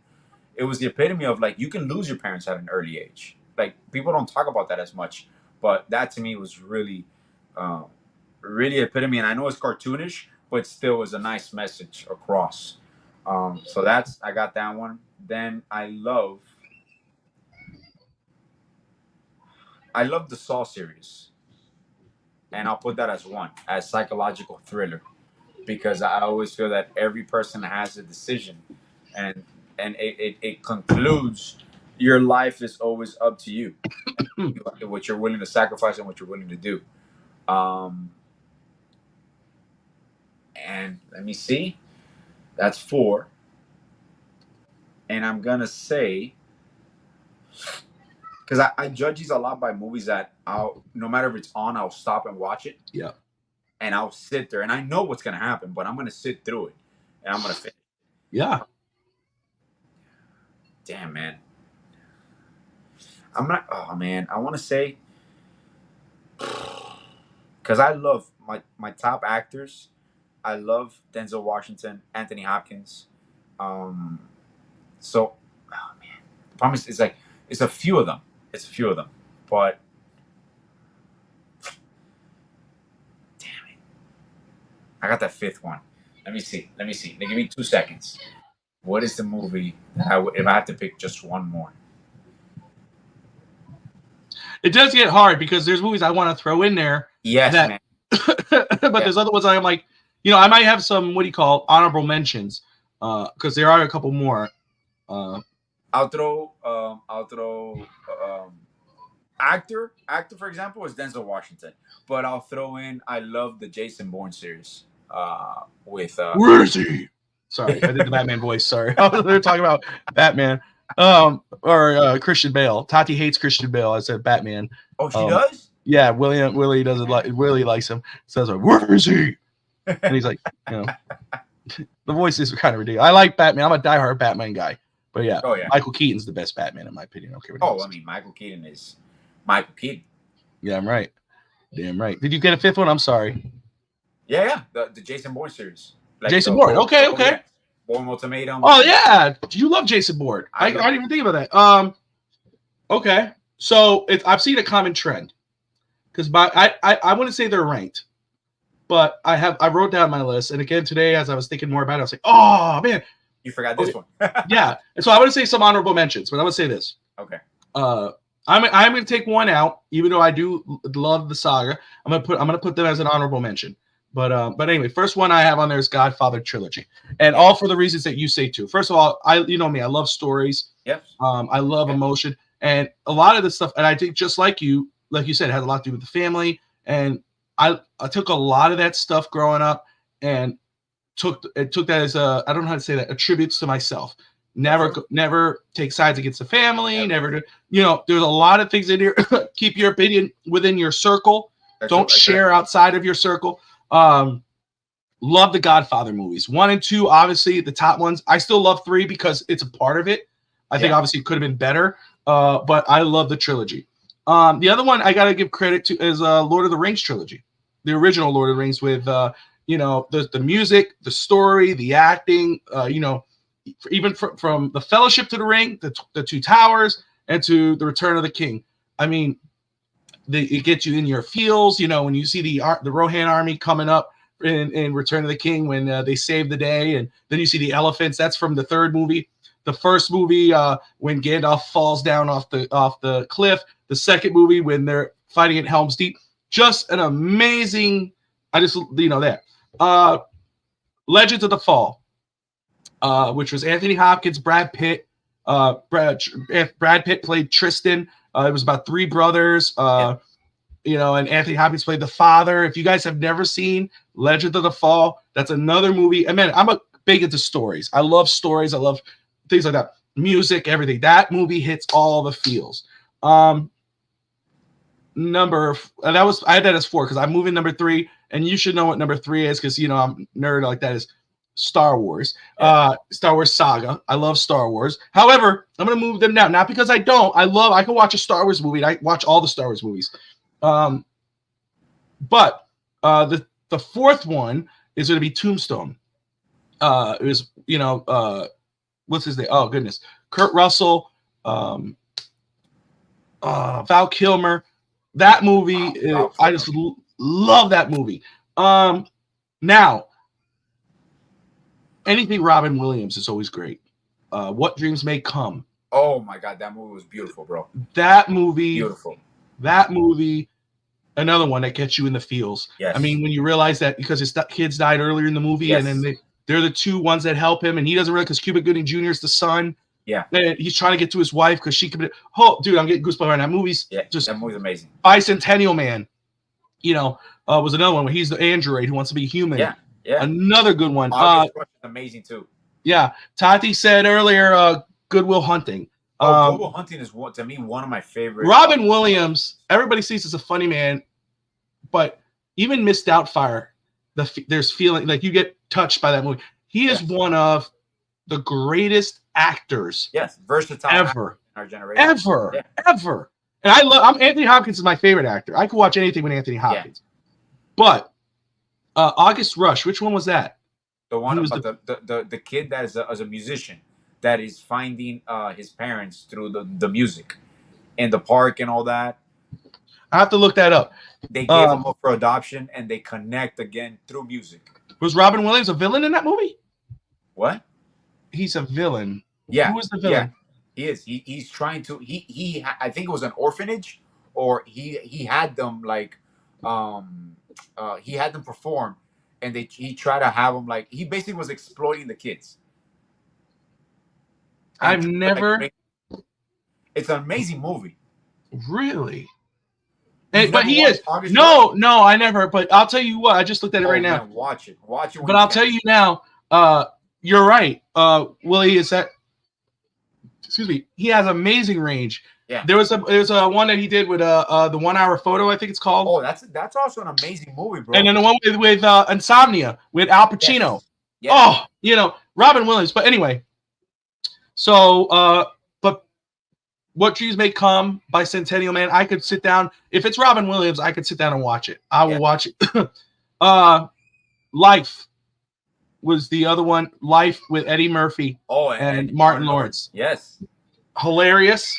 Speaker 6: It was the epitome of like you can lose your parents at an early age. Like people don't talk about that as much, but that to me was really, really epitome. And I know it's cartoonish, but still was a nice message across. So I got that one. Then I love the Saw series, and I'll put that as one, as psychological thriller, because I always feel that every person has a decision, and it concludes your life is always up to you, what you're willing to sacrifice and what you're willing to do. And let me see, that's 4. And I'm gonna say because I judge these a lot by movies that no matter if it's on, I'll stop and watch it.
Speaker 5: Yeah.
Speaker 6: And I'll sit there, and I know what's gonna happen, but I'm gonna sit through it, and I'm gonna finish.
Speaker 5: Yeah.
Speaker 6: Damn, man. I'm not. Oh man, I want to say because I love my top actors. I love Denzel Washington, Anthony Hopkins. So, oh man, the problem is, it's a few of them. It's a few of them, but damn it, I got that fifth one. Let me see. Now, give me 2 seconds. What is the movie that if I have to pick just one more?
Speaker 5: It does get hard because there's movies I want to throw in there.
Speaker 6: Yes, man.
Speaker 5: But there's other ones I'm like, I might have some honorable mentions, because there are a couple more.
Speaker 6: I'll throw actor for example is Denzel Washington, but I'll throw in I love the Jason Bourne series with
Speaker 5: where is he? Sorry, I did the Batman voice. Sorry, they're talking about Batman. Or Christian Bale. Tati hates Christian Bale. I said Batman.
Speaker 6: Oh, she does?
Speaker 5: Yeah, Willie doesn't like. Willie likes him. Says, "Where is he?" And he's like, the voice is kind of ridiculous. I like Batman. I'm a diehard Batman guy. But yeah, Michael Keaton's the best Batman in my opinion. Okay.
Speaker 6: I mean, Michael Keaton is Michael Keaton.
Speaker 5: Yeah, I'm right. Damn right. Did you get a fifth one? I'm sorry.
Speaker 6: Yeah. The Jason Bourne series.
Speaker 5: Jason Bourne. Okay.
Speaker 6: Yeah. Bourne Ultimatum.
Speaker 5: Oh yeah, you love Jason Bourne. I didn't even think about that. Okay, so I've seen a common trend because I wouldn't say they're ranked, but I wrote down my list, and again today as I was thinking more about it, I was like, oh man,
Speaker 6: you forgot this one.
Speaker 5: Yeah, and so I want to say some honorable mentions, but I want to say this.
Speaker 6: Okay.
Speaker 5: I'm going to take one out, even though I do love the saga. I'm gonna put them as an honorable mention. But anyway, first one I have on there is Godfather trilogy, and all for the reasons that you say too. First of all, you know me, I love stories.
Speaker 6: Yes.
Speaker 5: I love emotion, and a lot of this stuff, and I think just like you said, it has a lot to do with the family. And I took a lot of that stuff growing up, and took that as I don't know how to say that, attributes to myself. Never take sides against the family. Never there's a lot of things in here. Keep your opinion within your circle. Don't share outside of your circle. Love the Godfather movies 1 and 2, obviously the top ones. I still love 3 because it's a part of it. I think obviously it could have been better, but I love the trilogy. The other one I gotta give credit to is Lord of the Rings trilogy, the original Lord of the Rings with the music, the story, the acting. Even from the Fellowship to the Ring, the Two Towers, and to the Return of the King. I mean, it gets you in your feels, when you see the Rohan army coming up in Return of the King when they save the day, and then you see the elephants. That's from the third movie. The first movie when Gandalf falls down off the cliff. The second movie when they're fighting at Helm's Deep. Just an amazing. I just that. Legends of the Fall, which was Anthony Hopkins, Brad Pitt. Brad Pitt played Tristan. It was about 3 brothers, and Anthony Hopkins played the father. If you guys have never seen Legend of the Fall, that's another movie. I mean, I'm big into stories. I love stories. I love things like that. Music, everything. That movie hits all the feels. I had that as 4 because I'm moving number 3, and you should know what number 3 is because I'm nerd like that is Star Wars. Star Wars saga. I love Star Wars. However, I'm gonna move them down. Not because I don't. I can watch a Star Wars movie. I watch all the Star Wars movies. But the fourth one is gonna be Tombstone. It was what's his name? Oh goodness, Kurt Russell, Val Kilmer. That movie, I just love that movie. Now. Anything Robin Williams is always great. What Dreams May Come.
Speaker 6: Oh my God, that movie was beautiful, bro.
Speaker 5: That movie,
Speaker 6: beautiful.
Speaker 5: That movie, another one that gets you in the feels.
Speaker 6: Yes.
Speaker 5: I mean, when you realize that because his kids died earlier in the movie, and then they're the 2 ones that help him, and he doesn't really because Cuba Gooding Jr. is the son.
Speaker 6: Yeah.
Speaker 5: And he's trying to get to his wife because she could be. Oh, dude, I'm getting goosebumps right now. Movies.
Speaker 6: Yeah, that movie's amazing.
Speaker 5: Bicentennial Man, was another one where he's the android who wants to be human.
Speaker 6: Yeah. Yeah.
Speaker 5: Another good one.
Speaker 6: Amazing too.
Speaker 5: Yeah. Tati said earlier, Good Will Hunting.
Speaker 6: Global Hunting is to me one of my favorite.
Speaker 5: Robin Williams, everybody sees as a funny man, but even Miss Doubtfire, there's feeling like you get touched by that movie. He is one of the greatest actors,
Speaker 6: versatile
Speaker 5: ever,
Speaker 6: in our generation,
Speaker 5: ever. And I'm Anthony Hopkins is my favorite actor. I could watch anything with Anthony Hopkins. But August Rush, which one was that?
Speaker 6: The one about the kid that is as a musician that is finding his parents through the music in the park and all that.
Speaker 5: I have to look that up.
Speaker 6: They gave him up for adoption, and they connect again through music.
Speaker 5: Was Robin Williams a villain in that movie?
Speaker 6: What?
Speaker 5: He's a villain.
Speaker 6: Yeah.
Speaker 5: Who was the villain?
Speaker 6: Yeah, he is. He's trying to. He. I think it was an orphanage, or he had them like, he had them perform, and he tried to have them like he basically was exploiting the kids.
Speaker 5: I've never.
Speaker 6: It's an amazing movie.
Speaker 5: Really? But he is. No, I never. But I'll tell you what. I just looked at it right now.
Speaker 6: Watch it.
Speaker 5: But I'll tell you now. You're right. Willie is that. Excuse me. He has amazing range.
Speaker 6: Yeah.
Speaker 5: There's a one that he did with the 1 hour photo. I think it's called.
Speaker 6: Oh, that's also an amazing movie, bro.
Speaker 5: And then the one with Insomnia with Al Pacino.
Speaker 6: Yes.
Speaker 5: Oh, Robin Williams. But anyway. So, but What Dreams May Come by Centennial Man, I could sit down. If it's Robin Williams, I could sit down and watch it. I will watch it. Life was the other one. Life with Eddie Murphy and Martin Lawrence.
Speaker 6: Yes.
Speaker 5: Hilarious.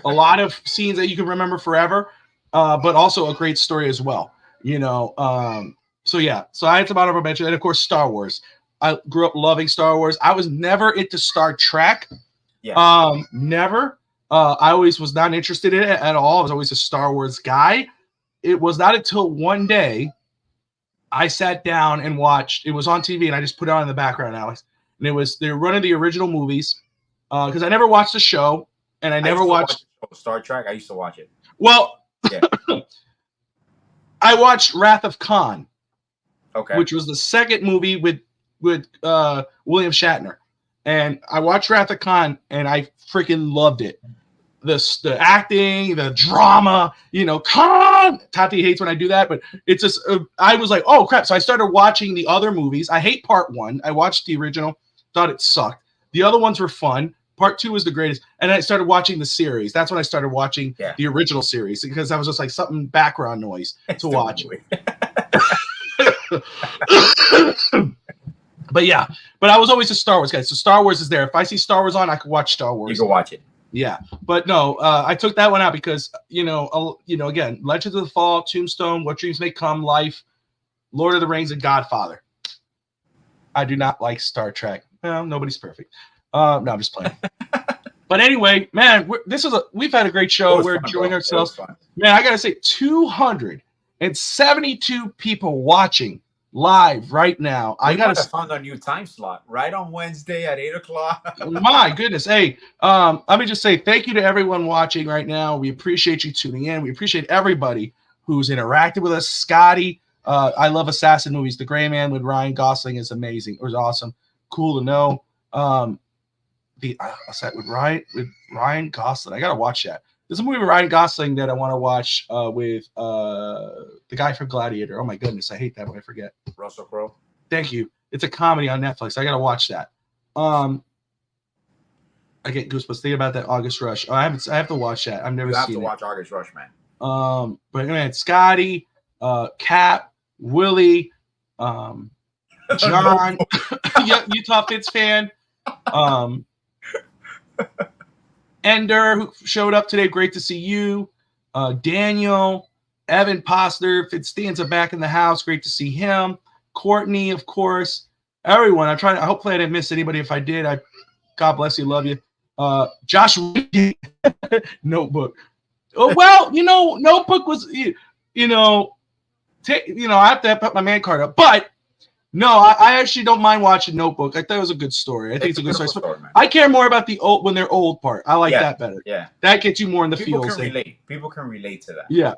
Speaker 5: A lot of scenes that you can remember forever, but also a great story as well. So I had some honorable mention. And, of course, Star Wars. I grew up loving Star Wars. I was never into Star Trek.
Speaker 6: Yeah.
Speaker 5: Never. I always was not interested in it at all. I was always a Star Wars guy. It was not until one day I sat down and watched. It was on TV, and I just put it on in the background, Alex. And they were running the original movies because I never watched the show, and I never watched
Speaker 6: Star Trek. I used to watch it.
Speaker 5: Well, I watched Wrath of Khan, which was the second movie with William Shatner, and I watched Wrath of Khan, and I freaking loved it. The acting, the drama, Khan. Tati hates when I do that, but it's just I was like, oh crap! So I started watching the other movies. I hate Part 1. I watched the original, thought it sucked. The other ones were fun. Part 2 was the greatest, and I started watching the series. That's when I started watching the original series because I was just like something background noise to watch. But I was always a Star Wars guy. So Star Wars is there. If I see Star Wars on, I could watch Star Wars.
Speaker 6: You can watch it.
Speaker 5: Yeah, but no, I took that one out because again, Legends of the Fall, Tombstone, What Dreams May Come, Life, Lord of the Rings, and Godfather. I do not like Star Trek. Well, nobody's perfect. No, I'm just playing. But anyway, man, we've had a great show. We're enjoying ourselves. Man, I gotta say, 272 people watching live right now. I
Speaker 6: found a new time slot right on Wednesday at 8:00.
Speaker 5: My goodness. Hey, let me just say thank you to everyone watching right now. We appreciate you tuning in. We appreciate everybody who's interacted with us. Scotty, I love assassin movies. The Gray Man with Ryan Gosling is amazing. It was awesome. Cool to know. What's that with Ryan Gosling? I gotta watch that. There's a movie with Ryan Gosling that I want to watch with the guy from Gladiator. Oh my goodness, I hate that when I forget.
Speaker 6: Russell Crowe.
Speaker 5: Thank you. It's a comedy on Netflix. I gotta watch that. I get goosebumps thinking about that August Rush. I have to watch that. I've never seen it.
Speaker 6: You have to watch August Rush, man.
Speaker 5: But man, Scotty, Cap, Willie, John, Utah Fits fan, Ender, who showed up today. Great to see you. Daniel, Evan Posner, Fitzstanza back in the house. Great to see him. Courtney, of course. Everyone. Hopefully I didn't miss anybody. If I did, God bless you. Love you. Josh Notebook. Oh, well, Notebook was, I have to put my man card up. But no, I actually don't mind watching Notebook. I thought it was a good story. I think it's a good story. Man. I care more about the old when they're old part. I like that better.
Speaker 6: Yeah,
Speaker 5: that gets you more in the
Speaker 6: People
Speaker 5: feels.
Speaker 6: Can relate. People can relate to that.
Speaker 5: Yeah,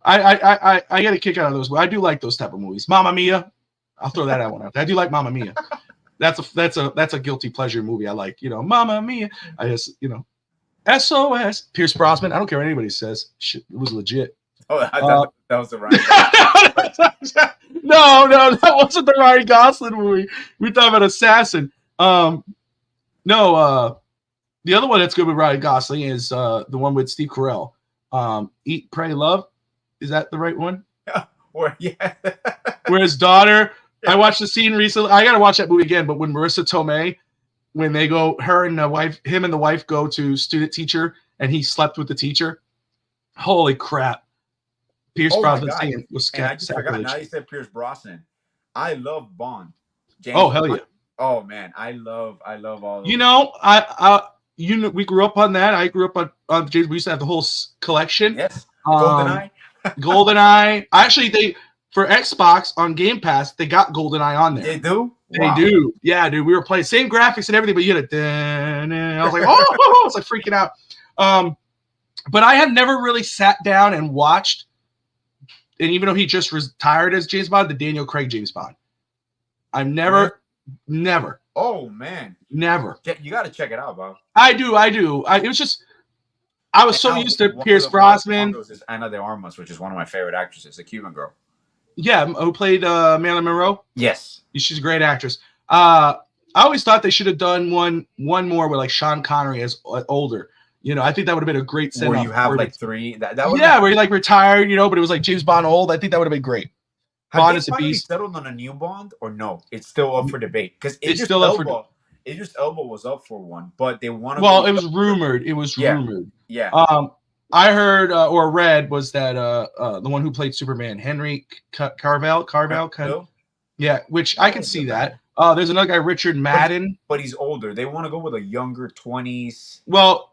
Speaker 5: I get a kick out of those. I do like those type of movies. Mamma Mia, I'll throw that one out. I do like Mamma Mia. That's a guilty pleasure movie. I like. Mamma Mia. I just SOS. Pierce Brosnan. I don't care what anybody says. Shit, it was legit.
Speaker 6: Oh, I thought that was the right.
Speaker 5: No, that wasn't the Ryan Gosling movie. We thought about Assassin. The other one that's good with Ryan Gosling is the one with Steve Carell. Eat, Pray, Love. Is that the right one?
Speaker 6: Where
Speaker 5: his daughter. I watched the scene recently. I gotta watch that movie again. But when Marissa Tomei, when they go, him and the wife go to student teacher, and he slept with the teacher. Holy crap! Pierce Brosnan scene was
Speaker 6: and I just forgot. Now you said Pierce Brosnan. I love Bond.
Speaker 5: James hell
Speaker 6: Bond.
Speaker 5: Yeah!
Speaker 6: Oh man, I love all.
Speaker 5: We grew up on that. I grew up on James. We used to have the whole collection.
Speaker 6: Yes, GoldenEye.
Speaker 5: GoldenEye. Actually, for Xbox on Game Pass, they got GoldenEye on there.
Speaker 6: They do.
Speaker 5: They do. Yeah, dude. We were playing same graphics and everything, but you had I was like, oh, it's like freaking out. But I have never really sat down and watched. And even though he just retired as James Bond, the Daniel Craig James Bond, I've never.
Speaker 6: Oh man,
Speaker 5: never.
Speaker 6: You got to check it out, Bob.
Speaker 5: I do. It was just I was so used to Pierce Brosnan.
Speaker 6: Is Ana de Armas, which is one of my favorite actresses, the Cuban girl.
Speaker 5: Yeah, who played Marilyn Monroe?
Speaker 6: Yes,
Speaker 5: she's a great actress. I always thought they should have done one more with like Sean Connery as older. I think that would have been a great send-off.
Speaker 6: Where you have like three. That
Speaker 5: where he like retired, but it was like James Bond old. I think that would have been great.
Speaker 6: Bond is a beast. Settled on a new Bond or no? It's still up for debate because Idris Elba was up for one, but they want to.
Speaker 5: Well, it was rumored. Rumored.
Speaker 6: Yeah.
Speaker 5: I heard or read was that the one who played Superman, Henry Cavill. Yeah, which I can see that. There's another guy, Richard Madden,
Speaker 6: but he's older. They want to go with a younger 20s.
Speaker 5: Well,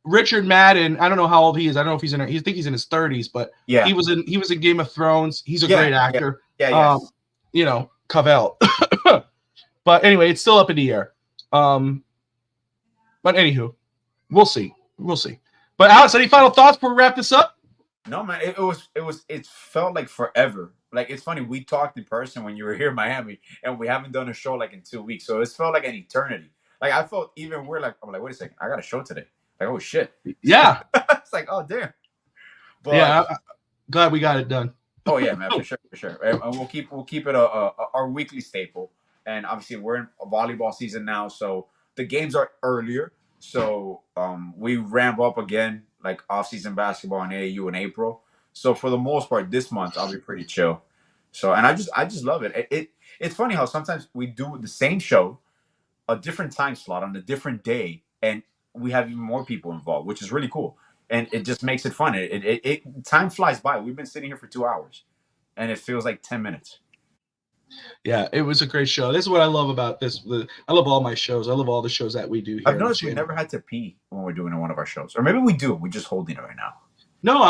Speaker 5: Richard Madden, I don't know how old he is. I don't know if he's I think he's in his 30s, but
Speaker 6: yeah,
Speaker 5: he was in Game of Thrones. He's a great actor.
Speaker 6: Yeah.
Speaker 5: Cavill. But anyway, it's still up in the air. But anywho, we'll see. But Alex, any final thoughts before we wrap this up?
Speaker 6: No, man. It felt like forever. Like, it's funny. We talked in person when you were here in Miami, and we haven't done a show like in 2 weeks. So it felt like an eternity. Like, I felt even weird. Like, I'm like, wait a second, I got a show today. Like, oh shit.
Speaker 5: Yeah.
Speaker 6: It's like, oh damn. But,
Speaker 5: yeah, I'm glad we got it done.
Speaker 6: Oh yeah, man, for sure. And we'll keep it our weekly staple. And obviously, we're in a volleyball season now, so the games are earlier. So we ramp up again, like off-season basketball in AAU in April. So for the most part, this month I'll be pretty chill. So, and I just love it. It's funny how sometimes we do the same show, a different time slot on a different day, and we have even more people involved, which is really cool. And it just makes it fun. Time flies by. We've been sitting here for 2 hours, and it feels like 10 minutes.
Speaker 5: Yeah, it was a great show. This is what I love about this. I love all my shows. I love all the shows that we do here.
Speaker 6: I've noticed we never had to pee when we're doing one of our shows, or maybe we do. We're just holding it right now.
Speaker 5: No,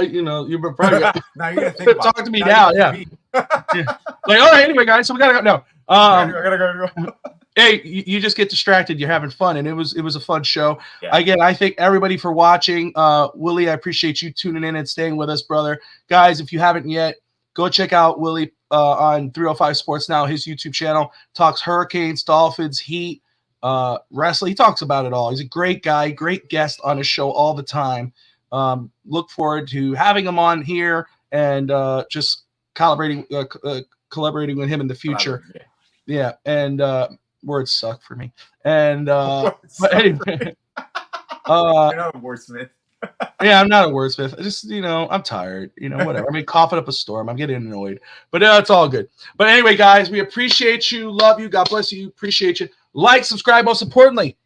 Speaker 5: you're probably
Speaker 6: now you're gonna think about
Speaker 5: talk to me now. Yeah. Yeah. Like, all right, anyway, guys, so we gotta go. No,
Speaker 6: I gotta go.
Speaker 5: Hey, you just get distracted. You're having fun, and it was a fun show.
Speaker 6: Yeah.
Speaker 5: Again, I thank everybody for watching. Willie, I appreciate you tuning in and staying with us, brother. Guys, if you haven't yet, go check out Willie on 305 Sports Now. His YouTube channel talks Hurricanes, Dolphins, Heat, wrestling. He talks about it all. He's a great guy, great guest on his show all the time. Look forward to having him on here and just collaborating with him in the future. Yeah, and words suck for me. And but anyway,
Speaker 6: you're not a wordsmith.
Speaker 5: Yeah, I'm not a wordsmith. I just, I'm tired. Whatever. I mean, coughing up a storm. I'm getting annoyed, but it's all good. But anyway, guys, we appreciate you. Love you. God bless you. Appreciate you. Like, subscribe. Most importantly,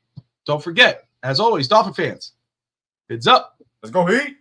Speaker 5: don't forget, as always, Dolphin fans, heads up.
Speaker 6: Let's go, Heat.